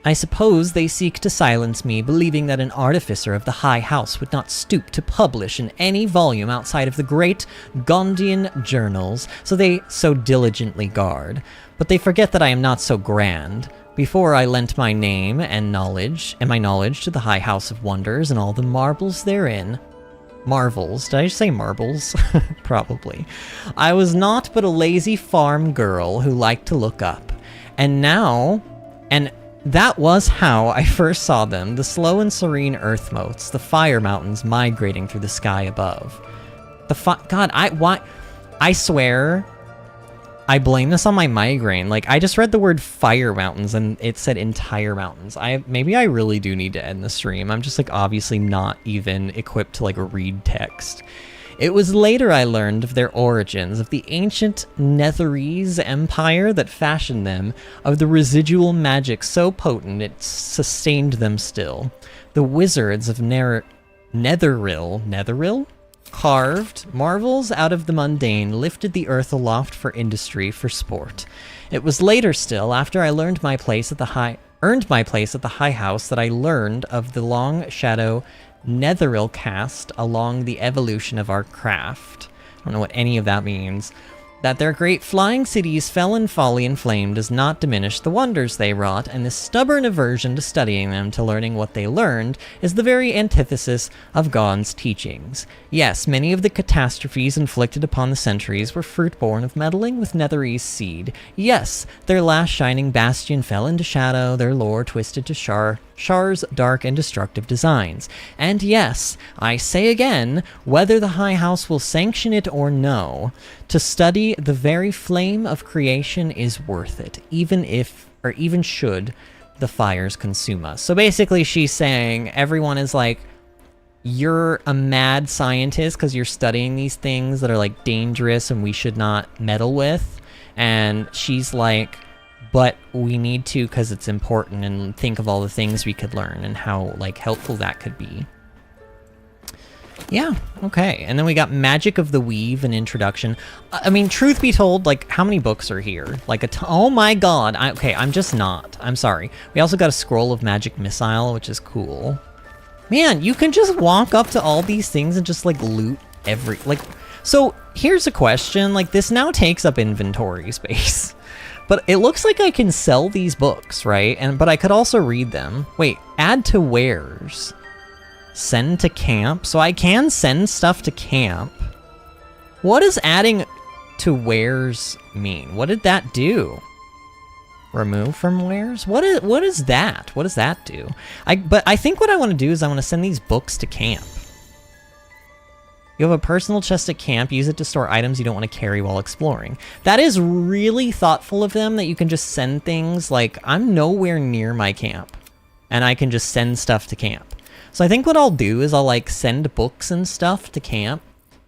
I suppose they seek to silence me, believing that an artificer of the High House would not stoop to publish in any volume outside of the great Gondian journals, so they so diligently guard. But they forget that I am not so grand. Before I lent my name and my knowledge to the High House of Wonders and all the marvels therein. Marvels? Did I just say marbles? Probably. I was not but a lazy farm girl who liked to look up. And that was how I first saw them, the slow and serene earth motes, the fire mountains migrating through the sky above. God, I swear, I blame this on my migraine. Like, I just read the word fire mountains and it said entire mountains. Maybe I really do need to end the stream. I'm just, like, obviously not even equipped to, like, read text. It was later I learned of their origins, of the ancient Netherese empire that fashioned them, of the residual magic so potent it sustained them still. The wizards of Netheril carved marvels out of the mundane, lifted the earth aloft for industry, for sport. It was later still, after I earned my place at the High House, that I learned of the long shadow Netheril cast along the evolution of our craft. I don't know what any of that means. That their great flying cities fell in folly and flame does not diminish the wonders they wrought, and this stubborn aversion to studying them, to learning what they learned, is the very antithesis of Gon's teachings. Yes, many of the catastrophes inflicted upon the centuries were fruit-born of meddling with Netherese seed. Yes, their last shining bastion fell into shadow, their lore twisted to Shar's dark and destructive designs. And yes, I say again, whether the High House will sanction it or no, to study the very flame of creation is worth it, even should the fires consume us. So basically she's saying everyone is like, you're a mad scientist because you're studying these things that are like dangerous and we should not meddle with. And she's like, but we need to because it's important, and think of all the things we could learn and how like helpful that could be. Yeah, okay. And then we got Magic of the Weave, an introduction. I mean, truth be told, like, how many books are here? Like, oh my god. Okay, I'm just not. I'm sorry. We also got a Scroll of Magic Missile, which is cool. Man, you can just walk up to all these things and just, like, loot so, here's a question. Like, this now takes up inventory space. But it looks like I can sell these books, right? But I could also read them. Wait, add to wares. Send to camp. So I can send stuff to camp. What does adding to wares mean? What did that do? Remove from wares? What is that? What does that do? But I think what I want to do is I want to send these books to camp. You have a personal chest at camp. Use it to store items you don't want to carry while exploring. That is really thoughtful of them, that you can just send things. Like, I'm nowhere near my camp, and I can just send stuff to camp. So I think what I'll do is I'll, like, send books and stuff to camp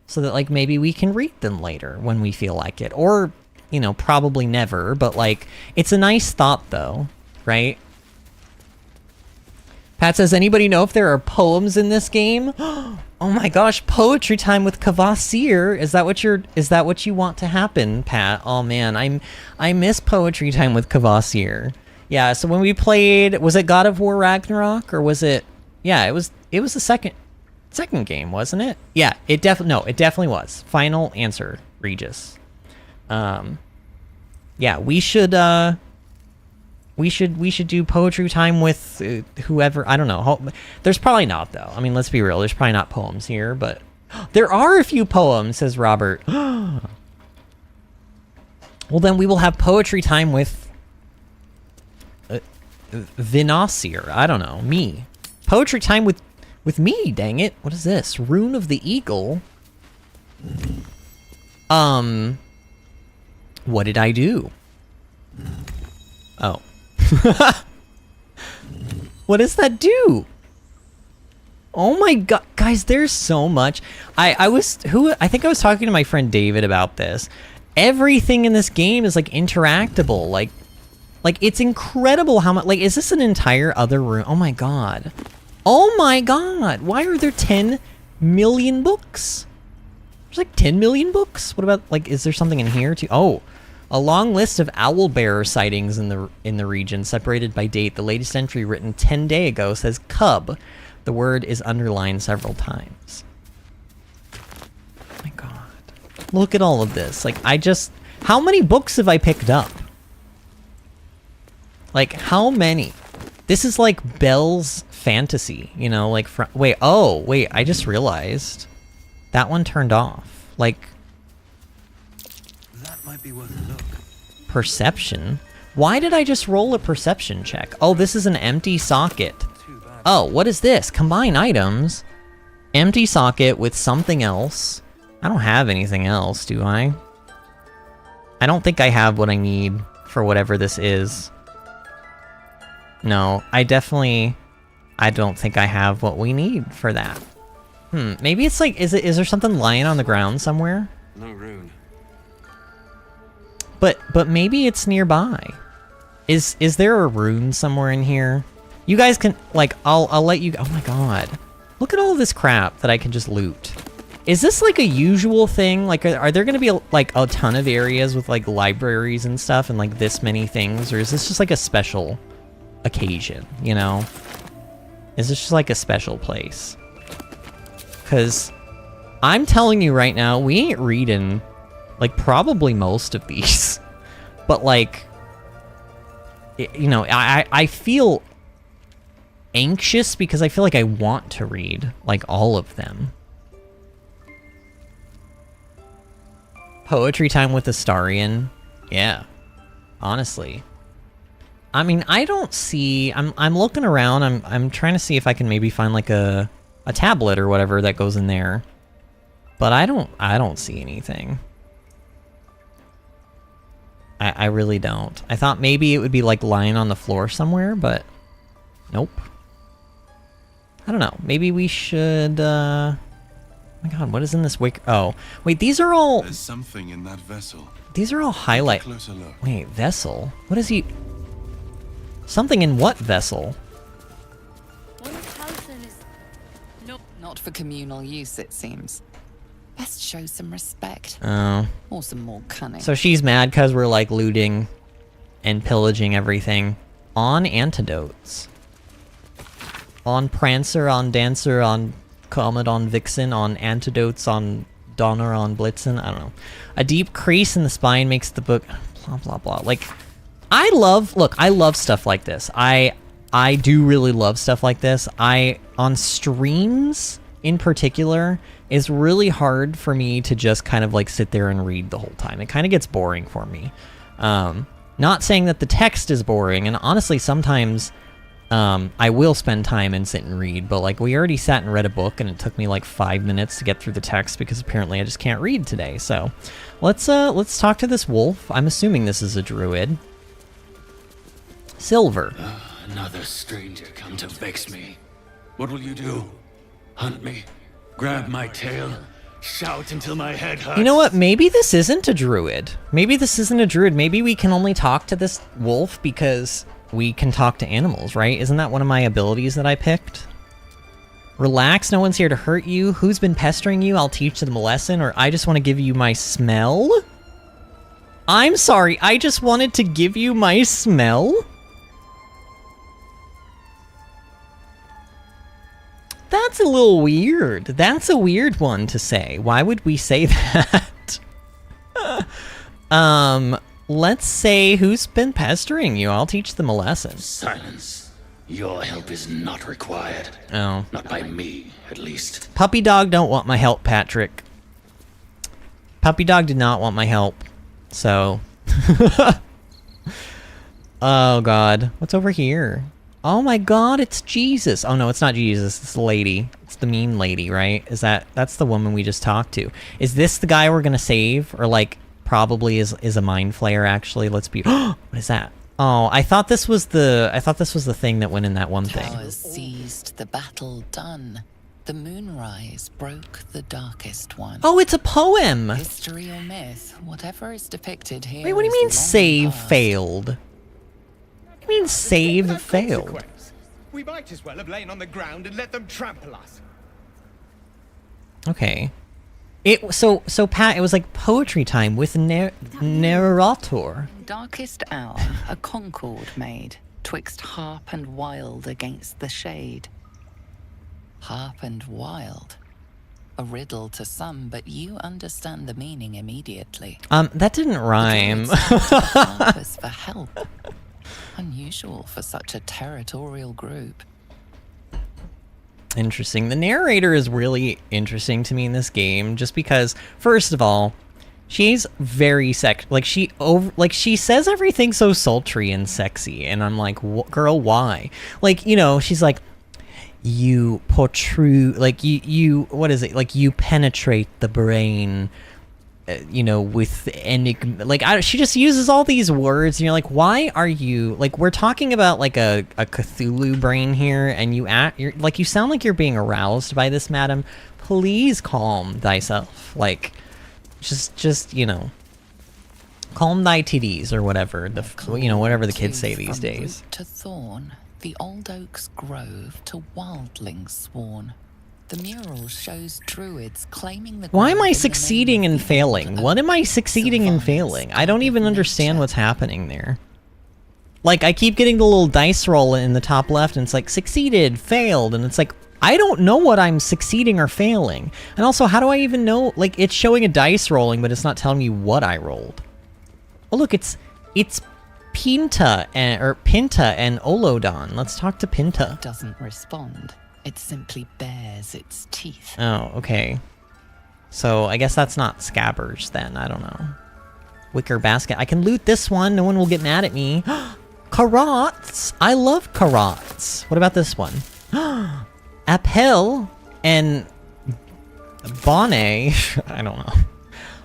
so that, like, maybe we can read them later when we feel like it. Or, you know, probably never, but, like, it's a nice thought, though, right? Pat says, anybody know if there are poems in this game? Oh my gosh, poetry time with Kvasir. Is that what you want to happen, Pat? Oh man, I miss poetry time with Kvasir. Yeah, so when we played, was it God of War Ragnarok, or was it? Yeah, it was the second game, wasn't it? Yeah, it definitely was. Final answer, Regis. Yeah, we should do poetry time with whoever. I don't know. There's probably not, though. I mean, let's be real. There's probably not poems here, but there are a few poems, says Robert. Well, then we will have poetry time with Vinasir. I don't know. Me. Poetry time with me, dang it. What is this? Rune of the Eagle? What did I do? Oh. What does that do? Oh my god, guys, there's so much. I think I was talking to my friend David about this. Everything in this game is like interactable. Like Like, it's incredible how much... Like, is this an entire other room? Oh my god. Oh my god! Why are there 10 million books? There's like 10 million books? What about, like, is there something in here too? Oh, a long list of owlbearer sightings in the region, separated by date. The latest entry, written 10 days ago, says cub. The word is underlined several times. Oh my god. Look at all of this. Like, how many books have I picked up? Like, how many? This is like Belle's fantasy, you know, like, wait, I just realized. That one turned off. Like, That might be worth a look. perception? Why did I just roll a perception check? Oh, this is an empty socket. Oh, what is this? Combine items. Empty socket with something else. I don't have anything else, do I? I don't think I have what I need for whatever this is. No, I don't think I have what we need for that. Maybe it's like, is there something lying on the ground somewhere? No rune. But maybe it's nearby. Is there a rune somewhere in here? You guys can, like, I'll let you, oh my god. Look at all this crap that I can just loot. Is this like a usual thing? Like, are there gonna be like a ton of areas with like libraries and stuff and like this many things? Or is this just like a special occasion, you know? Is this just like a special place? Because I'm telling you right now, we ain't reading like probably most of these. But like, you know, I feel anxious because I feel like I want to read like all of them. Poetry time with Astarion. Yeah. Honestly. I mean, I don't see... I'm looking around. I'm trying to see if I can maybe find like a tablet or whatever that goes in there. But I don't see anything. I really don't. I thought maybe it would be like lying on the floor somewhere, but nope. I don't know. Maybe we should oh my god, what is in this wick? Oh, wait, these are all... There's something in that vessel. These are all highlight... Closer look. Wait, vessel? What is he... Something in what vessel? Not for communal use, it seems. Best show some respect. Oh. Or some more cunning. So she's mad because we're like looting and pillaging everything. On antidotes. On Prancer, on Dancer, on Comet, on Vixen, on antidotes, on Donner, on Blitzen. I don't know. A deep crease in the spine makes the book... Blah, blah, blah. Like, I love stuff like this. I do really love stuff like this. On streams, in particular, it's really hard for me to just kind of like sit there and read the whole time. It kind of gets boring for me. Not saying that the text is boring, and honestly, sometimes I will spend time and sit and read, but like we already sat and read a book, and it took me like 5 minutes to get through the text because apparently I just can't read today. So let's talk to this wolf. I'm assuming this is a druid. Silver. Another stranger come to vex me. What will you do? Hunt me? Grab my tail? Shout until my head hurts? You know what? Maybe this isn't a druid. Maybe this isn't a druid. Maybe we can only talk to this wolf because we can talk to animals, right? Isn't that one of my abilities that I picked? Relax, no one's here to hurt you. Who's been pestering you? I'll teach them a lesson, or I just want to give you my smell? I'm sorry, I just wanted to give you my smell? That's a little weird. That's a weird one to say. Why would we say that? Let's say who's been pestering you. I'll teach them a lesson. Silence. Your help is not required. Oh. Not by me, at least. Puppy dog don't want my help, Patrick. Puppy dog did not want my help. So. Oh god. What's over here? Oh my god, it's Jesus. Oh no, it's not Jesus. It's the lady. It's the mean lady, right? That's the woman we just talked to. Is this the guy we're gonna save? Or like, probably is a mind flayer actually? Let's be... What is that? Oh, I thought this was the thing that went in that one thing. Towers seized, the battle done. The moonrise broke the darkest one. Oh, it's a poem! History or myth, whatever is depicted here. Wait, what do you mean save failed? do you mean save failed? Consequence. We might as well have lain on the ground and let them trample us. Okay. So Pat, it was like poetry time with narrator. Darkest hour, a concord made, twixt harp and wild against the shade. Harp and wild. A riddle to some, but you understand the meaning immediately. That didn't rhyme. Purpose for help. Unusual for such a territorial group. Interesting. The narrator is really interesting to me in this game, just because, first of all, she's very she says everything so sultry and sexy, and I'm like, girl, why? Like, you know, she's like, you protrude, like you what is it? Like you penetrate the brain, you know, with enigma. Like she just uses all these words, and you're like, why are you like? We're talking about like a Cthulhu brain here, and you're like, you sound like you're being aroused by this, madam. Please calm thyself. Like, just you know, calm thy titties or whatever whatever the kids say these days. To thorn, the old oak's grove to wildlings sworn. The mural shows druids claiming the. Why am I succeeding and failing? What am I succeeding and failing? I don't even understand what's happening there. Like, I keep getting the little dice roll in the top left, and it's like, succeeded, failed, and it's like, I don't know what I'm succeeding or failing. And also, how do I even know? Like, it's showing a dice rolling, but it's not telling me what I rolled. Oh, look, it's Pinta and Olodon. Let's talk to Pinta. Doesn't respond. It simply bares its teeth. Oh, okay. So I guess that's not scabbers then. I don't know. Wicker basket. I can loot this one. No one will get mad at me. Carrots. I love carrots. What about this one? Appel and Bonnet. I don't know.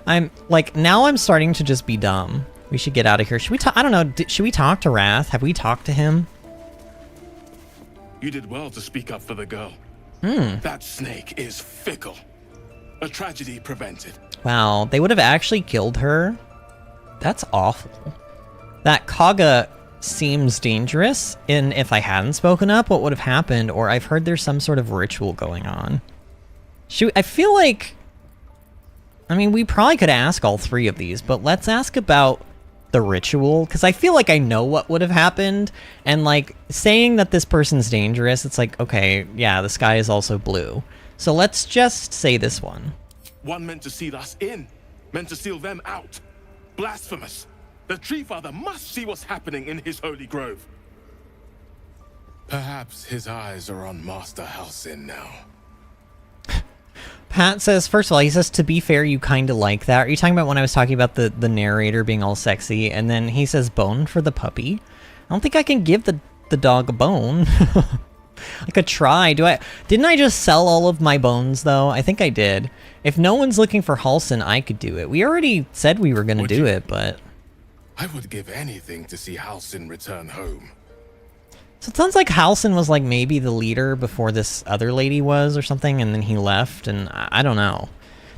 I'm like, now I'm starting to just be dumb. We should get out of here. Should we talk? I don't know. Should we talk to Wrath? Have we talked to him? You did well to speak up for the girl. That snake is fickle. A tragedy prevented. Wow, they would have actually killed her? That's awful. That Kaga seems dangerous, and if I hadn't spoken up, what would have happened? Or I've heard there's some sort of ritual going on. I feel like... I mean, we probably could ask all three of these, but let's ask about the ritual, because I feel like I know what would have happened, and like saying that this person's dangerous, it's like, okay, yeah, the sky is also blue. So let's just say this one. One meant to seal us in, meant to seal them out. Blasphemous. The Tree Father must see what's happening in his holy grove. Perhaps his eyes are on Master Halsin now. Pat says, first of all, he says, to be fair, you kind of like that. Are you talking about when I was talking about the narrator being all sexy? And then he says, bone for the puppy. I don't think I can give the dog a bone. I could try. Didn't I just sell all of my bones, though? I think I did. If no one's looking for Halsin, I could do it. We already said we were going to do it, but... I would give anything to see Halsin return home. So it sounds like Halsin was like maybe the leader before this other lady was or something, and then he left, and I don't know.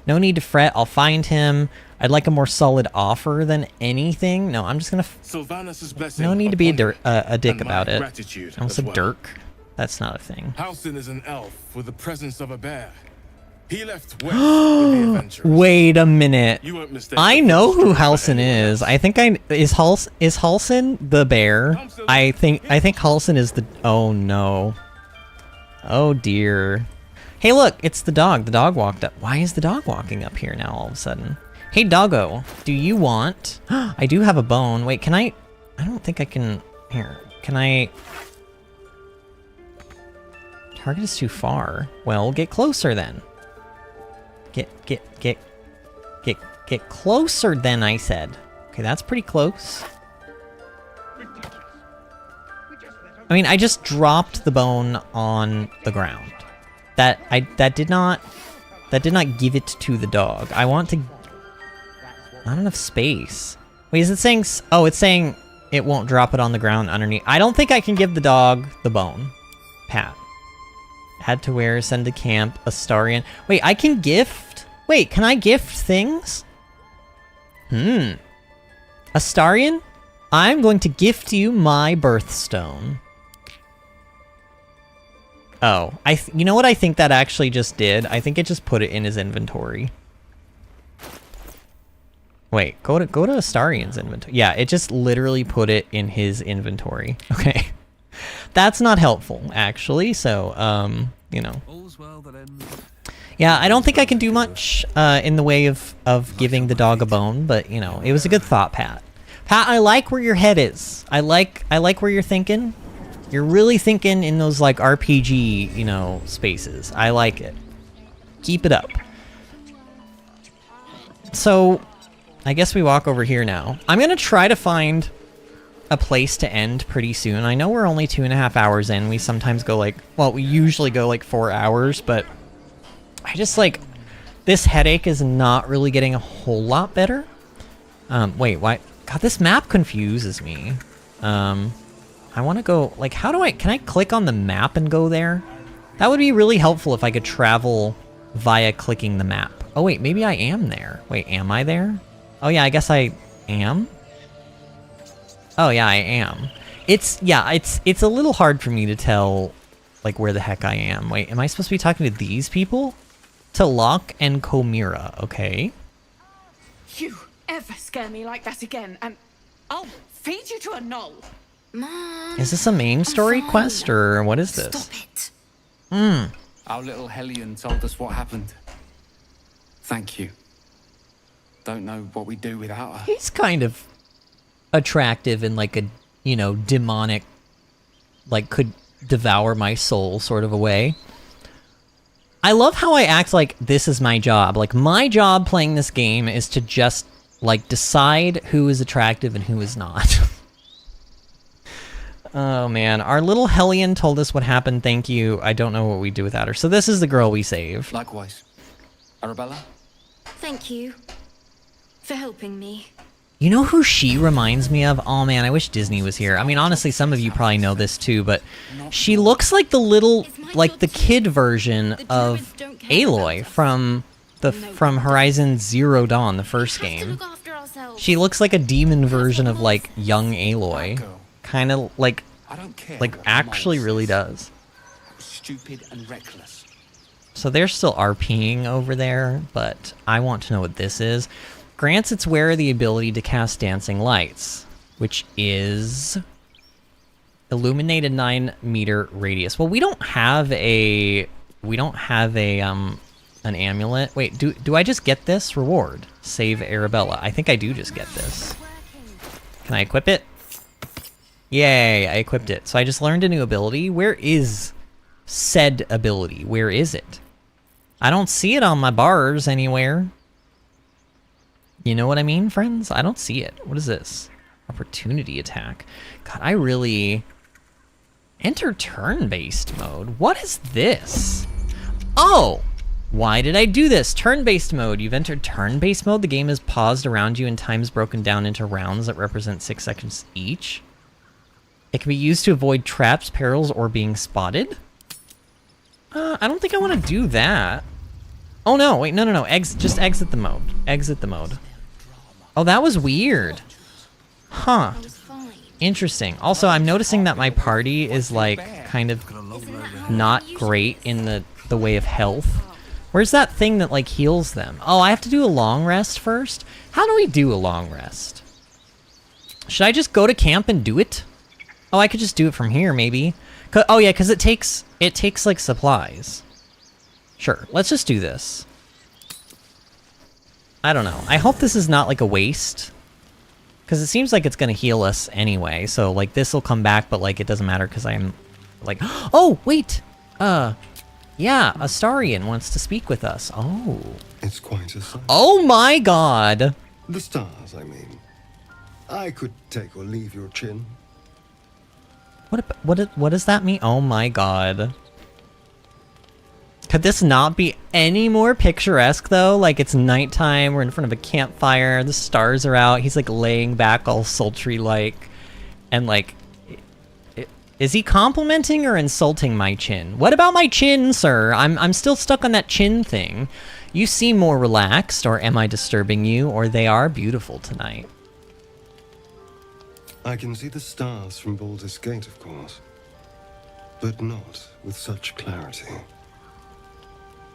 No need to fret, I'll find him. I'd like a more solid offer than anything. No, I'm just gonna... Sylvanus' blessing. No need to be a dick about it. Gratitude I almost said well. Dirk. That's not a thing. Halsin is an elf with the presence of a bear. He left west with the adventurers. Wait a minute. You won't mistake I know who Halsin is. I think is Halsin the bear? I think Halsin is the... Oh no. Oh dear. Hey look, it's the dog. The dog walked up. Why is the dog walking up here now all of a sudden? Hey doggo, do you want... I do have a bone. Wait, can I... I don't think I can... Here, can I... Target is too far. Well, get closer then. Get closer then, I said. Okay, that's pretty close. I mean, I just dropped the bone on the ground. That did not give it to the dog. I want to... Not enough space. Wait, is it saying... Oh, it's saying it won't drop it on the ground underneath. I don't think I can give the dog the bone. Pat. Add to wear, send to camp, Astarian. Wait, I can gift? Wait, can I gift things? Astarian? I'm going to gift you my birthstone. Oh, you know what I think that actually just did? I think it just put it in his inventory. Wait, go to Astarian's inventory. Yeah, it just literally put it in his inventory. Okay. That's not helpful, actually, so, you know. Yeah, I don't think I can do much in the way of giving the dog a bone, but, you know, it was a good thought, Pat. Pat, I like where your head is. I like where you're thinking. You're really thinking in those, like, RPG, you know, spaces. I like it. Keep it up. So, I guess we walk over here now. I'm gonna try to find a place to end pretty soon. I know we're only 2.5 hours in. We sometimes go like, well, we usually go like 4 hours, but I just like, this headache is not really getting a whole lot better. Wait, why? God, this map confuses me. I want to go, like, how do can I click on the map and go there? That would be really helpful if I could travel via clicking the map. Oh wait, maybe I am there. Wait, am I there? Oh yeah, I guess I am. Oh yeah, I am. It's a little hard for me to tell, like, where the heck I am. Wait, am I supposed to be talking to these people? To Locke and Komira, okay. You ever scare me like that again, and I'll feed you to a knoll. Mom, is this a main story quest, or what is this? Stop it. Our little Hellion told us what happened. Thank you. Don't know what we'd do without her. He's kind of attractive in like a, you know, demonic, like could devour my soul sort of a way. I love how I act like this is my job. Like, my job playing this game is to just, like, decide who is attractive and who is not. Oh, man. Our little Hellion told us what happened. Thank you. I don't know what we do without her. So this is the girl we saved. Likewise. Arabella? Thank you for helping me. You know who she reminds me of? Oh man, I wish Disney was here. I mean, honestly, some of you probably know this too, but she looks like the little, like the kid version of Aloy from Horizon Zero Dawn, the first game. She looks like a demon version of like young Aloy. Kind of like actually really does. Stupid and reckless. So they're still RPing over there, but I want to know what this is. Grants its wearer the ability to cast dancing lights, which is illuminated 9-meter radius. Well, we don't have an amulet. Wait, do I just get this reward? Save Arabella. I think I do just get this. Can I equip it? Yay, I equipped it. So I just learned a new ability. Where is said ability? Where is it? I don't see it on my bars anywhere. You know what I mean, friends? I don't see it. What is this? Opportunity attack. God, I really... Enter turn-based mode. What is this? Oh! Why did I do this? Turn-based mode. You've entered turn-based mode. The game is paused around you and time is broken down into rounds that represent 6 seconds each. It can be used to avoid traps, perils, or being spotted. I don't think I want to do that. Oh no, wait, no. Just exit the mode. Exit the mode. Oh, that was weird. Huh. Interesting. Also, I'm noticing that my party is, like, kind of not great in the way of health. Where's that thing that, like, heals them? Oh, I have to do a long rest first? How do we do a long rest? Should I just go to camp and do it? Oh, I could just do it from here, maybe. Oh, yeah, because it takes, like, supplies. Sure, let's just do this. I don't know. I hope this is not like a waste. Because it seems like it's going to heal us anyway. So, like, this will come back, but, like, it doesn't matter because I'm, like... Oh, wait! Yeah, Astarian wants to speak with us. Oh. It's quite a sight. Oh my god! The stars, I mean. I could take or leave your chin. What does that mean? Oh my god. Could this not be any more picturesque, though? Like, it's nighttime, we're in front of a campfire, the stars are out, he's, like, laying back all sultry-like, and, like... Is he complimenting or insulting my chin? What about my chin, sir? I'm still stuck on that chin thing. You seem more relaxed, or am I disturbing you? Or they are beautiful tonight. I can see the stars from Baldur's Gate, of course, but not with such clarity.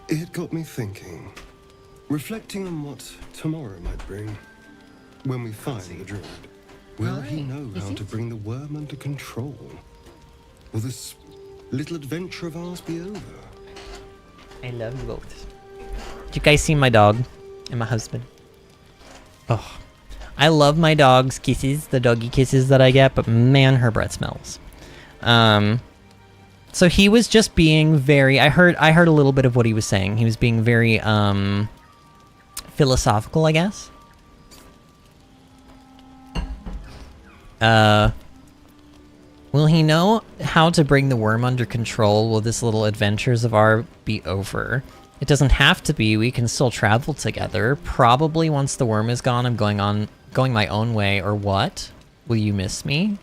It got me thinking, reflecting on what tomorrow might bring. When we find the druid, will he know how to bring the worm under control? Will this little adventure of ours be over? I love you both. Did you guys see my dog and my husband? Oh, I love my dog's kisses, the doggy kisses that I get, but man, her breath smells. So he was just being very, I heard a little bit of what he was saying. He was being very, philosophical, I guess. Will he know how to bring the worm under control? Will this little adventures of ours be over? It doesn't have to be. We can still travel together. Probably once the worm is gone, I'm going my own way, or what? Will you miss me?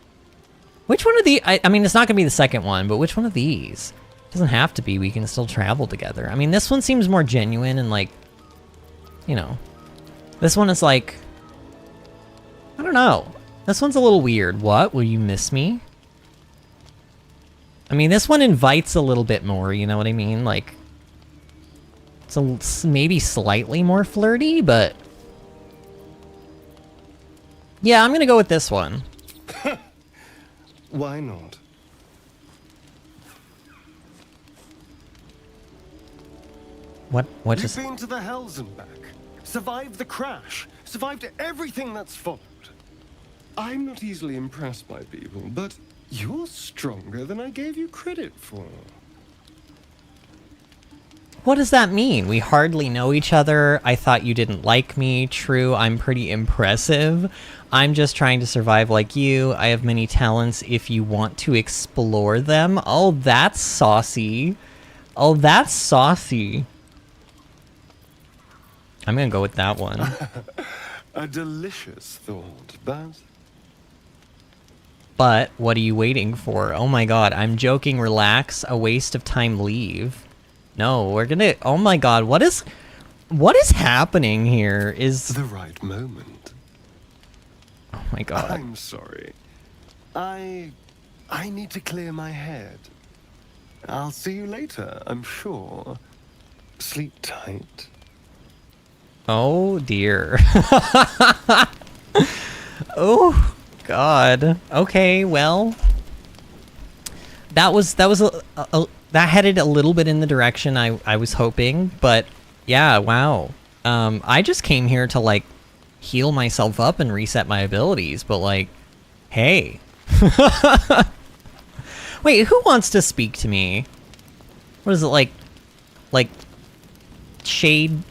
Which one of the... I mean, it's not going to be the second one, but which one of these? It doesn't have to be. We can still travel together. I mean, this one seems more genuine and, like, you know. This one is like... I don't know. This one's a little weird. What? Will you miss me? I mean, this one invites a little bit more, you know what I mean? Like, it's maybe slightly more flirty, but... yeah, I'm gonna go with this one. Why not? What You've just... been to the hells and back, survived the crash, survived everything that's followed. I'm not easily impressed by people, but you're stronger than I gave you credit for. What does that mean? We hardly know each other. I thought you didn't like me. True, I'm pretty impressive. I'm just trying to survive like you. I have many talents if you want to explore them. Oh, that's saucy. Oh, that's saucy. I'm gonna go with that one. A delicious thought, but... But, what are you waiting for? Oh my god, I'm joking, relax, a waste of time, leave. No, we're gonna... oh my god, what is happening here? Is... the right moment. Oh my god. I'm sorry. I need to clear my head. I'll see you later, I'm sure. Sleep tight. Oh dear. Oh god. Okay, well, that headed a little bit in the direction I was hoping, but yeah, wow. I just came here to, like, heal myself up and reset my abilities, but, like, hey. Wait, who wants to speak to me? What is it, like Shade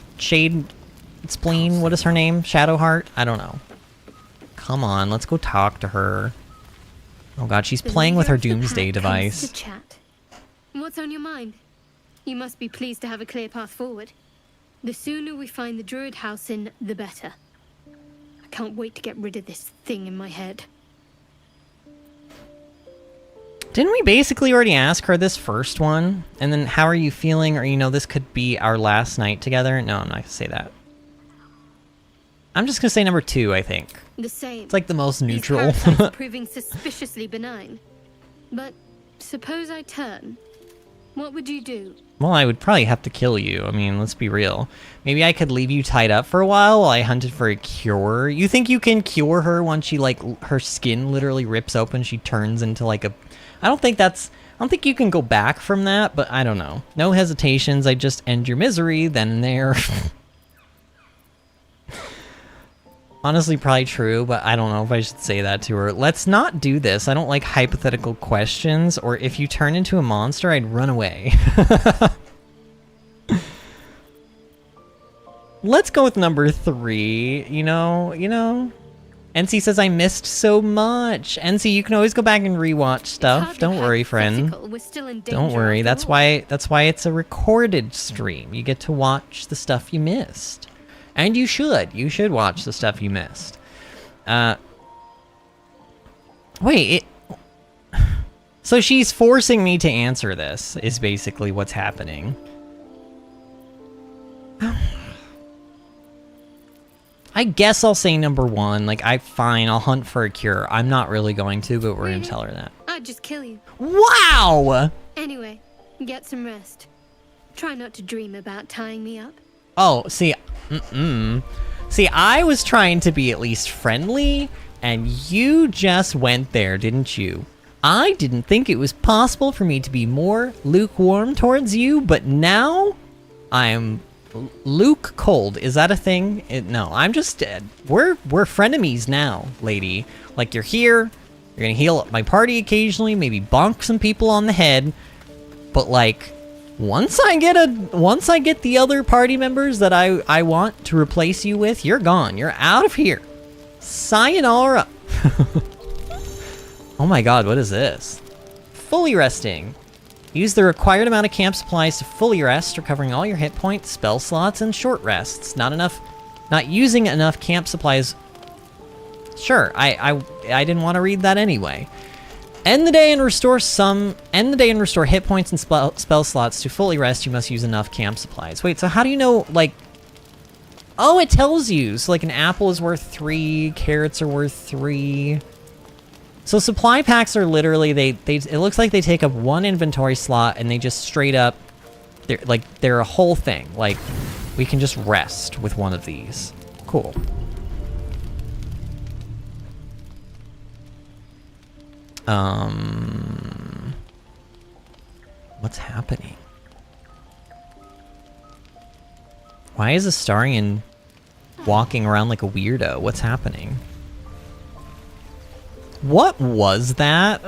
Spleen? What is her name? Shadowheart? I don't know. Come on, let's go talk to her. Oh god, she's playing with her doomsday device. To chat. What's on your mind? You must be pleased to have a clear path forward. The sooner we find the druid house in, the better. I can't wait to get rid of this thing in my head. Didn't we basically already ask her this first one? And then, how are you feeling? Or, you know, this could be our last night together? No, I'm not gonna say that. I'm just gonna say number 2, I think. The same. It's like the most neutral. These parasites are proving suspiciously benign. But suppose I turn. What would you do? Well, I would probably have to kill you. I mean, let's be real. Maybe I could leave you tied up for a while I hunted for a cure. You think you can cure her once she, like, her skin literally rips open, she turns into, like, a... I don't think you can go back from that, but I don't know. No hesitations, I just end your misery, then and there. Honestly, probably true, but I don't know if I should say that to her. Let's not do this. I don't like hypothetical questions, or if you turn into a monster, I'd run away. Let's go with number 3, you know? NC says, I missed so much. NC, you can always go back and rewatch stuff. Don't worry, friend. Don't worry, that's why it's a recorded stream. You get to watch the stuff you missed. And you should watch the stuff you missed. Wait, so she's forcing me to answer this, is basically what's happening. I guess I'll say number 1. Like, fine, I'll hunt for a cure. I'm not really going to, but we're gonna tell her that. I'd just kill you. Wow! Anyway, get some rest. Try not to dream about tying me up. Oh, see, See, I was trying to be at least friendly, and you just went there, didn't you? I didn't think it was possible for me to be more lukewarm towards you, but now I'm Luke cold. Is that a thing? No, I'm just we're frenemies now, lady. Like, you're here, you're gonna heal up my party occasionally, maybe bonk some people on the head, but like, once I get the other party members that I want to replace you with, you're gone. You're out of here. Sayonara. Oh my god, what is this? Fully resting. Use the required amount of camp supplies to fully rest, recovering all your hit points, spell slots, and short rests. Not using enough camp supplies. Sure, I didn't want to read that anyway. End the day and restore hit points and spell slots. To fully rest, you must use enough camp supplies. Wait, so how do you know, like... Oh, it tells you. So, like, an apple is worth 3, carrots are worth 3. So supply packs are literally, it looks like they take up 1 inventory slot and they just straight up, they're a whole thing. Like, we can just rest with one of these. Cool. What's happening? Why is Astarion walking around like a weirdo? What's happening? What was that?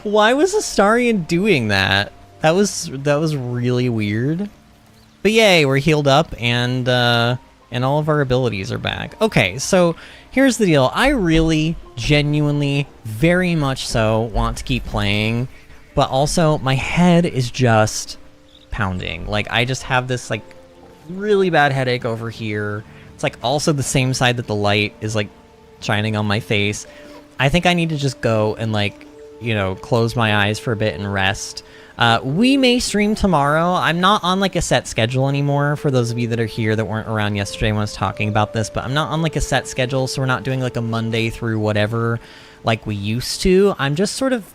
Why was Astarion doing that? That was really weird. But yay, we're healed up and all of our abilities are back. Okay, so here's the deal. I really, genuinely, very much so want to keep playing, but also my head is just pounding. Like, I just have this like really bad headache over here. It's like also the same side that the light is like shining on my face. I think I need to just go and, like, you know, close my eyes for a bit and rest. We may stream tomorrow. I'm not on like a set schedule anymore, for those of you that are here that weren't around yesterday when I was talking about this, but I'm not on like a set schedule, so we're not doing like a Monday through whatever like we used to. I'm just sort of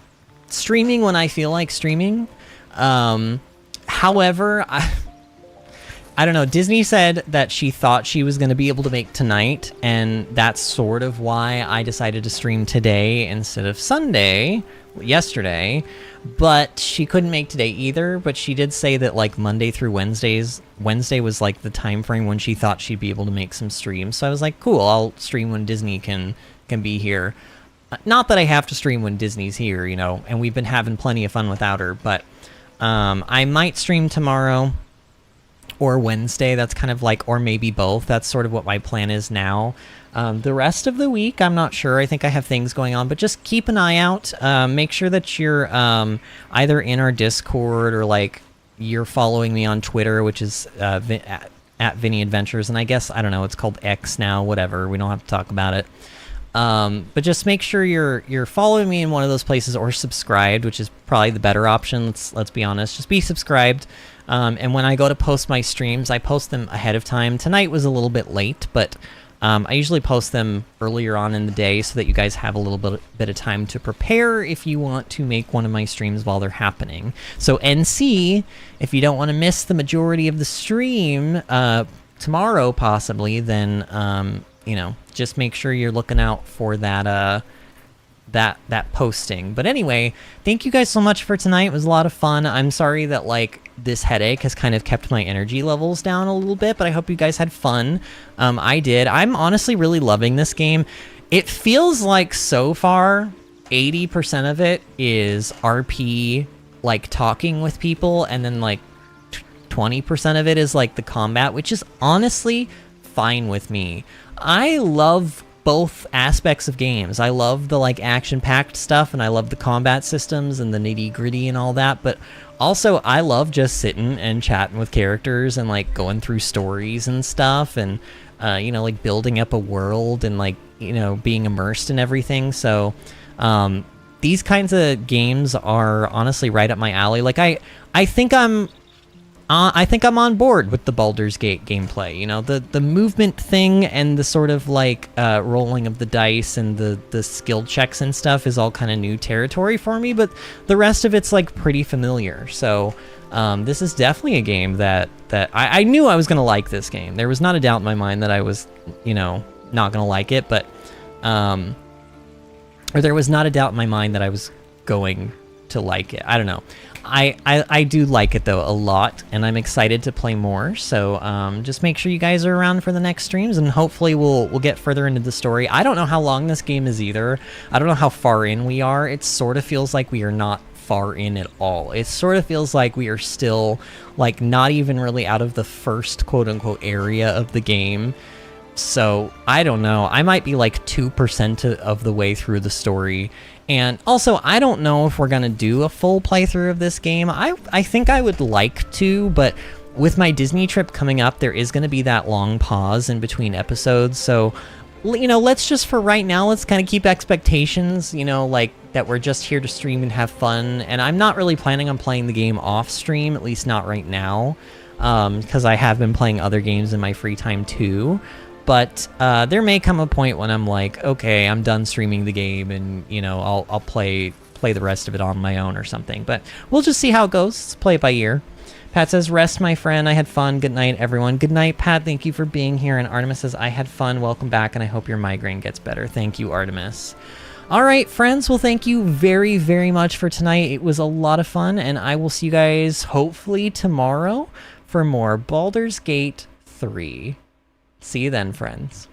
streaming when I feel like streaming. However, I don't know, Disney said that she thought she was going to be able to make tonight, and that's sort of why I decided to stream today instead of yesterday, but she couldn't make today either. But she did say that like Monday through Wednesday was like the time frame when she thought she'd be able to make some streams. So I was like, cool, I'll stream when Disney can be here. Not that I have to stream when Disney's here, you know, and we've been having plenty of fun without her, but I might stream tomorrow or Wednesday. That's kind of like, or maybe both. That's sort of what my plan is now. The rest of the week, I'm not sure. I think I have things going on, but just keep an eye out. Make sure that you're either in our Discord or like you're following me on Twitter, which is at Vinny Adventures. And I guess, I don't know, it's called X now, whatever. We don't have to talk about it. But just make sure you're following me in one of those places or subscribed, which is probably the better option. Let's be honest. Just be subscribed. And when I go to post my streams, I post them ahead of time. Tonight was a little bit late, but I usually post them earlier on in the day so that you guys have a little bit of time to prepare if you want to make one of my streams while they're happening. So NC, if you don't want to miss the majority of the stream tomorrow possibly, then you know, just make sure you're looking out for that that posting. But anyway, thank you guys so much for tonight. It was a lot of fun. I'm sorry that like this headache has kind of kept my energy levels down a little bit, but I hope you guys had fun. I did. I'm honestly really loving this game. It feels like so far 80% of it is RP, like talking with people, and then like 20% of it is like the combat, which is honestly fine with me. I love both aspects of games. I love the like action-packed stuff, and I love the combat systems and the nitty-gritty and all that, but also I love just sitting and chatting with characters and like going through stories and stuff, and you know, like building up a world and like, you know, being immersed in everything. So these kinds of games are honestly right up my alley. Like I think I'm I think I'm on board with the Baldur's Gate gameplay. You know, the movement thing and the sort of like rolling of the dice and the skill checks and stuff is all kind of new territory for me, but the rest of it's like pretty familiar. So this is definitely a game that I knew I was going to like this game. There was not a doubt in my mind that I was, you know, not going to like it, but or there was not a doubt in my mind that I was going to like it. I don't know. I do like it though a lot, and I'm excited to play more. So just make sure you guys are around for the next streams, and hopefully we'll get further into the story. I don't know how long this game is either. I don't know how far in we are. It sort of feels like we are not far in at all. It sort of feels like we are still like not even really out of the first quote unquote area of the game. So I don't know. I might be like 2% of the way through the story. And also, I don't know if we're going to do a full playthrough of this game. I think I would like to, but with my Disney trip coming up, there is going to be that long pause in between episodes. So, you know, let's just, for right now, let's kind of keep expectations, you know, like that we're just here to stream and have fun. And I'm not really planning on playing the game off stream, at least not right now, because I have been playing other games in my free time too. But there may come a point when I'm like, okay, I'm done streaming the game, and you know, I'll play the rest of it on my own or something. But we'll just see how it goes. Let's play it by ear. Pat says, rest, my friend. I had fun. Good night, everyone. Good night, Pat. Thank you for being here. And Artemis says, I had fun. Welcome back, and I hope your migraine gets better. Thank you, Artemis. All right, friends. Well, thank you very, very much for tonight. It was a lot of fun, and I will see you guys hopefully tomorrow for more Baldur's Gate 3. See you then, friends.